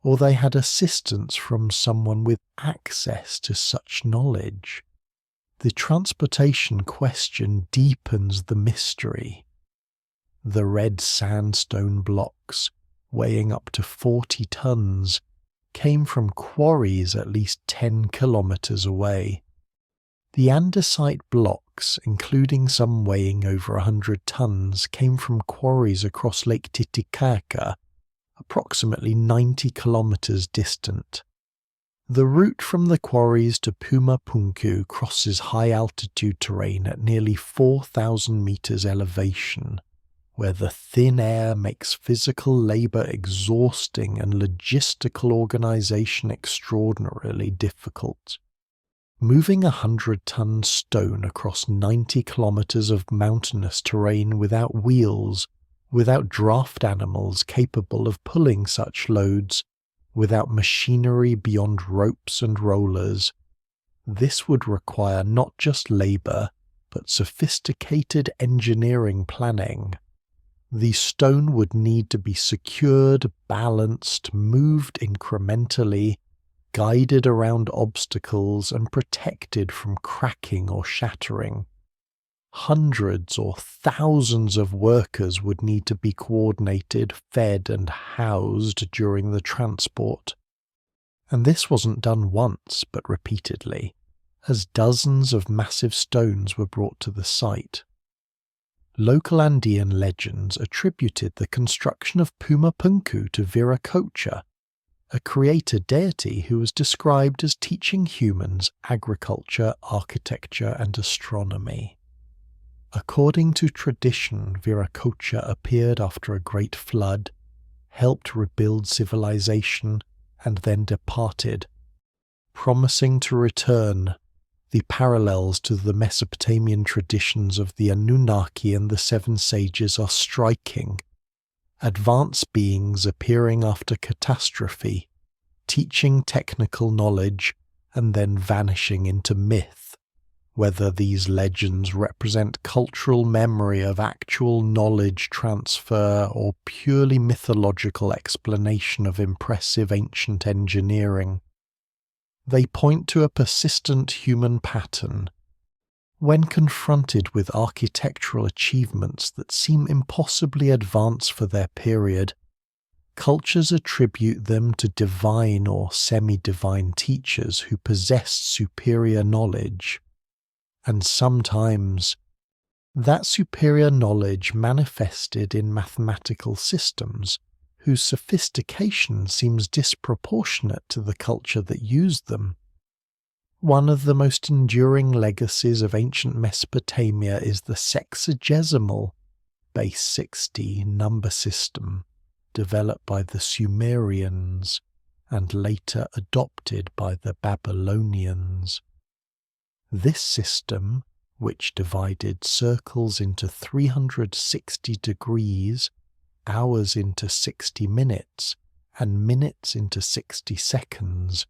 or they had assistance from someone with access to such knowledge. The transportation question deepens the mystery. The red sandstone blocks, weighing up to 40 tons, came from quarries at least 10 kilometers away. The andesite blocks, including some weighing over 100 tons, came from quarries across Lake Titicaca, approximately 90 kilometers distant. The route from the quarries to Pumapunku crosses high-altitude terrain at nearly 4,000 meters elevation, where the thin air makes physical labour exhausting and logistical organisation extraordinarily difficult. Moving 100-ton stone across 90 kilometres of mountainous terrain without wheels, without draft animals capable of pulling such loads, without machinery beyond ropes and rollers, this would require not just labour, but sophisticated engineering planning. The stone would need to be secured, balanced, moved incrementally, guided around obstacles, and protected from cracking or shattering. Hundreds or thousands of workers would need to be coordinated, fed, and housed during the transport. And this wasn't done once, but repeatedly, as dozens of massive stones were brought to the site. Local Andean legends attributed the construction of Pumapunku to Viracocha, a creator deity who was described as teaching humans agriculture, architecture, and astronomy. According to tradition, Viracocha appeared after a great flood, helped rebuild civilization, and then departed, promising to return. The parallels to the Mesopotamian traditions of the Anunnaki and the Seven Sages are striking. Advanced beings appearing after catastrophe, teaching technical knowledge, and then vanishing into myth. Whether these legends represent cultural memory of actual knowledge transfer or purely mythological explanation of impressive ancient engineering, they point to a persistent human pattern. When confronted with architectural achievements that seem impossibly advanced for their period, cultures attribute them to divine or semi-divine teachers who possessed superior knowledge. And sometimes, that superior knowledge manifested in mathematical systems whose sophistication seems disproportionate to the culture that used them. One of the most enduring legacies of ancient Mesopotamia is the sexagesimal, base 60 number system, developed by the Sumerians and later adopted by the Babylonians. This system, which divided circles into 360 degrees, hours into 60 minutes, and minutes into 60 seconds,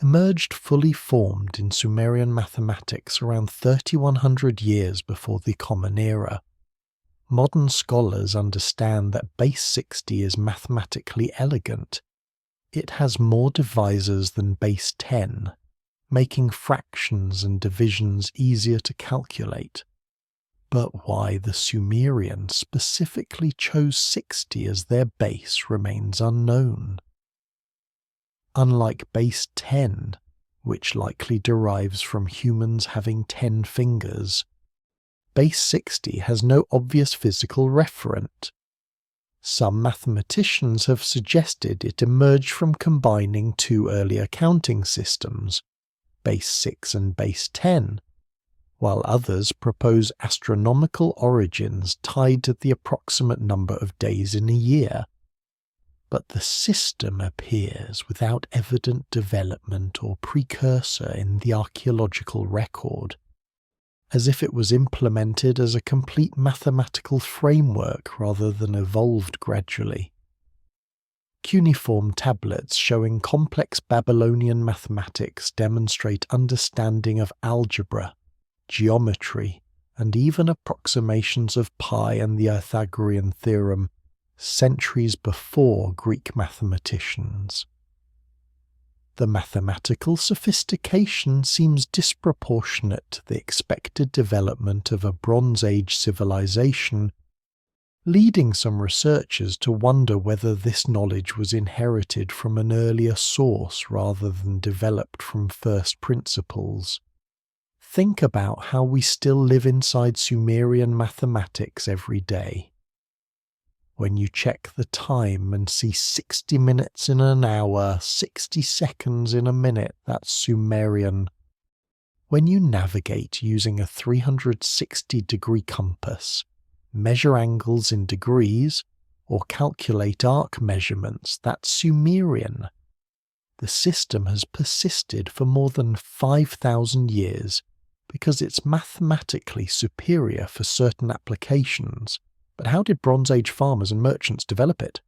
emerged fully formed in Sumerian mathematics around 3100 years before the Common Era. Modern scholars understand that base 60 is mathematically elegant. It has more divisors than base 10, making fractions and divisions easier to calculate. But why the Sumerians specifically chose 60 as their base remains unknown. Unlike base 10, which likely derives from humans having 10 fingers, base 60 has no obvious physical referent. Some mathematicians have suggested it emerged from combining two earlier counting systems, base 6 and base 10, while others propose astronomical origins tied to the approximate number of days in a year. But the system appears without evident development or precursor in the archaeological record, as if it was implemented as a complete mathematical framework rather than evolved gradually. Cuneiform tablets showing complex Babylonian mathematics demonstrate understanding of algebra, geometry, and even approximations of pi and the Pythagorean theorem centuries before Greek mathematicians. The mathematical sophistication seems disproportionate to the expected development of a Bronze Age civilization, leading some researchers to wonder whether this knowledge was inherited from an earlier source rather than developed from first principles. Think about how we still live inside Sumerian mathematics every day. When you check the time and see 60 minutes in an hour, 60 seconds in a minute, that's Sumerian. When you navigate using a 360-degree compass, measure angles in degrees, or calculate arc measurements, that's Sumerian. The system has persisted for more than 5,000 years because it's mathematically superior for certain applications. But how did Bronze Age farmers and merchants develop it?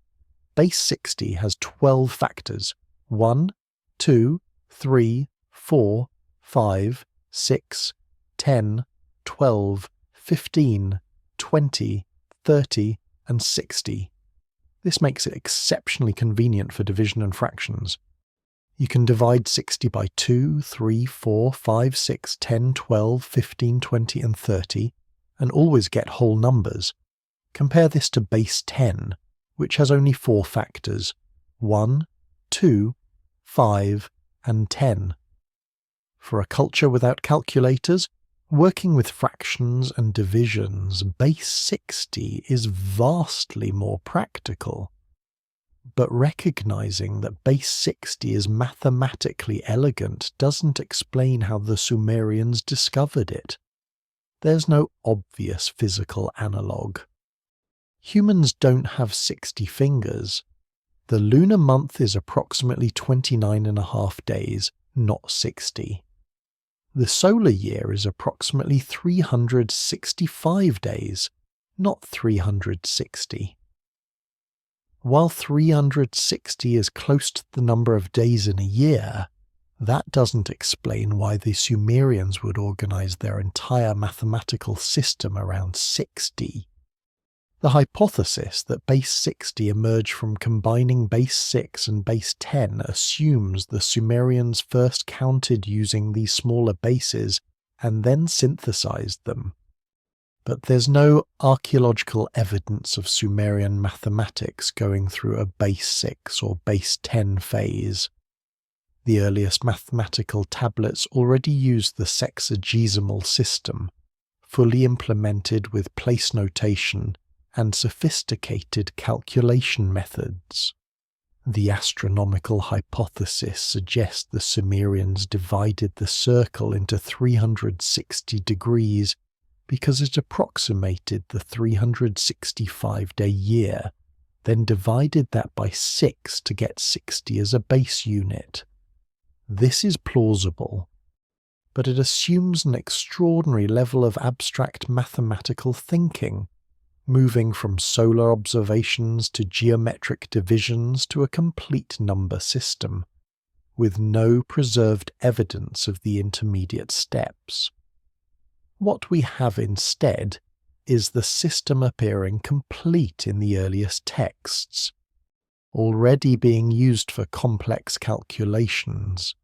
Base 60 has 12 factors: 1, 2, 3, 4, 5, 6, 10, 12, 15, 20, 30, and 60. This makes it exceptionally convenient for division and fractions. You can divide 60 by 2, 3, 4, 5, 6, 10, 12, 15, 20, and 30, and always get whole numbers. Compare this to base 10, which has only 4 factors: 1, 2, 5, and 10. For a culture without calculators, working with fractions and divisions, base 60 is vastly more practical. But recognizing that base 60 is mathematically elegant doesn't explain how the Sumerians discovered it. There's no obvious physical analogue. Humans don't have 60 fingers. The lunar month is approximately 29.5 days, not 60. The solar year is approximately 365 days, not 360. While 360 is close to the number of days in a year, that doesn't explain why the Sumerians would organize their entire mathematical system around 60. The hypothesis that base 60 emerged from combining base 6 and base 10 assumes the Sumerians first counted using these smaller bases and then synthesized them. But there's no archaeological evidence of Sumerian mathematics going through a base 6 or base 10 phase. The earliest mathematical tablets already used the sexagesimal system, fully implemented with place notation and sophisticated calculation methods. The astronomical hypothesis suggests the Sumerians divided the circle into 360 degrees because it approximated the 365-day year, then divided that by 6 to get 60 as a base unit. This is plausible, but it assumes an extraordinary level of abstract mathematical thinking, moving from solar observations to geometric divisions to a complete number system, with no preserved evidence of the intermediate steps. What we have instead is the system appearing complete in the earliest texts, already being used for complex calculations.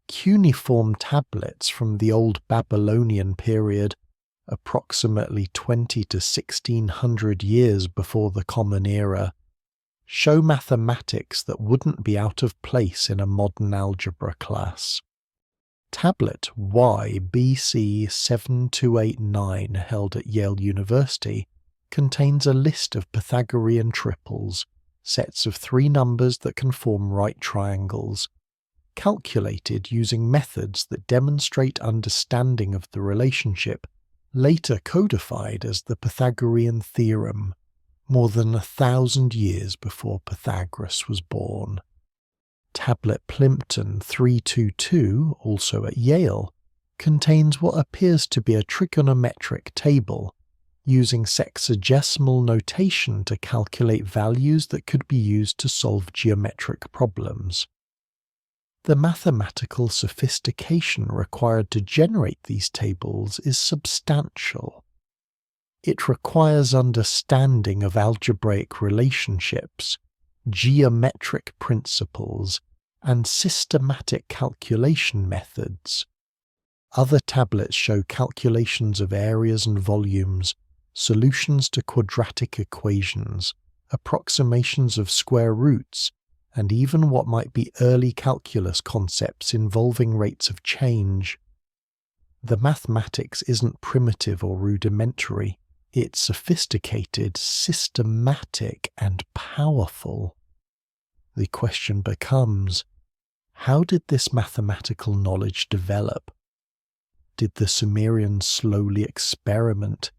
Cuneiform tablets from the Old Babylonian period, approximately 20 to 1600 years before the Common Era, show mathematics that wouldn't be out of place in a modern algebra class. Tablet Y BC 7289 held at Yale University contains a list of Pythagorean triples, sets of 3 numbers that can form right triangles, calculated using methods that demonstrate understanding of the relationship, later codified as the Pythagorean theorem, more than 1,000 years before Pythagoras was born. Tablet Plimpton 322, also at Yale, contains what appears to be a trigonometric table, using sexagesimal notation to calculate values that could be used to solve geometric problems. The mathematical sophistication required to generate these tables is substantial. It requires understanding of algebraic relationships, geometric principles, and systematic calculation methods. Other tablets show calculations of areas and volumes, solutions to quadratic equations, approximations of square roots, and even what might be early calculus concepts involving rates of change. The mathematics isn't primitive or rudimentary. It's sophisticated, systematic, and powerful. The question becomes, how did this mathematical knowledge develop? Did the Sumerians slowly experiment,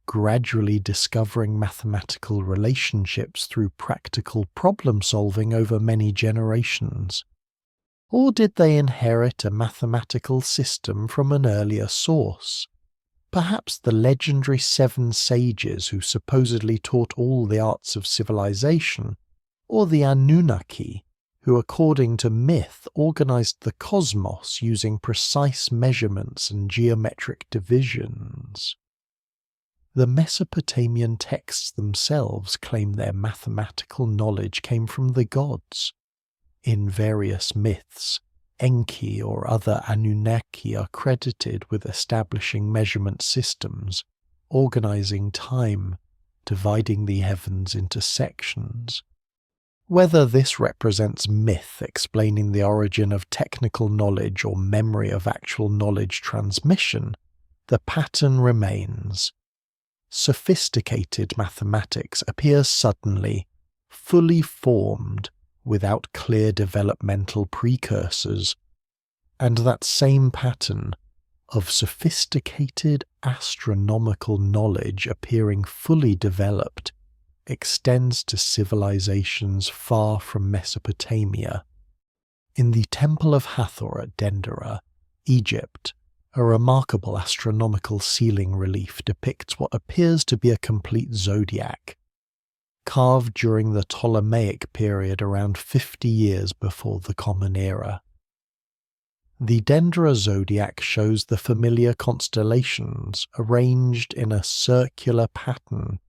gradually discovering mathematical relationships through practical problem-solving over many generations? Or did they inherit a mathematical system from an earlier source? Perhaps the legendary 7 sages who supposedly taught all the arts of civilization, or the Anunnaki, who according to myth organized the cosmos using precise measurements and geometric divisions. The Mesopotamian texts themselves claim their mathematical knowledge came from the gods. In various myths, Enki or other Anunnaki are credited with establishing measurement systems, organizing time, dividing the heavens into sections. Whether this represents myth explaining the origin of technical knowledge or memory of actual knowledge transmission, the pattern remains. Sophisticated mathematics appears suddenly, fully formed without clear developmental precursors, and that same pattern of sophisticated astronomical knowledge appearing fully developed extends to civilizations far from Mesopotamia. In the Temple of Hathor at Dendera, Egypt, a remarkable astronomical ceiling relief depicts what appears to be a complete zodiac, carved during the Ptolemaic period around 50 years before the Common Era. The Dendera zodiac shows the familiar constellations arranged in a circular pattern,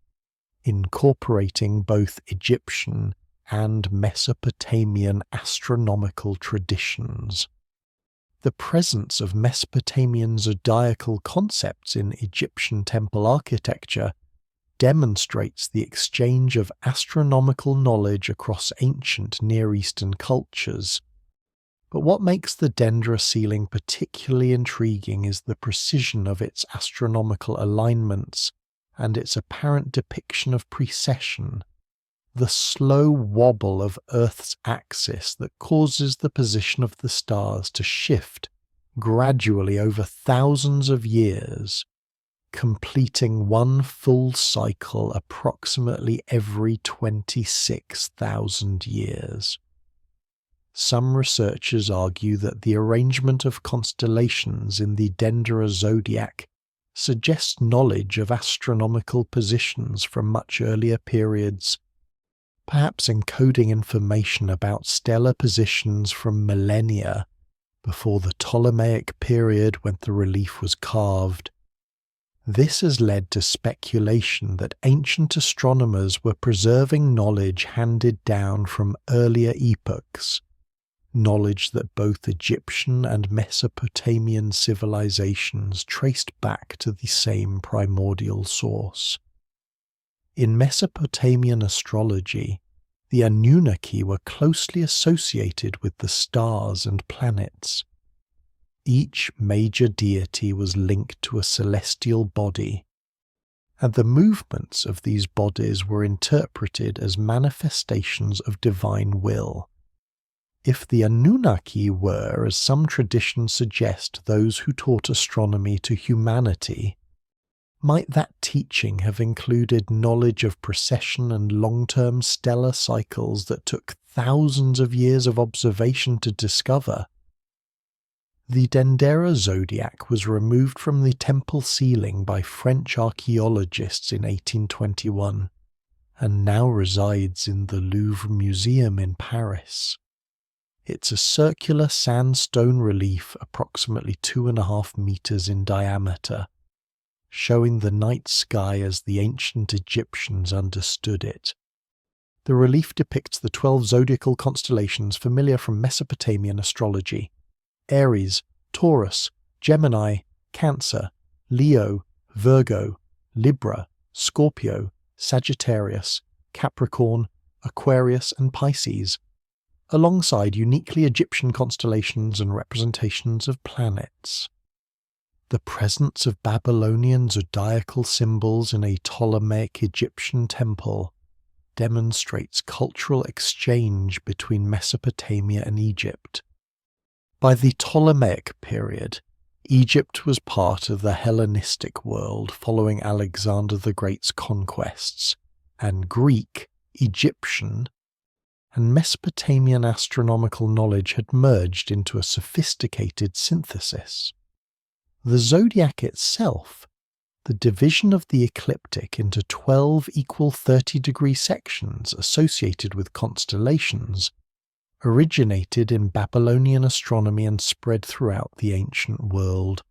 incorporating both Egyptian and Mesopotamian astronomical traditions. The presence of Mesopotamian zodiacal concepts in Egyptian temple architecture demonstrates the exchange of astronomical knowledge across ancient Near Eastern cultures. But what makes the Dendera ceiling particularly intriguing is the precision of its astronomical alignments and its apparent depiction of precession, the slow wobble of Earth's axis that causes the position of the stars to shift gradually over thousands of years, completing one full cycle approximately every 26,000 years. Some researchers argue that the arrangement of constellations in the Dendera zodiac suggests knowledge of astronomical positions from much earlier periods, perhaps encoding information about stellar positions from millennia before the Ptolemaic period when the relief was carved. This has led to speculation that ancient astronomers were preserving knowledge handed down from earlier epochs, knowledge that both Egyptian and Mesopotamian civilizations traced back to the same primordial source. In Mesopotamian astrology, the Anunnaki were closely associated with the stars and planets. Each major deity was linked to a celestial body, and the movements of these bodies were interpreted as manifestations of divine will. If the Anunnaki were, as some traditions suggest, those who taught astronomy to humanity, might that teaching have included knowledge of precession and long-term stellar cycles that took thousands of years of observation to discover? The Dendera zodiac was removed from the temple ceiling by French archaeologists in 1821 and now resides in the Louvre Museum in Paris. It's a circular sandstone relief approximately 2.5 meters in diameter, showing the night sky as the ancient Egyptians understood it. The relief depicts the 12 zodiacal constellations familiar from Mesopotamian astrology: Aries, Taurus, Gemini, Cancer, Leo, Virgo, Libra, Scorpio, Sagittarius, Capricorn, Aquarius, and Pisces, alongside uniquely Egyptian constellations and representations of planets. The presence of Babylonian zodiacal symbols in a Ptolemaic Egyptian temple demonstrates cultural exchange between Mesopotamia and Egypt. By the Ptolemaic period, Egypt was part of the Hellenistic world following Alexander the Great's conquests, and Greek, Egyptian, and Mesopotamian astronomical knowledge had merged into a sophisticated synthesis. The zodiac itself, the division of the ecliptic into 12 equal 30-degree sections associated with constellations, originated in Babylonian astronomy and spread throughout the ancient world.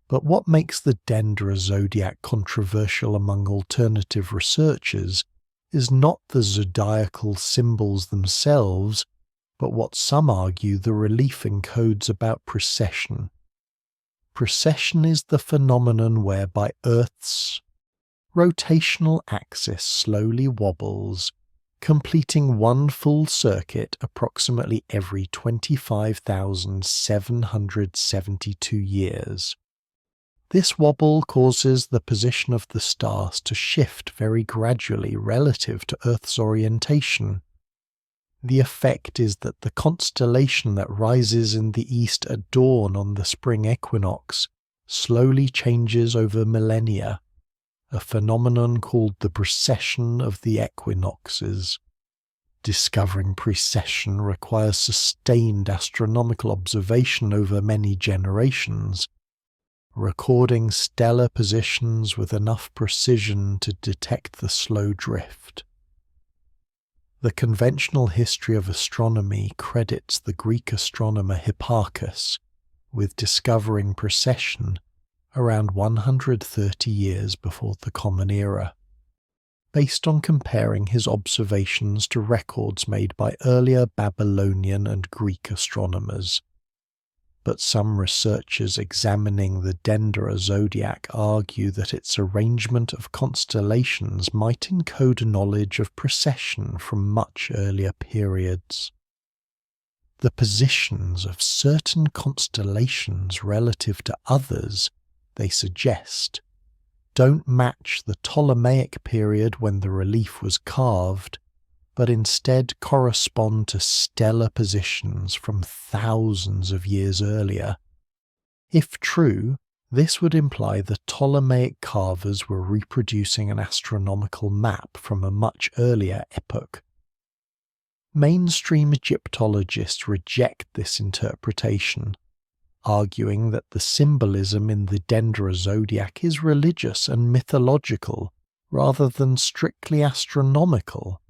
But what makes the Dendera zodiac controversial among alternative researchers is not the zodiacal symbols themselves, but what some argue the relief encodes about precession. Precession is the phenomenon whereby Earth's rotational axis slowly wobbles, completing one full circuit approximately every 25,772 years. This wobble causes the position of the stars to shift very gradually relative to Earth's orientation. The effect is that the constellation that rises in the east at dawn on the spring equinox slowly changes over millennia, a phenomenon called the precession of the equinoxes. Discovering precession requires sustained astronomical observation over many generations, recording stellar positions with enough precision to detect the slow drift. The conventional history of astronomy credits the Greek astronomer Hipparchus with discovering precession around 130 years before the Common Era, based on comparing his observations to records made by earlier Babylonian and Greek astronomers. But some researchers examining the Dendera zodiac argue that its arrangement of constellations might encode knowledge of precession from much earlier periods. The positions of certain constellations relative to others, they suggest, don't match the Ptolemaic period when the relief was carved, but instead correspond to stellar positions from thousands of years earlier. If true, this would imply the Ptolemaic carvers were reproducing an astronomical map from a much earlier epoch. Mainstream Egyptologists reject this interpretation, arguing that the symbolism in the Dendera zodiac is religious and mythological rather than strictly astronomical,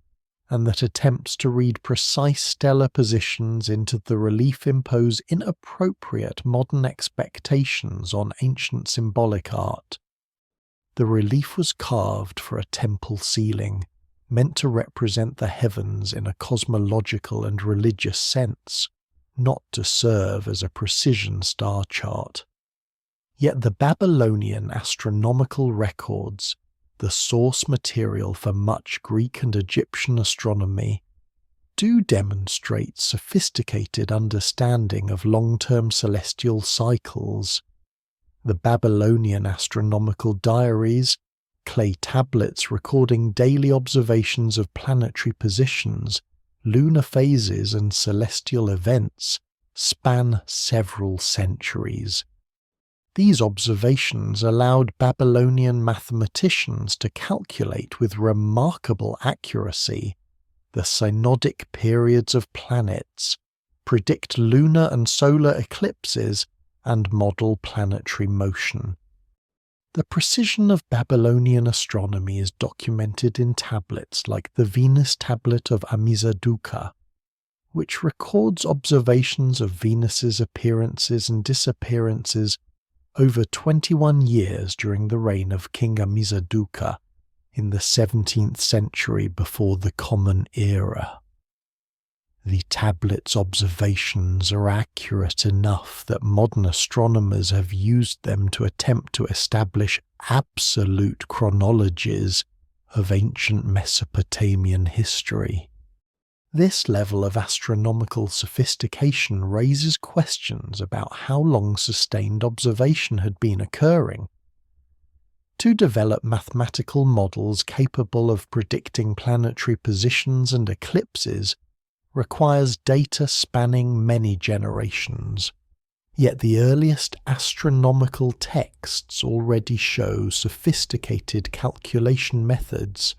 and that attempts to read precise stellar positions into the relief impose inappropriate modern expectations on ancient symbolic art. The relief was carved for a temple ceiling, meant to represent the heavens in a cosmological and religious sense, not to serve as a precision star chart. Yet the Babylonian astronomical records, the source material for much Greek and Egyptian astronomy, do demonstrate sophisticated understanding of long-term celestial cycles. The Babylonian astronomical diaries, clay tablets recording daily observations of planetary positions, lunar phases and celestial events, span several centuries. These observations allowed Babylonian mathematicians to calculate with remarkable accuracy the synodic periods of planets, predict lunar and solar eclipses, and model planetary motion. The precision of Babylonian astronomy is documented in tablets like the Venus tablet of Amizabduqa, which records observations of Venus's appearances and disappearances over 21 years during the reign of King Amizabduqa in the 17th century before the Common Era. The tablet's observations are accurate enough that modern astronomers have used them to attempt to establish absolute chronologies of ancient Mesopotamian history. This level of astronomical sophistication raises questions about how long sustained observation had been occurring. To develop mathematical models capable of predicting planetary positions and eclipses requires data spanning many generations. Yet the earliest astronomical texts already show sophisticated calculation methods,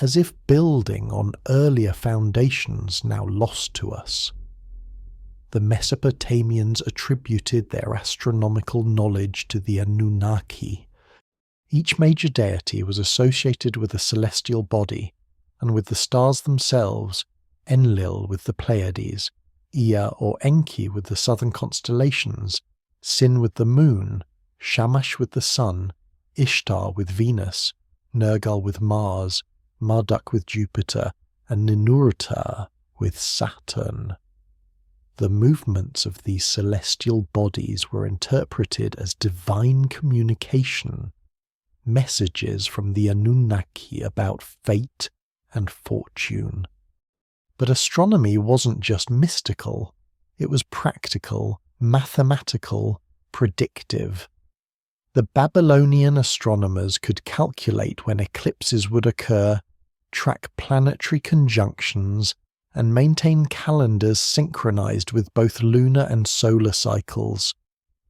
as if building on earlier foundations now lost to us. The Mesopotamians attributed their astronomical knowledge to the Anunnaki. Each major deity was associated with a celestial body, and with the stars themselves, Enlil with the Pleiades, Ea or Enki with the southern constellations, Sin with the moon, Shamash with the sun, Ishtar with Venus, Nergal with Mars, Marduk with Jupiter, and Ninurta with Saturn. The movements of these celestial bodies were interpreted as divine communication, messages from the Anunnaki about fate and fortune. But astronomy wasn't just mystical, it was practical, mathematical, predictive. The Babylonian astronomers could calculate when eclipses would occur, track planetary conjunctions, and maintain calendars synchronized with both lunar and solar cycles.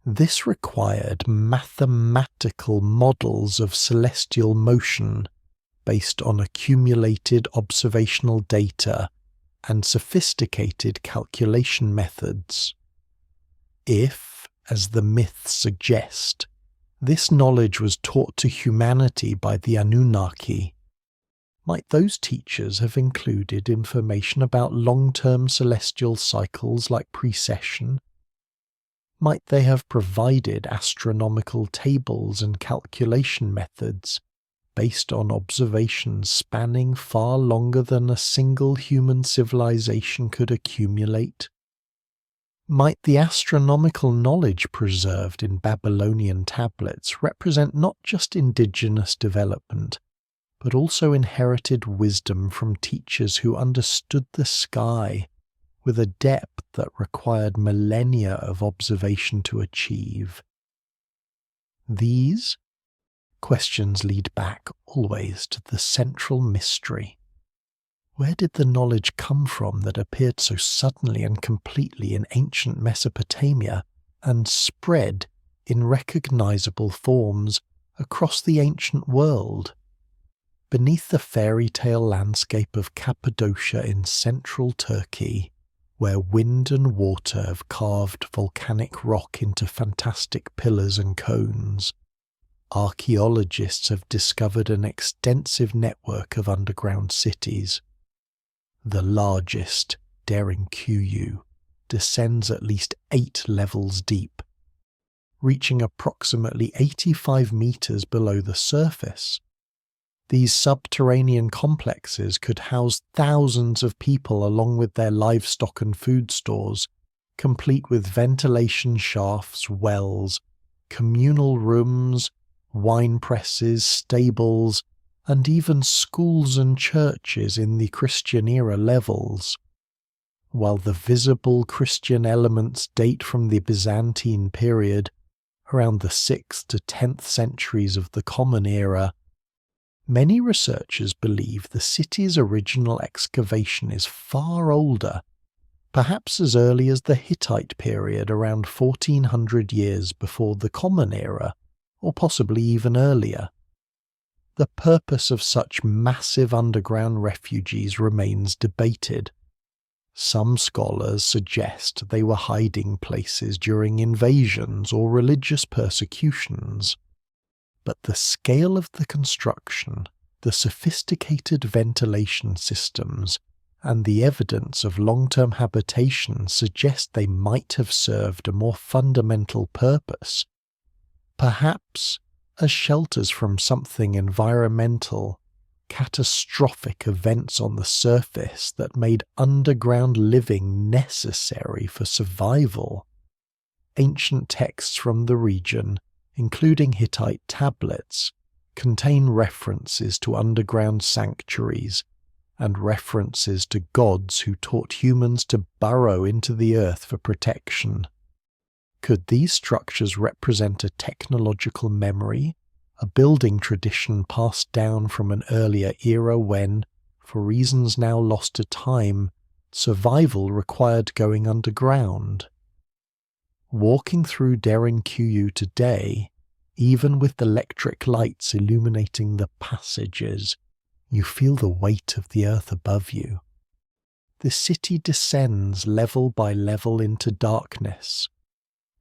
This required mathematical models of celestial motion based on accumulated observational data and sophisticated calculation methods. If, as the myths suggest, this knowledge was taught to humanity by the Anunnaki, might those teachers have included information about long-term celestial cycles like precession? Might they have provided astronomical tables and calculation methods based on observations spanning far longer than a single human civilization could accumulate? Might the astronomical knowledge preserved in Babylonian tablets represent not just indigenous development, but also inherited wisdom from teachers who understood the sky with a depth that required millennia of observation to achieve? These questions lead back always to the central mystery. Where did the knowledge come from that appeared so suddenly and completely in ancient Mesopotamia and spread in recognizable forms across the ancient world? Beneath the fairy tale landscape of Cappadocia in central Turkey, where wind and water have carved volcanic rock into fantastic pillars and cones, archaeologists have discovered an extensive network of underground cities. The largest, Derinkuyu, descends at least 8 levels deep, reaching approximately 85 meters below the surface. These subterranean complexes could house thousands of people along with their livestock and food stores, complete with ventilation shafts, wells, communal rooms, wine presses, stables, and even schools and churches in the Christian-era levels. While the visible Christian elements date from the Byzantine period, around the 6th to 10th centuries of the Common Era, many researchers believe the city's original excavation is far older, perhaps as early as the Hittite period around 1400 years before the Common Era, or possibly even earlier. The purpose of such massive underground refuges remains debated. Some scholars suggest they were hiding places during invasions or religious persecutions. But the scale of the construction, the sophisticated ventilation systems, and the evidence of long-term habitation suggest they might have served a more fundamental purpose, perhaps as shelters from something environmental, catastrophic events on the surface that made underground living necessary for survival. Ancient texts from the region, including Hittite tablets, contain references to underground sanctuaries and references to gods who taught humans to burrow into the earth for protection. Could these structures represent a technological memory, a building tradition passed down from an earlier era when, for reasons now lost to time, survival required going underground? Walking through Derinkuyu today, even with electric lights illuminating the passages, you feel the weight of the earth above you. The city descends level by level into darkness.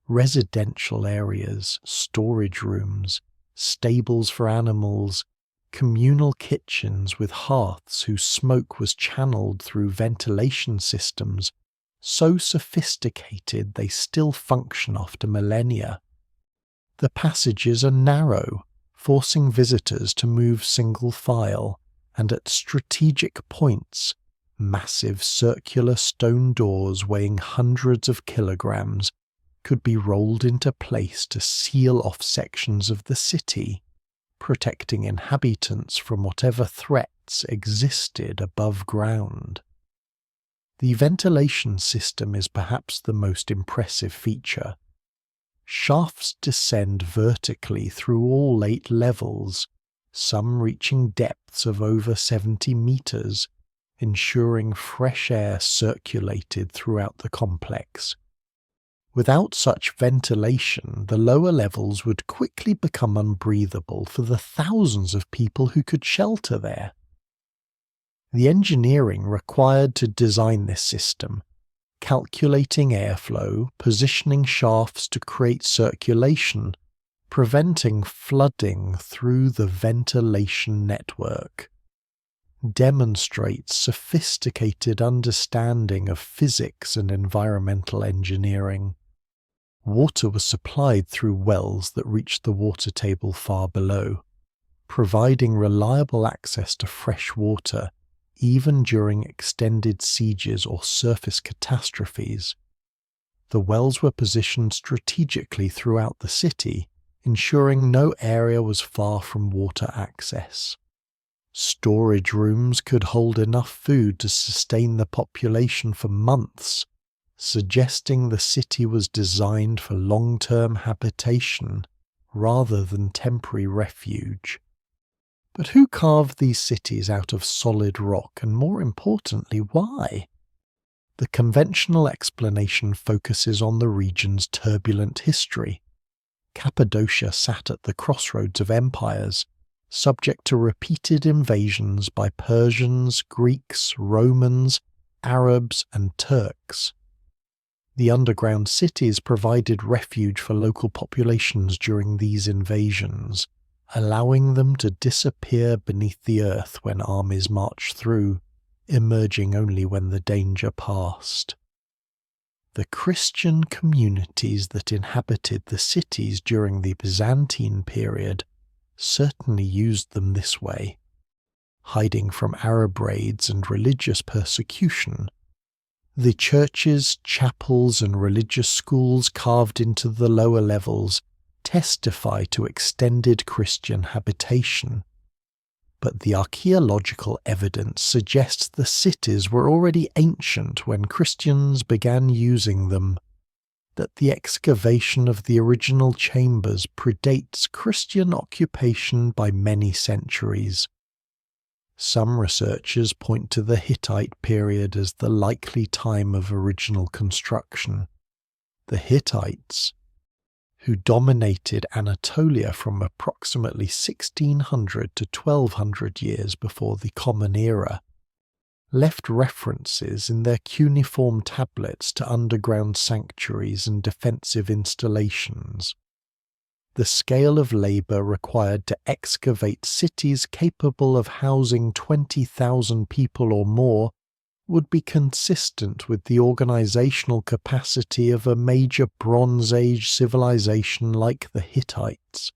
Residential areas, storage rooms, stables for animals, communal kitchens with hearths whose smoke was channeled through ventilation systems so sophisticated they still function after millennia. The passages are narrow, forcing visitors to move single file, and at strategic points, massive circular stone doors weighing hundreds of kilograms could be rolled into place to seal off sections of the city, protecting inhabitants from whatever threats existed above ground. The ventilation system is perhaps the most impressive feature. shafts descend vertically through all 8 levels, some reaching depths of over 70 meters, ensuring fresh air circulated throughout the complex. Without such ventilation, the lower levels would quickly become unbreathable for the thousands of people who could shelter there. The engineering required to design this system, calculating airflow, positioning shafts to create circulation, preventing flooding through the ventilation network, demonstrates sophisticated understanding of physics and environmental engineering. Water was supplied through wells that reached the water table far below, providing reliable access to fresh water even during extended sieges or surface catastrophes. The wells were positioned strategically throughout the city, ensuring no area was far from water access. Storage rooms could hold enough food to sustain the population for months, suggesting the city was designed for long-term habitation rather than temporary refuge. But who carved these cities out of solid rock, and more importantly, why? The conventional explanation focuses on the region's turbulent history. Cappadocia sat at the crossroads of empires, subject to repeated invasions by Persians, Greeks, Romans, Arabs, and Turks. The underground cities provided refuge for local populations during these invasions, allowing them to disappear beneath the earth when armies marched through, emerging only when the danger passed. The Christian communities that inhabited the cities during the Byzantine period certainly used them this way, hiding from Arab raids and religious persecution. The churches, chapels, and religious schools carved into the lower levels testify to extended Christian habitation. But the archaeological evidence suggests the cities were already ancient when Christians began using them, that the excavation of the original chambers predates Christian occupation by many centuries. Some researchers point to the Hittite period as the likely time of original construction. The Hittites, who dominated Anatolia from approximately 1600 to 1200 years before the Common Era, left references in their cuneiform tablets to underground sanctuaries and defensive installations. The scale of labour required to excavate cities capable of housing 20,000 people or more would be consistent with the organizational capacity of a major Bronze Age civilization like the Hittites.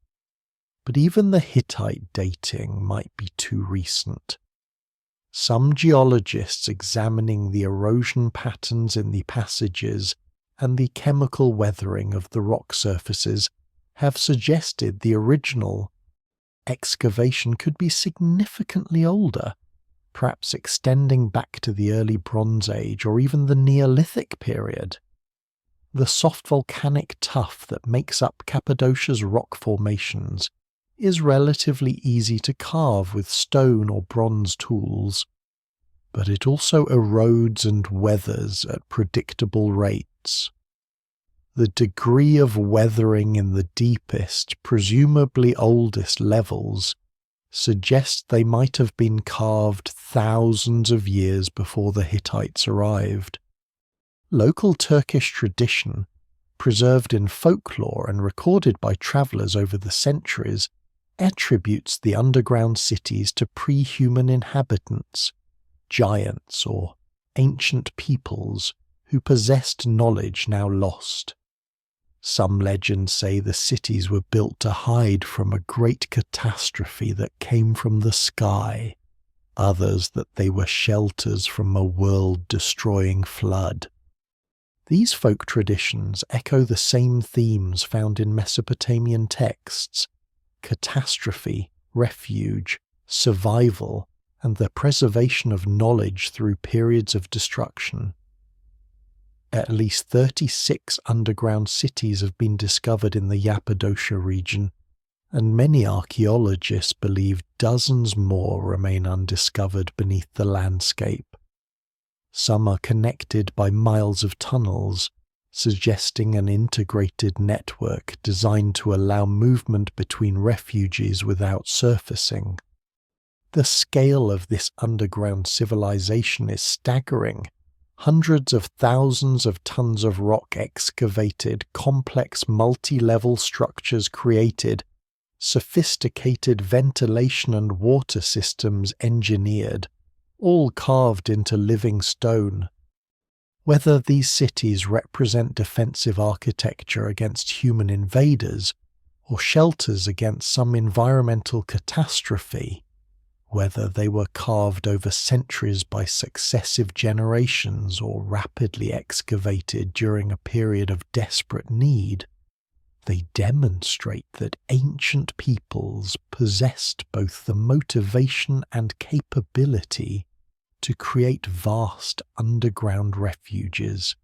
But even the Hittite dating might be too recent. Some geologists examining the erosion patterns in the passages and the chemical weathering of the rock surfaces have suggested the original excavation could be significantly older, perhaps extending back to the early Bronze Age or even the Neolithic period. The soft volcanic tuff that makes up Cappadocia's rock formations is relatively easy to carve with stone or bronze tools, but it also erodes and weathers at predictable rates. The degree of weathering in the deepest, presumably oldest levels suggests they might have been carved thousands of years before the Hittites arrived. Local Turkish tradition, preserved in folklore and recorded by travellers over the centuries, attributes the underground cities to pre-human inhabitants, giants or ancient peoples who possessed knowledge now lost. Some legends say the cities were built to hide from a great catastrophe that came from the sky, others that they were shelters from a world-destroying flood. These folk traditions echo the same themes found in Mesopotamian texts: catastrophe, refuge, survival, and the preservation of knowledge through periods of destruction. At least 36 underground cities have been discovered in the Cappadocia region, and many archaeologists believe dozens more remain undiscovered beneath the landscape. Some are connected by miles of tunnels, suggesting an integrated network designed to allow movement between refugees without surfacing. The scale of this underground civilization is staggering. Hundreds of thousands of tons of rock excavated, complex multi-level structures created, sophisticated ventilation and water systems engineered, all carved into living stone. Whether these cities represent defensive architecture against human invaders or shelters against some environmental catastrophe, whether they were carved over centuries by successive generations or rapidly excavated during a period of desperate need, they demonstrate that ancient peoples possessed both the motivation and capability to create vast underground refuges,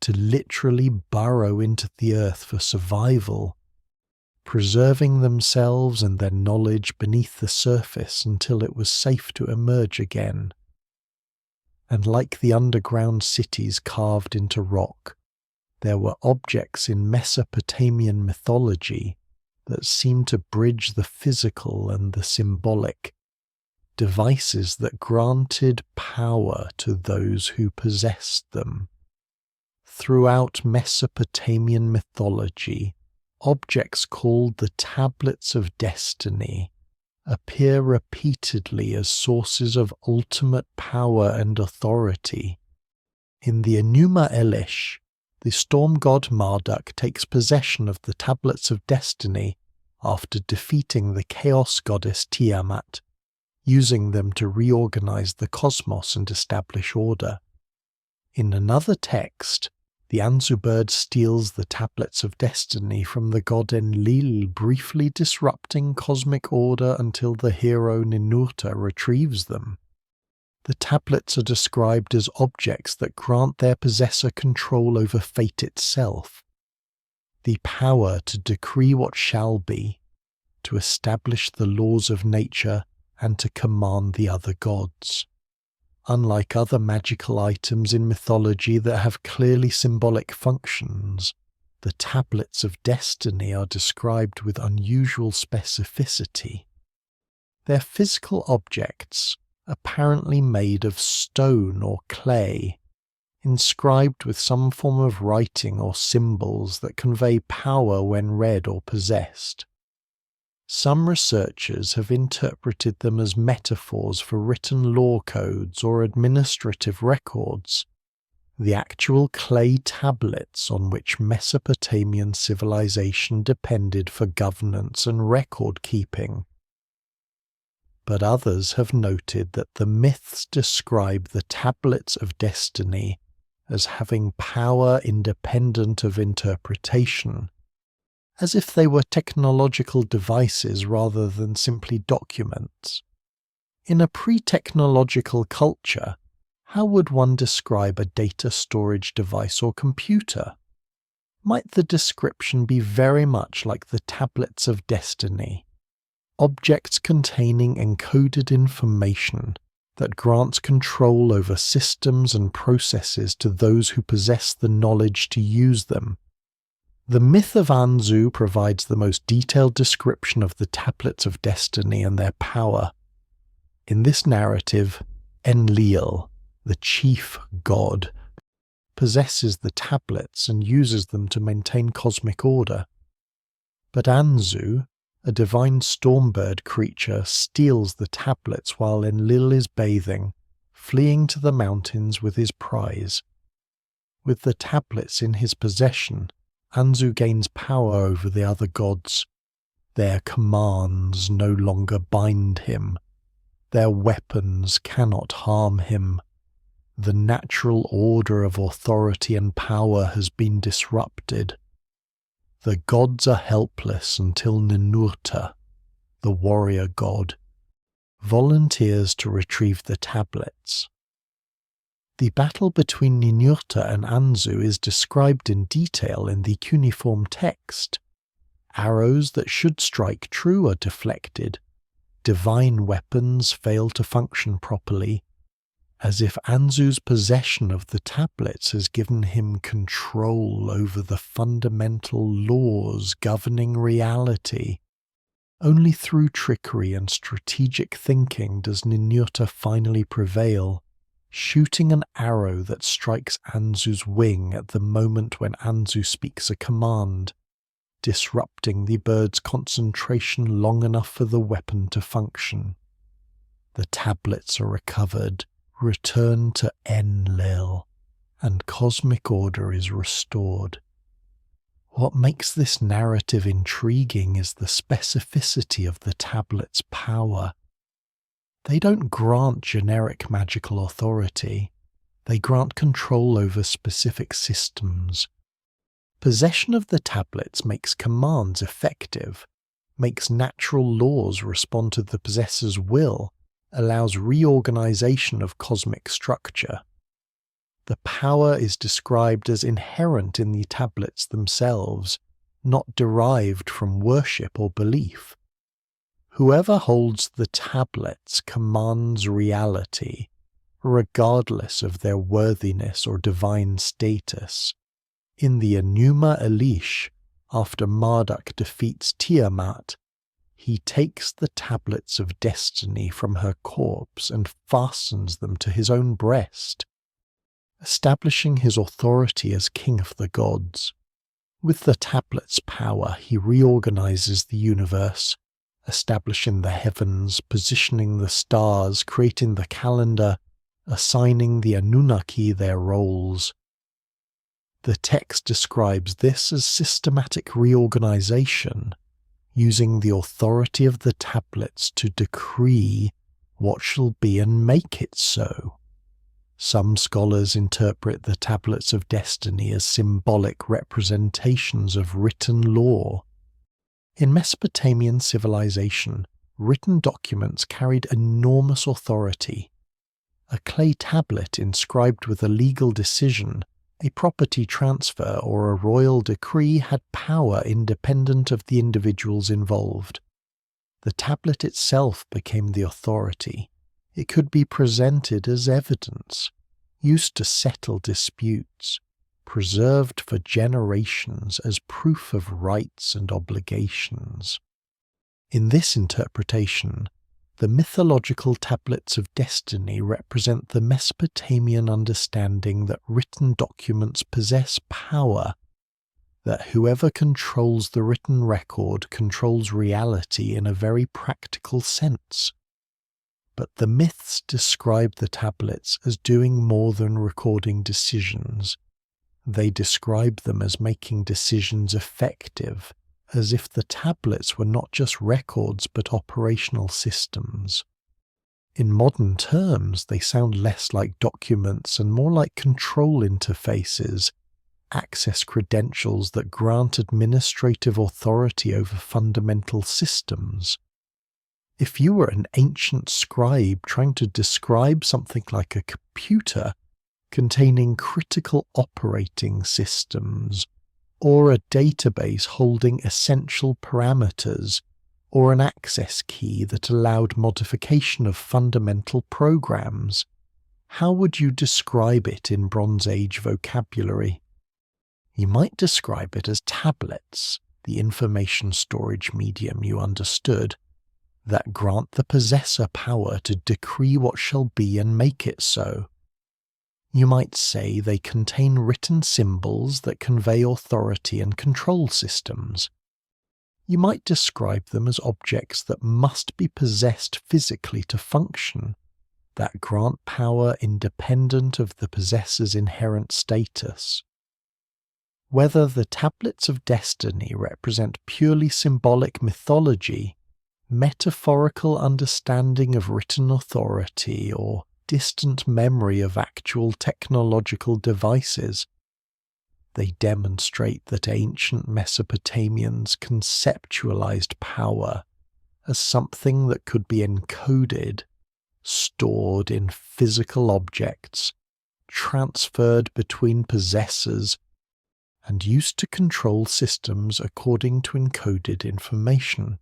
to literally burrow into the earth for survival, preserving themselves and their knowledge beneath the surface until it was safe to emerge again. And like the underground cities carved into rock, there were objects in Mesopotamian mythology that seemed to bridge the physical and the symbolic, devices that granted power to those who possessed them. Throughout Mesopotamian mythology, objects called the Tablets of Destiny appear repeatedly as sources of ultimate power and authority. In the Enuma Elish, the storm god Marduk takes possession of the Tablets of Destiny after defeating the chaos goddess Tiamat, using them to reorganize the cosmos and establish order. In another text, the Anzu bird steals the Tablets of Destiny from the god Enlil, briefly disrupting cosmic order until the hero Ninurta retrieves them. The tablets are described as objects that grant their possessor control over fate itself, the power to decree what shall be, to establish the laws of nature, and to command the other gods. Unlike other magical items in mythology that have clearly symbolic functions, the Tablets of Destiny are described with unusual specificity. They're physical objects, apparently made of stone or clay, inscribed with some form of writing or symbols that convey power when read or possessed. Some researchers have interpreted them as metaphors for written law codes or administrative records, the actual clay tablets on which Mesopotamian civilization depended for governance and record keeping. But others have noted that the myths describe the Tablets of Destiny as having power independent of interpretation, as if they were technological devices rather than simply documents. In a pre-technological culture, how would one describe a data storage device or computer? Might the description be very much like the Tablets of Destiny, objects containing encoded information that grants control over systems and processes to those who possess the knowledge to use them? The myth of Anzu provides the most detailed description of the Tablets of Destiny and their power. In this narrative, Enlil, the chief god, possesses the tablets and uses them to maintain cosmic order. But Anzu, a divine stormbird creature, steals the tablets while Enlil is bathing, fleeing to the mountains with his prize. With the tablets in his possession, Anzu gains power over the other gods. Their commands no longer bind him. Their weapons cannot harm him. The natural order of authority and power has been disrupted. The gods are helpless until Ninurta, the warrior god, volunteers to retrieve the tablets. The battle between Ninurta and Anzu is described in detail in the cuneiform text. Arrows that should strike true are deflected. Divine weapons fail to function properly, as if Anzu's possession of the tablets has given him control over the fundamental laws governing reality. Only through trickery and strategic thinking does Ninurta finally prevail, shooting an arrow that strikes Anzu's wing at the moment when Anzu speaks a command, disrupting the bird's concentration long enough for the weapon to function. The tablets are recovered, returned to Enlil, and cosmic order is restored. What makes this narrative intriguing is the specificity of the tablet's power. They don't grant generic magical authority, they grant control over specific systems. Possession of the tablets makes commands effective, makes natural laws respond to the possessor's will, allows reorganization of cosmic structure. The power is described as inherent in the tablets themselves, not derived from worship or belief. Whoever holds the tablets commands reality, regardless of their worthiness or divine status. In the Enuma Elish, after Marduk defeats Tiamat, he takes the tablets of destiny from her corpse and fastens them to his own breast, establishing his authority as king of the gods. With the tablet's power, he reorganizes the universe, establishing the heavens, positioning the stars, creating the calendar, assigning the Anunnaki their roles. The text describes this as systematic reorganization, using the authority of the tablets to decree what shall be and make it so. Some scholars interpret the tablets of destiny as symbolic representations of written law. In Mesopotamian civilization, written documents carried enormous authority. A clay tablet inscribed with a legal decision, a property transfer, or a royal decree had power independent of the individuals involved. The tablet itself became the authority. It could be presented as evidence, used to settle disputes, preserved for generations as proof of rights and obligations. In this interpretation, the mythological tablets of destiny represent the Mesopotamian understanding that written documents possess power, that whoever controls the written record controls reality in a very practical sense. But the myths describe the tablets as doing more than recording decisions. They describe them as making decisions effective, as if the tablets were not just records but operational systems. In modern terms, they sound less like documents and more like control interfaces, access credentials that grant administrative authority over fundamental systems. If you were an ancient scribe trying to describe something like a computer containing critical operating systems, or a database holding essential parameters, or an access key that allowed modification of fundamental programs, how would you describe it in Bronze Age vocabulary? You might describe it as tablets, the information storage medium you understood, that grant the possessor power to decree what shall be and make it so. You might say they contain written symbols that convey authority and control systems. You might describe them as objects that must be possessed physically to function, that grant power independent of the possessor's inherent status. Whether the tablets of destiny represent purely symbolic mythology, metaphorical understanding of written authority, or distant memory of actual technological devices, they demonstrate that ancient Mesopotamians conceptualized power as something that could be encoded, stored in physical objects, transferred between possessors and used to control systems according to encoded information.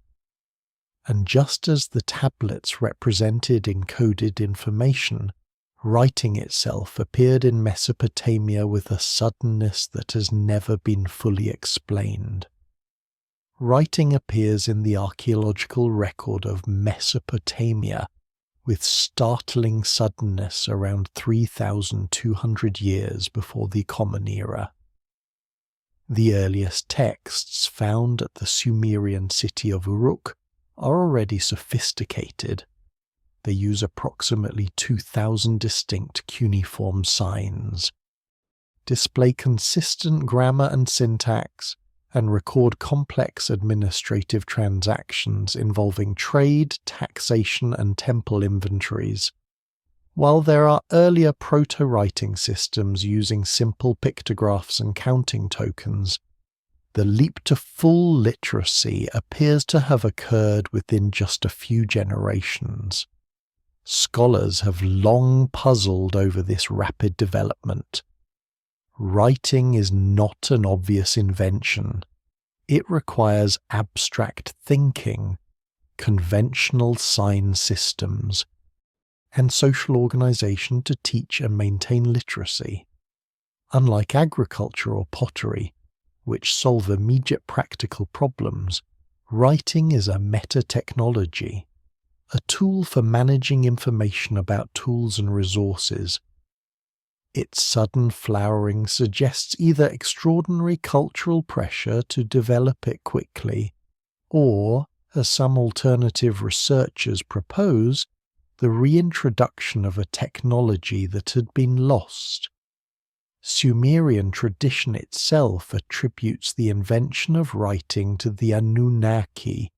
And just as the tablets represented encoded information, writing itself appeared in Mesopotamia with a suddenness that has never been fully explained. Writing appears in the archaeological record of Mesopotamia with startling suddenness around 3,200 years before the Common Era. The earliest texts found at the Sumerian city of Uruk are already sophisticated. They use approximately 2,000 distinct cuneiform signs, display consistent grammar and syntax, and record complex administrative transactions involving trade, taxation, and temple inventories. While there are earlier proto-writing systems using simple pictographs and counting tokens, the leap to full literacy appears to have occurred within just a few generations. Scholars have long puzzled over this rapid development. Writing is not an obvious invention. It requires abstract thinking, conventional sign systems, and social organization to teach and maintain literacy. Unlike agriculture or pottery, which solve immediate practical problems, writing is a meta-technology, a tool for managing information about tools and resources. Its sudden flowering suggests either extraordinary cultural pressure to develop it quickly, or, as some alternative researchers propose, the reintroduction of a technology that had been lost. Sumerian tradition itself attributes the invention of writing to the Anunnaki,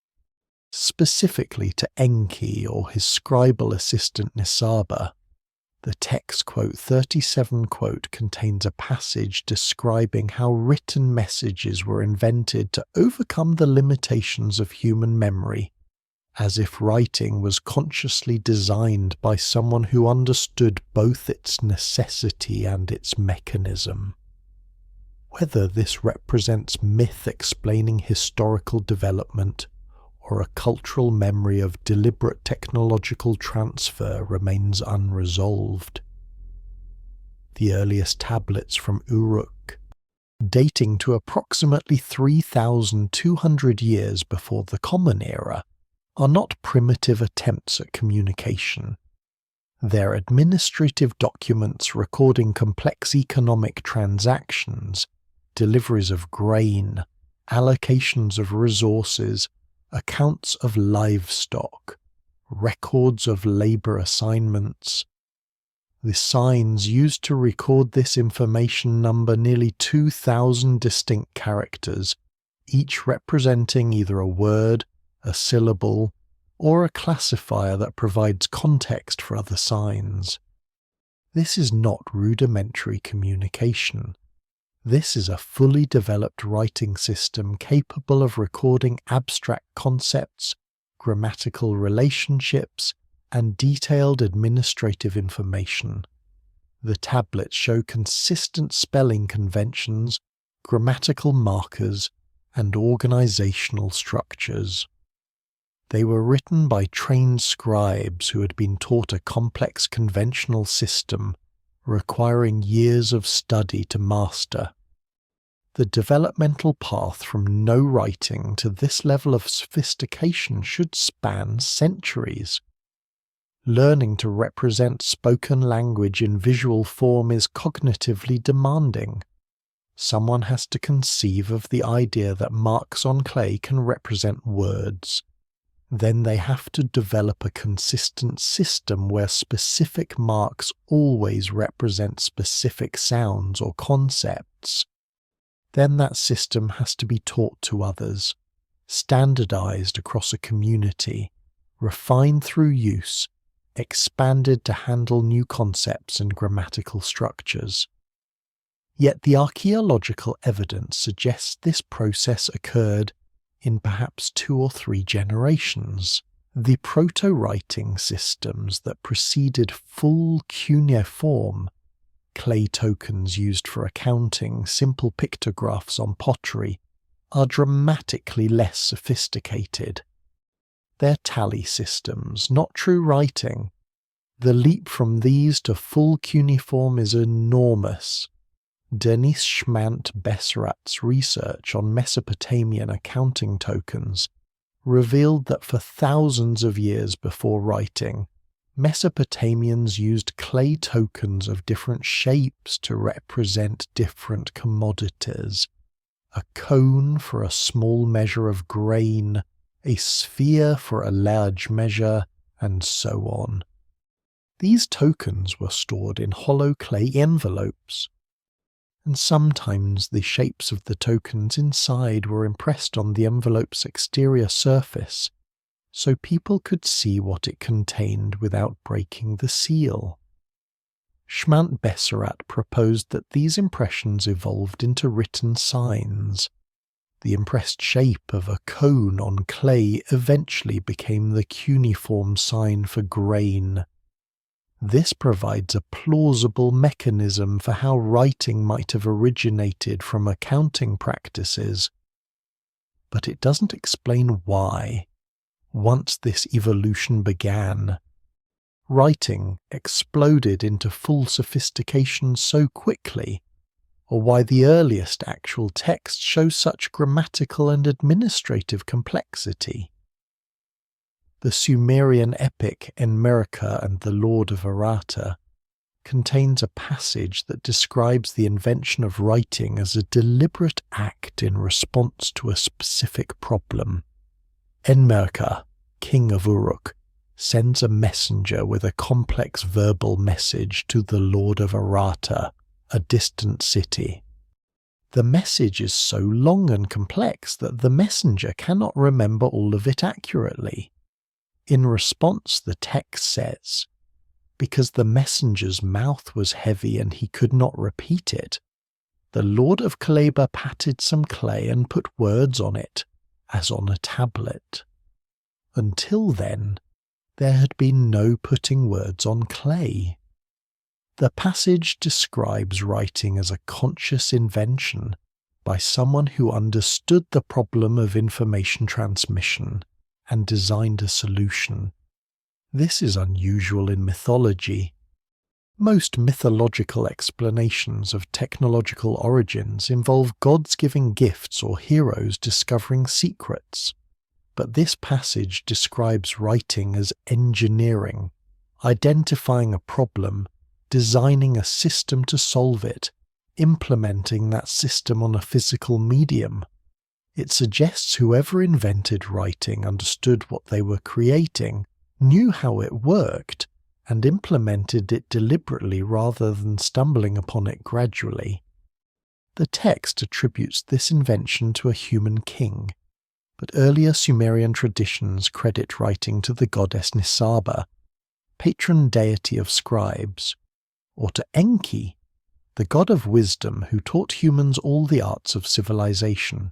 specifically to Enki or his scribal assistant Nisaba. The text quote 37 quote contains a passage describing how written messages were invented to overcome the limitations of human memory, as if writing was consciously designed by someone who understood both its necessity and its mechanism. Whether this represents myth explaining historical development or a cultural memory of deliberate technological transfer remains unresolved. The earliest tablets from Uruk, dating to approximately 3,200 years before the Common Era, are not primitive attempts at communication. They're administrative documents recording complex economic transactions, deliveries of grain, allocations of resources, accounts of livestock, records of labor assignments. The signs used to record this information number nearly 2,000 distinct characters, each representing either a word, a syllable, or a classifier that provides context for other signs. This is not rudimentary communication. This is a fully developed writing system capable of recording abstract concepts, grammatical relationships, and detailed administrative information. The tablets show consistent spelling conventions, grammatical markers, and organizational structures. They were written by trained scribes who had been taught a complex conventional system requiring years of study to master. The developmental path from no writing to this level of sophistication should span centuries. Learning to represent spoken language in visual form is cognitively demanding. Someone has to conceive of the idea that marks on clay can represent words. Then they have to develop a consistent system where specific marks always represent specific sounds or concepts. Then that system has to be taught to others, standardized across a community, refined through use, expanded to handle new concepts and grammatical structures. Yet the archaeological evidence suggests this process occurred in perhaps 2 or 3 generations. The proto-writing systems that preceded full cuneiform clay tokens used for accounting, simple pictographs on pottery, are dramatically less sophisticated. They're tally systems, not true writing. The leap from these to full cuneiform is enormous. Denise Schmant-Besserat's research on Mesopotamian accounting tokens revealed that for thousands of years before writing, Mesopotamians used clay tokens of different shapes to represent different commodities. A cone for a small measure of grain, a sphere for a large measure, and so on. These tokens were stored in hollow clay envelopes, and sometimes the shapes of the tokens inside were impressed on the envelope's exterior surface, so people could see what it contained without breaking the seal. Schmant-Besserat proposed that these impressions evolved into written signs. The impressed shape of a cone on clay eventually became the cuneiform sign for grain. This provides a plausible mechanism for how writing might have originated from accounting practices, but it doesn't explain why, once this evolution began, writing exploded into full sophistication so quickly, or why the earliest actual texts show such grammatical and administrative complexity. The Sumerian epic Enmerka and the Lord of Arata contains a passage that describes the invention of writing as a deliberate act in response to a specific problem. Enmerka, king of Uruk, sends a messenger with a complex verbal message to the Lord of Arata, a distant city. The message is so long and complex that the messenger cannot remember all of it accurately. In response, the text says, because the messenger's mouth was heavy and he could not repeat it, the Lord of Kaleba patted some clay and put words on it, as on a tablet. Until then, there had been no putting words on clay. The passage describes writing as a conscious invention by someone who understood the problem of information transmission and designed a solution. This is unusual in mythology. Most mythological explanations of technological origins involve gods giving gifts or heroes discovering secrets, but this passage describes writing as engineering, identifying a problem, designing a system to solve it, implementing that system on a physical medium. It suggests whoever invented writing understood what they were creating, knew how it worked, and implemented it deliberately rather than stumbling upon it gradually. The text attributes this invention to a human king, but earlier Sumerian traditions credit writing to the goddess Nisaba, patron deity of scribes, or to Enki, the god of wisdom who taught humans all the arts of civilization.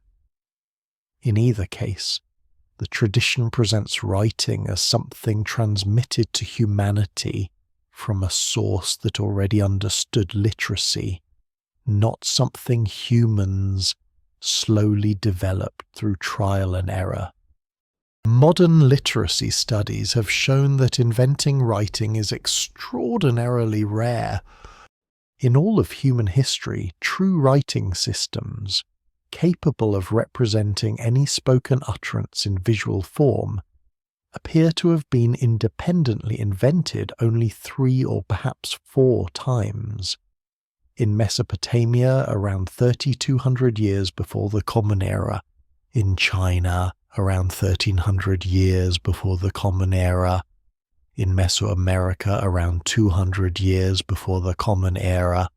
In either case, the tradition presents writing as something transmitted to humanity from a source that already understood literacy, not something humans slowly developed through trial and error. Modern literacy studies have shown that inventing writing is extraordinarily rare. In all of human history, true writing systems, capable of representing any spoken utterance in visual form, appear to have been independently invented only 3 or perhaps 4 times. In Mesopotamia around 3,200 years before the Common Era, in China around 1,300 years before the Common Era, in Mesoamerica around 200 years before the Common Era,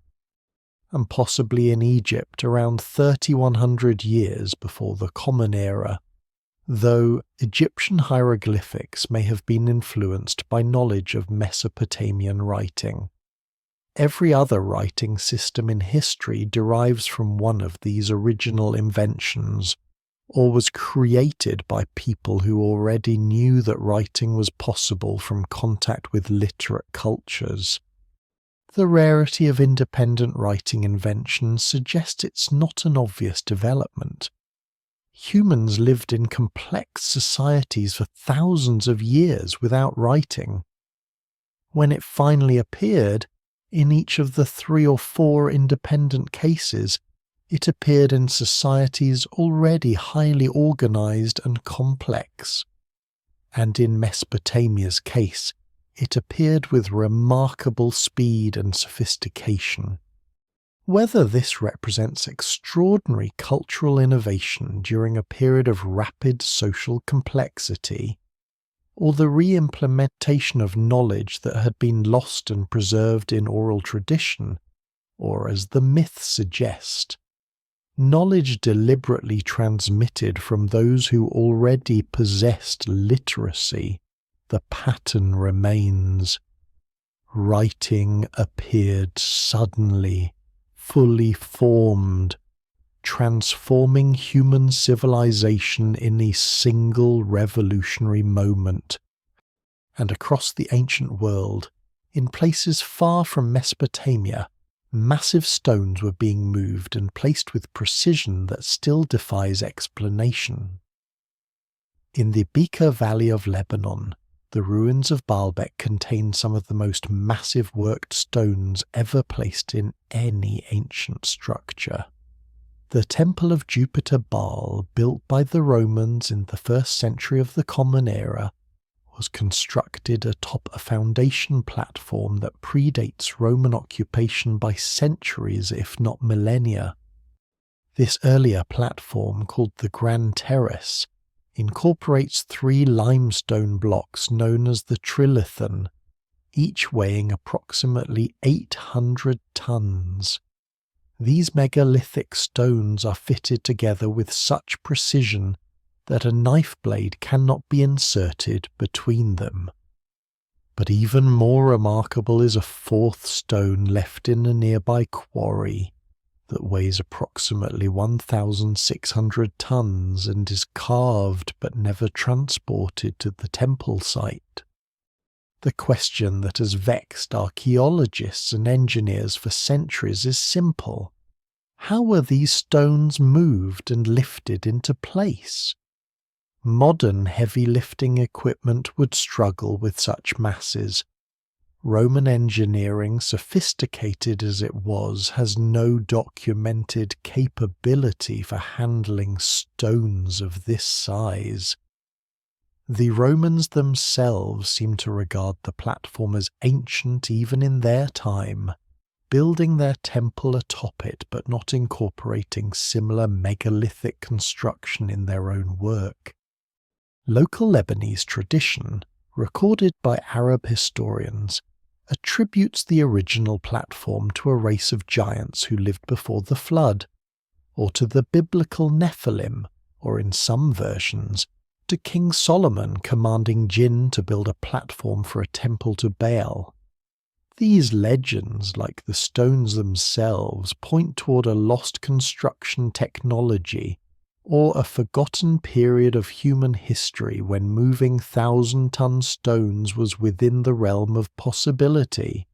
and possibly in Egypt around 3,100 years before the Common Era, though Egyptian hieroglyphics may have been influenced by knowledge of Mesopotamian writing. Every other writing system in history derives from one of these original inventions, or was created by people who already knew that writing was possible from contact with literate cultures. The rarity of independent writing inventions suggests it's not an obvious development. Humans lived in complex societies for thousands of years without writing. When it finally appeared, in each of the 3 or 4 independent cases, it appeared in societies already highly organized and complex. And in Mesopotamia's case, it appeared with remarkable speed and sophistication. Whether this represents extraordinary cultural innovation during a period of rapid social complexity, or the re-implementation of knowledge that had been lost and preserved in oral tradition, or as the myths suggest, knowledge deliberately transmitted from those who already possessed literacy, the pattern remains. Writing appeared suddenly, fully formed, transforming human civilization in a single revolutionary moment. And across the ancient world, in places far from Mesopotamia, massive stones were being moved and placed with precision that still defies explanation. In the Bekaa Valley of Lebanon, the ruins of Baalbek contain some of the most massive worked stones ever placed in any ancient structure. The Temple of Jupiter Baal, built by the Romans in the 1st century of the Common Era, was constructed atop a foundation platform that predates Roman occupation by centuries, if not millennia. This earlier platform, called the Grand Terrace, incorporates 3 limestone blocks known as the trilithon, each weighing approximately 800 tons. These megalithic stones are fitted together with such precision that a knife blade cannot be inserted between them. But even more remarkable is a 4th stone left in a nearby quarry that weighs approximately 1,600 tons and is carved but never transported to the temple site. The question that has vexed archaeologists and engineers for centuries is simple. How were these stones moved and lifted into place? Modern heavy lifting equipment would struggle with such masses. Roman engineering, sophisticated as it was, has no documented capability for handling stones of this size. The Romans themselves seem to regard the platform as ancient even in their time, building their temple atop it but not incorporating similar megalithic construction in their own work. Local Lebanese tradition, recorded by Arab historians, attributes the original platform to a race of giants who lived before the flood, or to the biblical Nephilim, or in some versions, to King Solomon commanding Jinn to build a platform for a temple to Baal. These legends, like the stones themselves, point toward a lost construction technology or a forgotten period of human history when moving 1,000-ton stones was within the realm of possibility.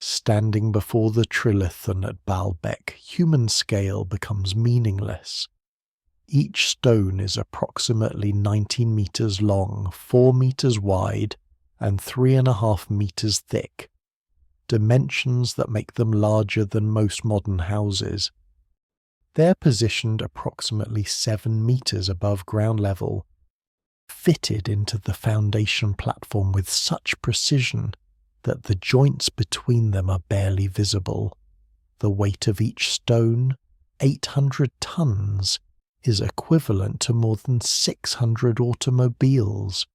Standing before the trilithon at Baalbek, human scale becomes meaningless. Each stone is approximately 19 meters long, 4 meters wide, and 3.5 meters thick, dimensions that make them larger than most modern houses. They're positioned approximately 7 meters above ground level, fitted into the foundation platform with such precision that the joints between them are barely visible. The weight of each stone, 800 tons, is equivalent to more than 600 automobiles.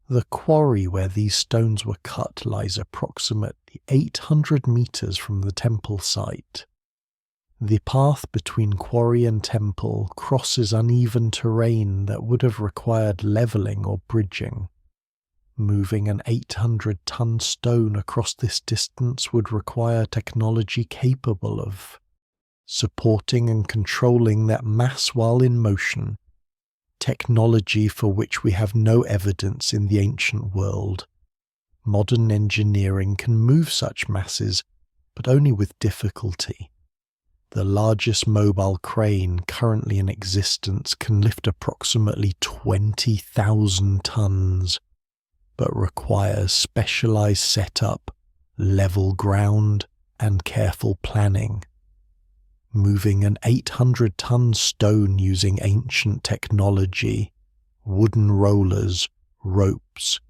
The quarry where these stones were cut lies approximately 800 meters from the temple site. The path between quarry and temple crosses uneven terrain that would have required levelling or bridging. Moving an 800-ton stone across this distance would require technology capable of supporting and controlling that mass while in motion, technology for which we have no evidence in the ancient world. Modern engineering can move such masses but only with difficulty. The largest mobile crane currently in existence can lift approximately 20,000 tons, but requires specialized setup, level ground, and careful planning. Moving an 800-ton stone using ancient technology, wooden rollers, ropes,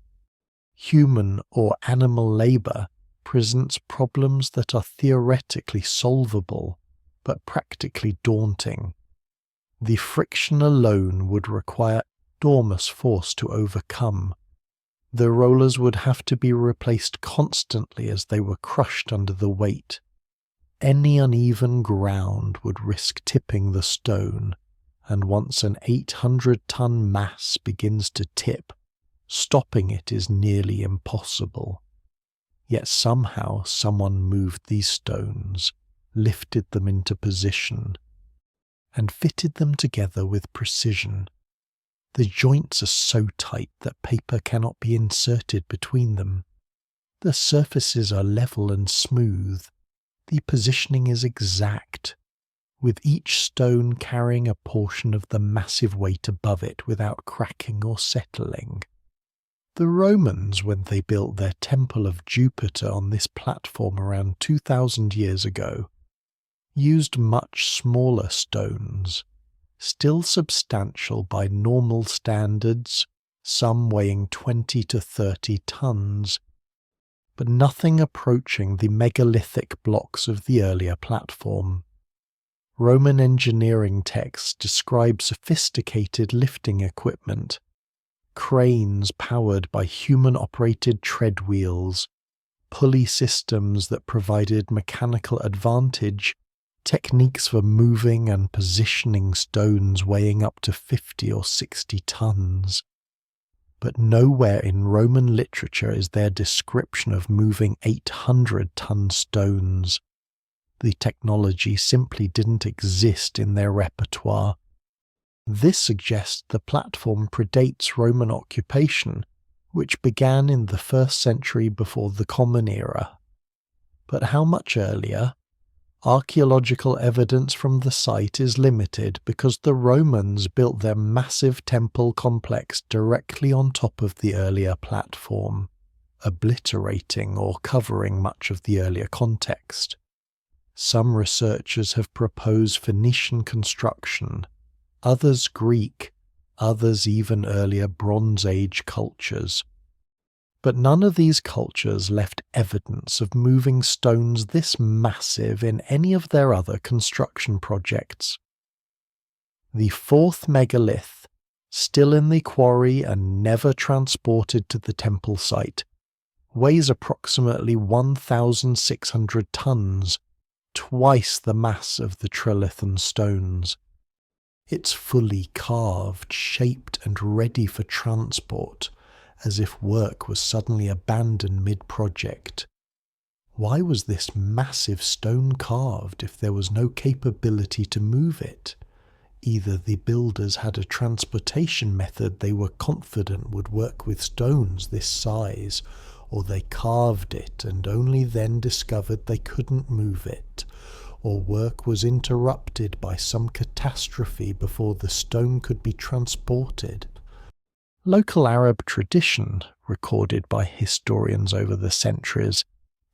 human or animal labor presents problems that are theoretically solvable, but practically daunting. The friction alone would require enormous force to overcome. The rollers would have to be replaced constantly as they were crushed under the weight. Any uneven ground would risk tipping the stone, and once an 800-ton mass begins to tip, stopping it is nearly impossible. Yet somehow someone moved these stones, lifted them into position, and fitted them together with precision. The joints are so tight that paper cannot be inserted between them. The surfaces are level and smooth. The positioning is exact, with each stone carrying a portion of the massive weight above it without cracking or settling. The Romans, when they built their Temple of Jupiter on this platform around 2,000 years ago, used much smaller stones, still substantial by normal standards, some weighing 20 to 30 tons, but nothing approaching the megalithic blocks of the earlier platform. Roman engineering texts describe sophisticated lifting equipment, cranes powered by human-operated tread wheels, pulley systems that provided mechanical advantage, techniques for moving and positioning stones weighing up to 50 or 60 tons. But nowhere in Roman literature is there description of moving 800-ton stones. The technology simply didn't exist in their repertoire. This suggests the platform predates Roman occupation, which began in the 1st century before the Common Era. But how much earlier? Archaeological evidence from the site is limited because the Romans built their massive temple complex directly on top of the earlier platform, obliterating or covering much of the earlier context. Some researchers have proposed Phoenician construction, others Greek, others even earlier Bronze Age cultures. But none of these cultures left evidence of moving stones this massive in any of their other construction projects. The 4th megalith, still in the quarry and never transported to the temple site, weighs approximately 1,600 tons, twice the mass of the trilithon stones. It's fully carved, shaped and ready for transport, as if work was suddenly abandoned mid-project. Why was this massive stone carved if there was no capability to move it? Either the builders had a transportation method they were confident would work with stones this size, or they carved it and only then discovered they couldn't move it, or work was interrupted by some catastrophe before the stone could be transported. Local Arab tradition, recorded by historians over the centuries,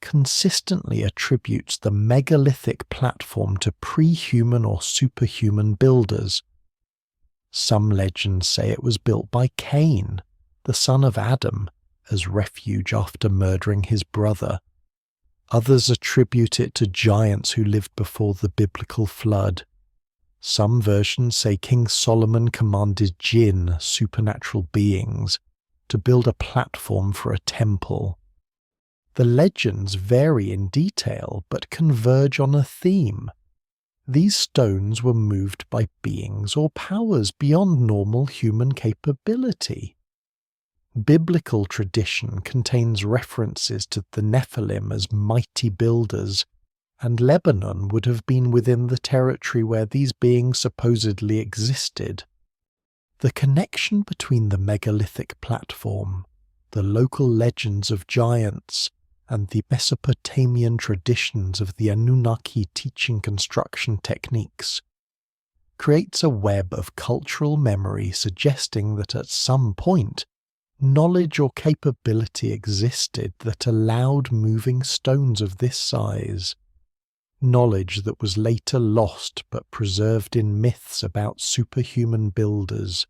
consistently attributes the megalithic platform to pre-human or superhuman builders. Some legends say it was built by Cain, the son of Adam, as refuge after murdering his brother. Others attribute it to giants who lived before the biblical flood. Some versions say King Solomon commanded jinn, supernatural beings, to build a platform for a temple. The legends vary in detail but converge on a theme. These stones were moved by beings or powers beyond normal human capability. Biblical tradition contains references to the Nephilim as mighty builders, and Lebanon would have been within the territory where these beings supposedly existed. The connection between the megalithic platform, the local legends of giants, and the Mesopotamian traditions of the Anunnaki teaching construction techniques, creates a web of cultural memory suggesting that at some point, knowledge or capability existed that allowed moving stones of this size, knowledge that was later lost but preserved in myths about superhuman builders.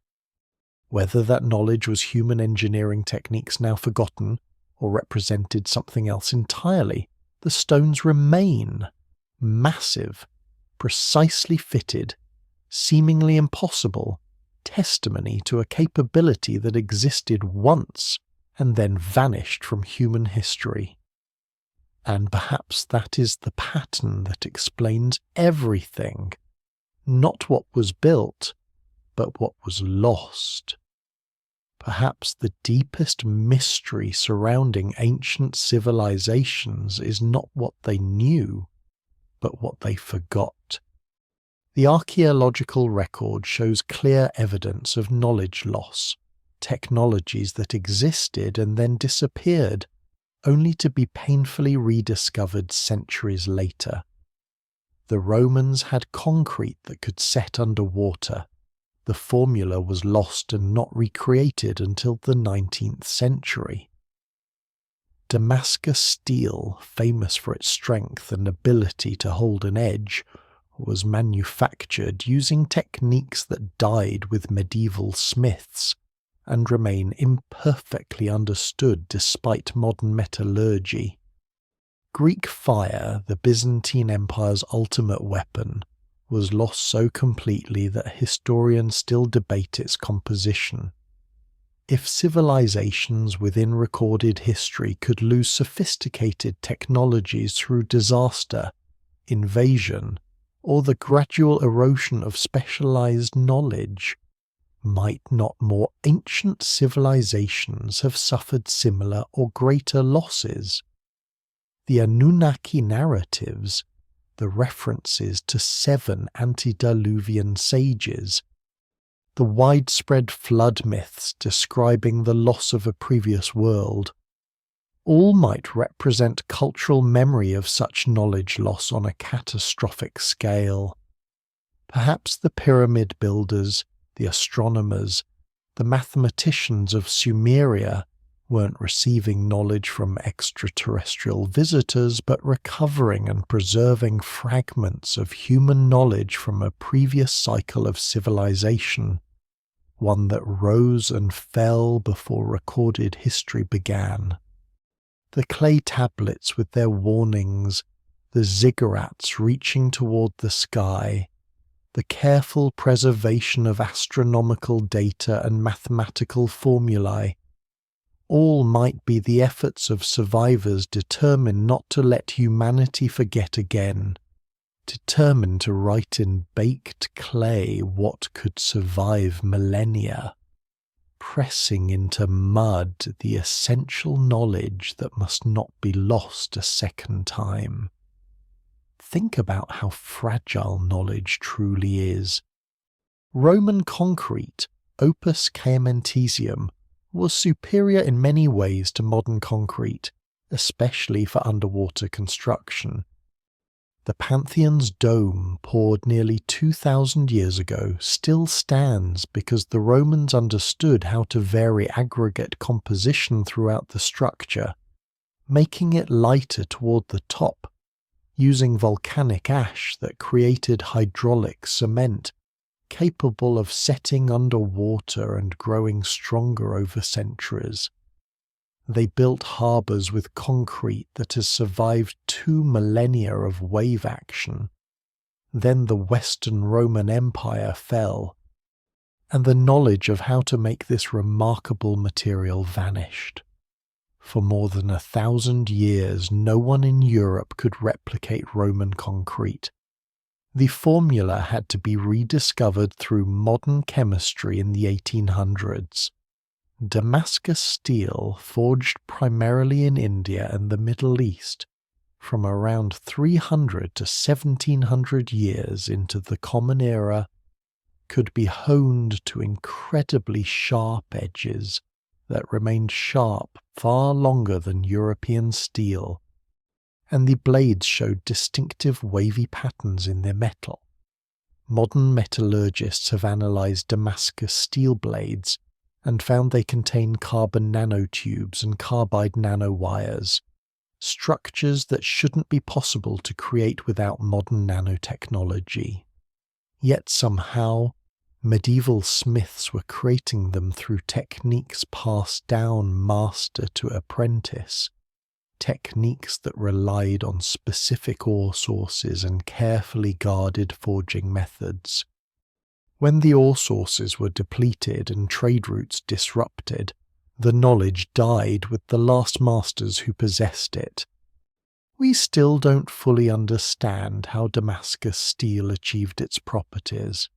Whether that knowledge was human engineering techniques now forgotten, or represented something else entirely, the stones remain massive, precisely fitted, seemingly impossible, testimony to a capability that existed once and then vanished from human history. And perhaps that is the pattern that explains everything, not what was built, but what was lost. Perhaps the deepest mystery surrounding ancient civilizations is not what they knew, but what they forgot. The archaeological record shows clear evidence of knowledge loss, technologies that existed and then disappeared, only to be painfully rediscovered centuries later. The Romans had concrete that could set underwater. The formula was lost and not recreated until the 19th century. Damascus steel, famous for its strength and ability to hold an edge, was manufactured using techniques that died with medieval smiths and remain imperfectly understood despite modern metallurgy. Greek fire, the Byzantine Empire's ultimate weapon, was lost so completely that historians still debate its composition. If civilizations within recorded history could lose sophisticated technologies through disaster, invasion, or the gradual erosion of specialized knowledge, might not more ancient civilizations have suffered similar or greater losses? The Anunnaki narratives, the references to 7 antediluvian sages, the widespread flood myths describing the loss of a previous world, all might represent cultural memory of such knowledge loss on a catastrophic scale. Perhaps the pyramid builders, the astronomers, the mathematicians of Sumeria weren't receiving knowledge from extraterrestrial visitors, but recovering and preserving fragments of human knowledge from a previous cycle of civilization, one that rose and fell before recorded history began. The clay tablets with their warnings, the ziggurats reaching toward the sky, the careful preservation of astronomical data and mathematical formulae, all might be the efforts of survivors determined not to let humanity forget again, determined to write in baked clay what could survive millennia, pressing into mud the essential knowledge that must not be lost a second time. Think about how fragile knowledge truly is. Roman concrete, opus caementesium, was superior in many ways to modern concrete, especially for underwater construction. The Pantheon's dome, poured nearly 2,000 years ago, still stands because the Romans understood how to vary aggregate composition throughout the structure, making it lighter toward the top, using volcanic ash that created hydraulic cement, capable of setting underwater and growing stronger over centuries. They built harbours with concrete that has survived 2 millennia of wave action. Then the Western Roman Empire fell, and the knowledge of how to make this remarkable material vanished. For more than 1,000 years, no one in Europe could replicate Roman concrete. The formula had to be rediscovered through modern chemistry in the 1800s. Damascus steel, forged primarily in India and the Middle East, from around 300 to 1700 years into the Common Era, could be honed to incredibly sharp edges that remained sharp far longer than European steel, and the blades showed distinctive wavy patterns in their metal. Modern metallurgists have analysed Damascus steel blades and found they contain carbon nanotubes and carbide nanowires, structures that shouldn't be possible to create without modern nanotechnology. Yet somehow, medieval smiths were creating them through techniques passed down master to apprentice, techniques that relied on specific ore sources and carefully guarded forging methods. When the ore sources were depleted and trade routes disrupted, the knowledge died with the last masters who possessed it. We still don't fully understand how Damascus steel achieved its properties.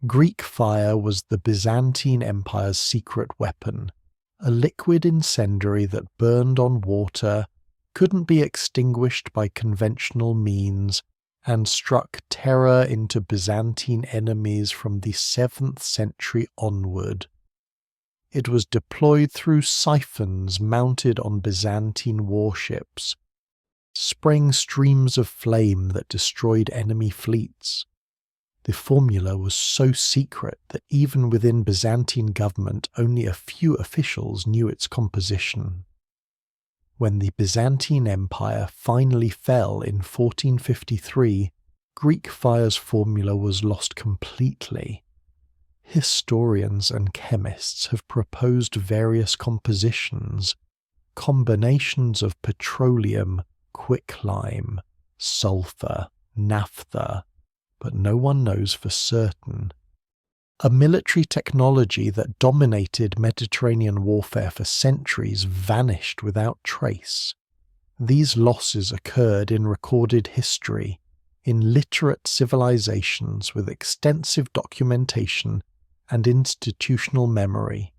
Greek fire was the Byzantine Empire's secret weapon, a liquid incendiary that burned on water, couldn't be extinguished by conventional means, and struck terror into Byzantine enemies from the 7th century onward. It was deployed through siphons mounted on Byzantine warships, spraying streams of flame that destroyed enemy fleets. The formula was so secret that even within Byzantine government only a few officials knew its composition. When the Byzantine Empire finally fell in 1453, Greek fire's formula was lost completely. Historians and chemists have proposed various compositions, combinations of petroleum, quicklime, sulfur, naphtha, but no one knows for certain. A military technology that dominated Mediterranean warfare for centuries vanished without trace. These losses occurred in recorded history, in literate civilizations with extensive documentation and institutional memory.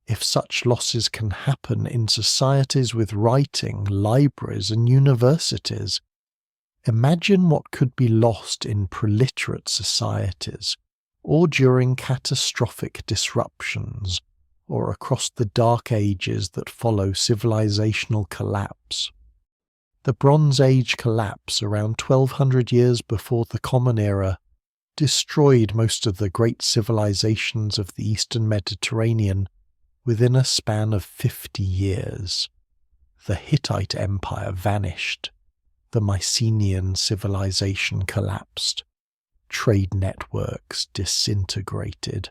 If such losses can happen in societies with writing, libraries, and universities, imagine what could be lost in preliterate societies, or during catastrophic disruptions, or across the dark ages that follow civilizational collapse. The Bronze Age collapse around 1200 years before the Common Era destroyed most of the great civilizations of the Eastern Mediterranean within a span of 50 years. The Hittite Empire vanished. The Mycenaean civilization collapsed. Trade networks disintegrated.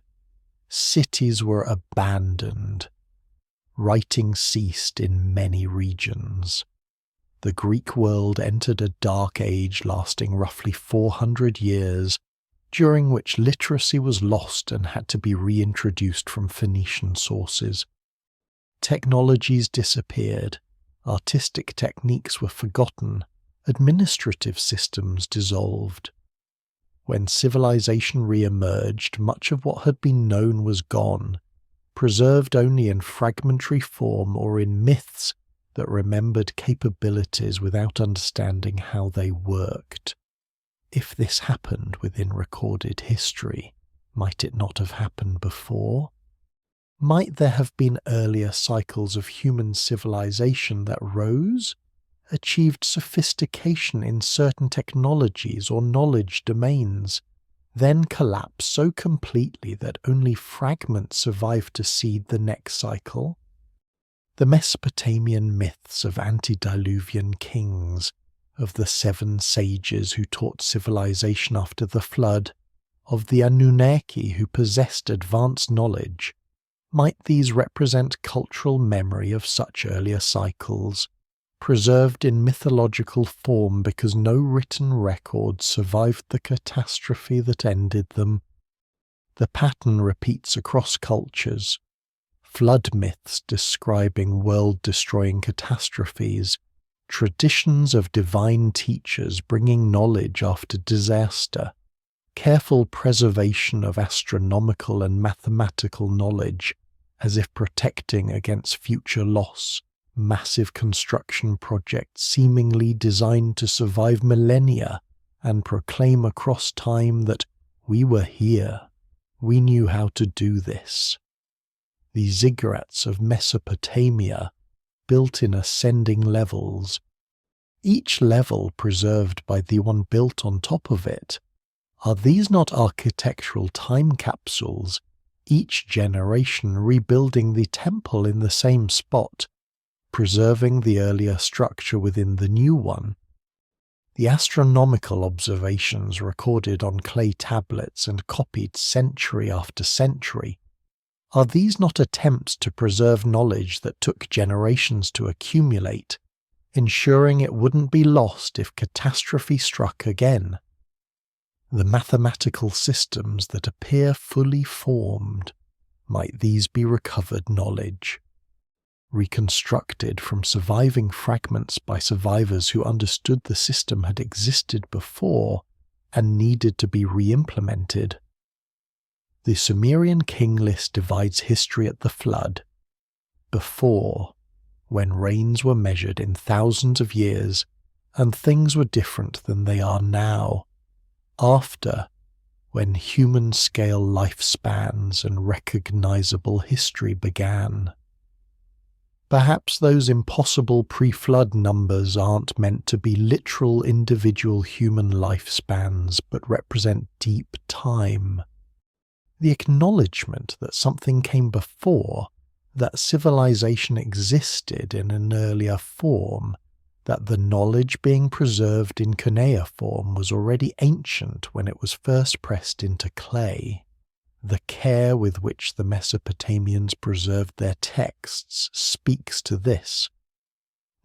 Cities were abandoned. Writing ceased in many regions. The Greek world entered a dark age lasting roughly 400 years, during which literacy was lost and had to be reintroduced from Phoenician sources. Technologies disappeared, artistic techniques were forgotten, administrative systems dissolved. When civilization re-emerged, much of what had been known was gone, preserved only in fragmentary form or in myths that remembered capabilities without understanding how they worked. If this happened within recorded history, might it not have happened before? Might there have been earlier cycles of human civilization that rose, achieved sophistication in certain technologies or knowledge domains, then collapsed so completely that only fragments survived to seed the next cycle? The Mesopotamian myths of antediluvian kings, of the 7 sages who taught civilization after the flood, of the Anunnaki who possessed advanced knowledge, might these represent cultural memory of such earlier cycles, preserved in mythological form because no written record survived the catastrophe that ended them? The pattern repeats across cultures. Flood myths describing world-destroying catastrophes, traditions of divine teachers bringing knowledge after disaster, careful preservation of astronomical and mathematical knowledge as if protecting against future loss, massive construction projects seemingly designed to survive millennia and proclaim across time that we were here, we knew how to do this. the ziggurats of Mesopotamia, built in ascending levels, each level preserved by the one built on top of it. Are these not architectural time capsules, each generation rebuilding the temple in the same spot, preserving the earlier structure within the new one? The astronomical observations recorded on clay tablets and copied century after century, are these not attempts to preserve knowledge that took generations to accumulate, ensuring it wouldn't be lost if catastrophe struck again? The mathematical systems that appear fully formed, might these be recovered knowledge? Reconstructed from surviving fragments by survivors who understood the system had existed before and needed to be re-implemented. The Sumerian King List divides history at the flood. Before, when reigns were measured in thousands of years and things were different than they are now. After, when human-scale lifespans and recognizable history began. Perhaps those impossible pre-flood numbers aren't meant to be literal individual human lifespans, but represent deep time. The acknowledgement that something came before, that civilization existed in an earlier form, that the knowledge being preserved in cuneiform was already ancient when it was first pressed into clay. The care with which the Mesopotamians preserved their texts speaks to this,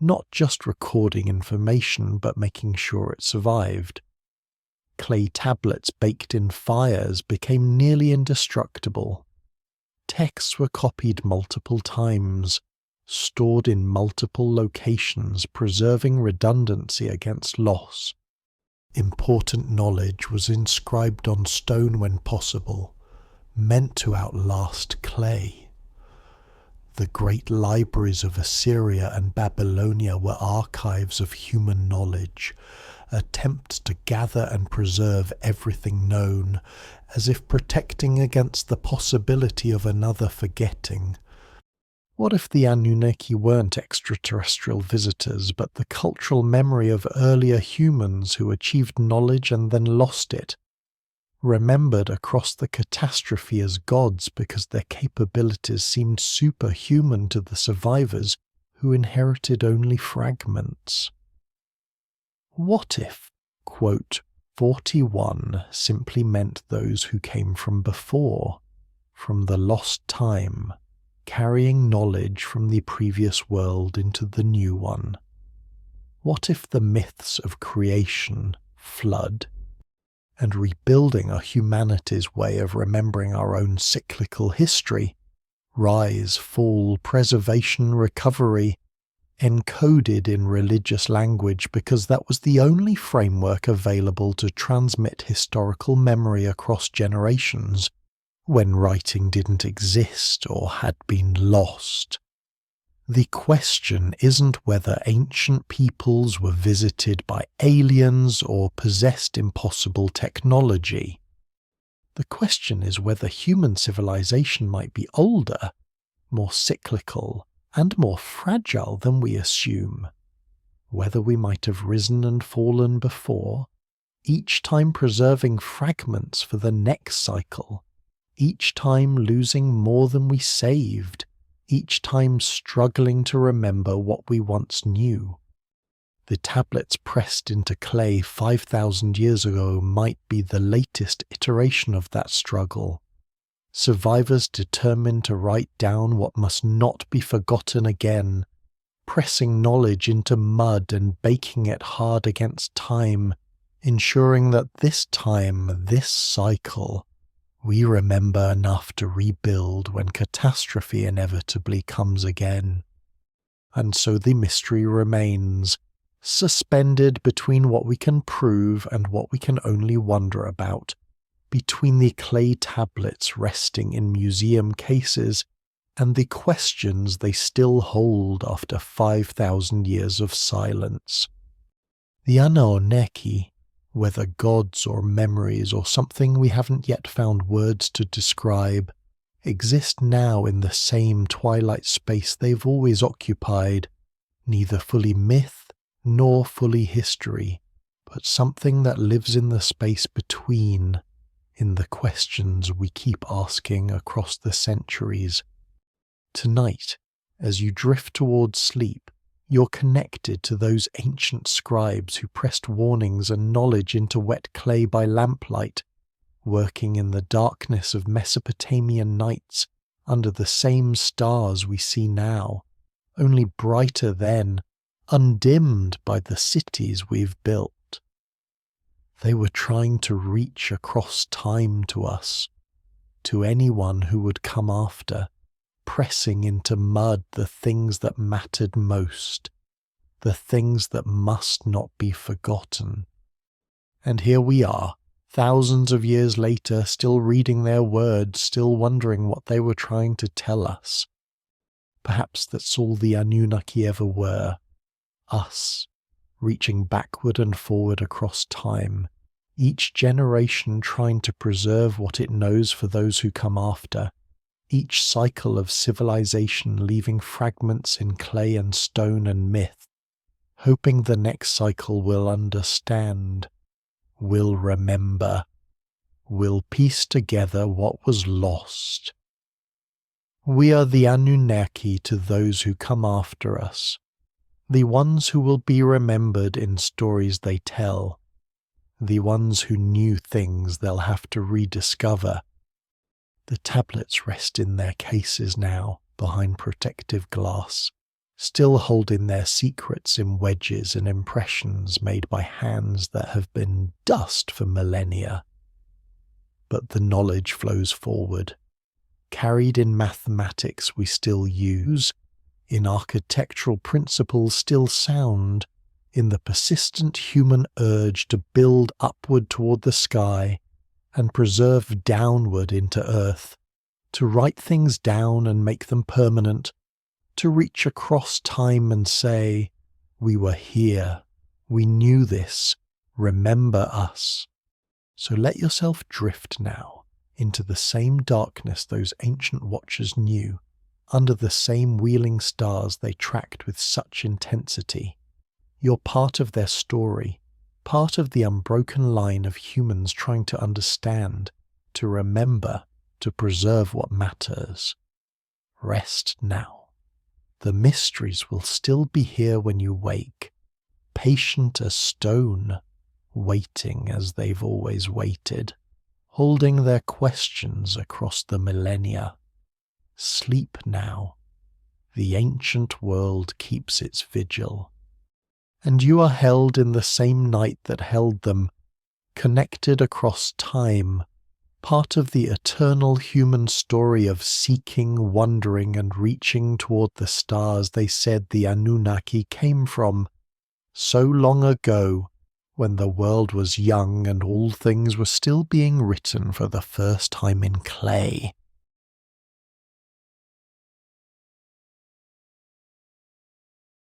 not just recording information but making sure it survived. Clay tablets baked in fires became nearly indestructible. Texts were copied multiple times, stored in multiple locations, preserving redundancy against loss. Important knowledge was inscribed on stone when possible, meant to outlast clay. The great libraries of Assyria and Babylonia were archives of human knowledge, attempts to gather and preserve everything known, as if protecting against the possibility of another forgetting. What if the Anunnaki weren't extraterrestrial visitors, but the cultural memory of earlier humans who achieved knowledge and then lost it, remembered across the catastrophe as gods because their capabilities seemed superhuman to the survivors who inherited only fragments? What if, quote, 41 simply meant those who came from before, from the lost time, carrying knowledge from the previous world into the new one? What if the myths of creation, flood, and rebuilding are humanity's way of remembering our own cyclical history, rise, fall, preservation, recovery, encoded in religious language because that was the only framework available to transmit historical memory across generations when writing didn't exist or had been lost? The question isn't whether ancient peoples were visited by aliens or possessed impossible technology. The question is whether human civilization might be older, more cyclical, and more fragile than we assume. Whether we might have risen and fallen before, each time preserving fragments for the next cycle, each time losing more than we saved, each time struggling to remember what we once knew. The tablets pressed into clay 5,000 years ago might be the latest iteration of that struggle. Survivors determined to write down what must not be forgotten again, pressing knowledge into mud and baking it hard against time, ensuring that this time, this cycle, we remember enough to rebuild when catastrophe inevitably comes again. And so the mystery remains, suspended between what we can prove and what we can only wonder about, between the clay tablets resting in museum cases and the questions they still hold after 5,000 years of silence. The Anunnaki, whether gods or memories or something we haven't yet found words to describe, exist now in the same twilight space they've always occupied, neither fully myth nor fully history, but something that lives in the space between, in the questions we keep asking across the centuries. Tonight, as you drift towards sleep, you're connected to those ancient scribes who pressed warnings and knowledge into wet clay by lamplight, working in the darkness of Mesopotamian nights under the same stars we see now, only brighter then, undimmed by the cities we've built. They were trying to reach across time to us, to anyone who would come after, pressing into mud the things that mattered most, the things that must not be forgotten. And here we are, thousands of years later, still reading their words, still wondering what they were trying to tell us. Perhaps that's all the Anunnaki ever were, us, reaching backward and forward across time, each generation trying to preserve what it knows for those who come after, each cycle of civilization leaving fragments in clay and stone and myth, hoping the next cycle will understand, will remember, will piece together what was lost. We are the Anunnaki to those who come after us, the ones who will be remembered in stories they tell, the ones who knew things they'll have to rediscover. The tablets rest in their cases now, behind protective glass, still holding their secrets in wedges and impressions made by hands that have been dust for millennia. But the knowledge flows forward, carried in mathematics we still use, in architectural principles still sound, in the persistent human urge to build upward toward the sky and preserve downward into earth, to write things down and make them permanent, to reach across time and say, we were here, we knew this, remember us. So let yourself drift now into the same darkness those ancient watchers knew, under the same wheeling stars they tracked with such intensity. You're part of their story, part of the unbroken line of humans trying to understand, to remember, to preserve what matters. Rest now. The mysteries will still be here when you wake, patient as stone, waiting as they've always waited, holding their questions across the millennia. Sleep now. The ancient world keeps its vigil. And you are held in the same night that held them, connected across time, part of the eternal human story of seeking, wandering, and reaching toward the stars they said the Anunnaki came from, so long ago, when the world was young and all things were still being written for the first time in clay.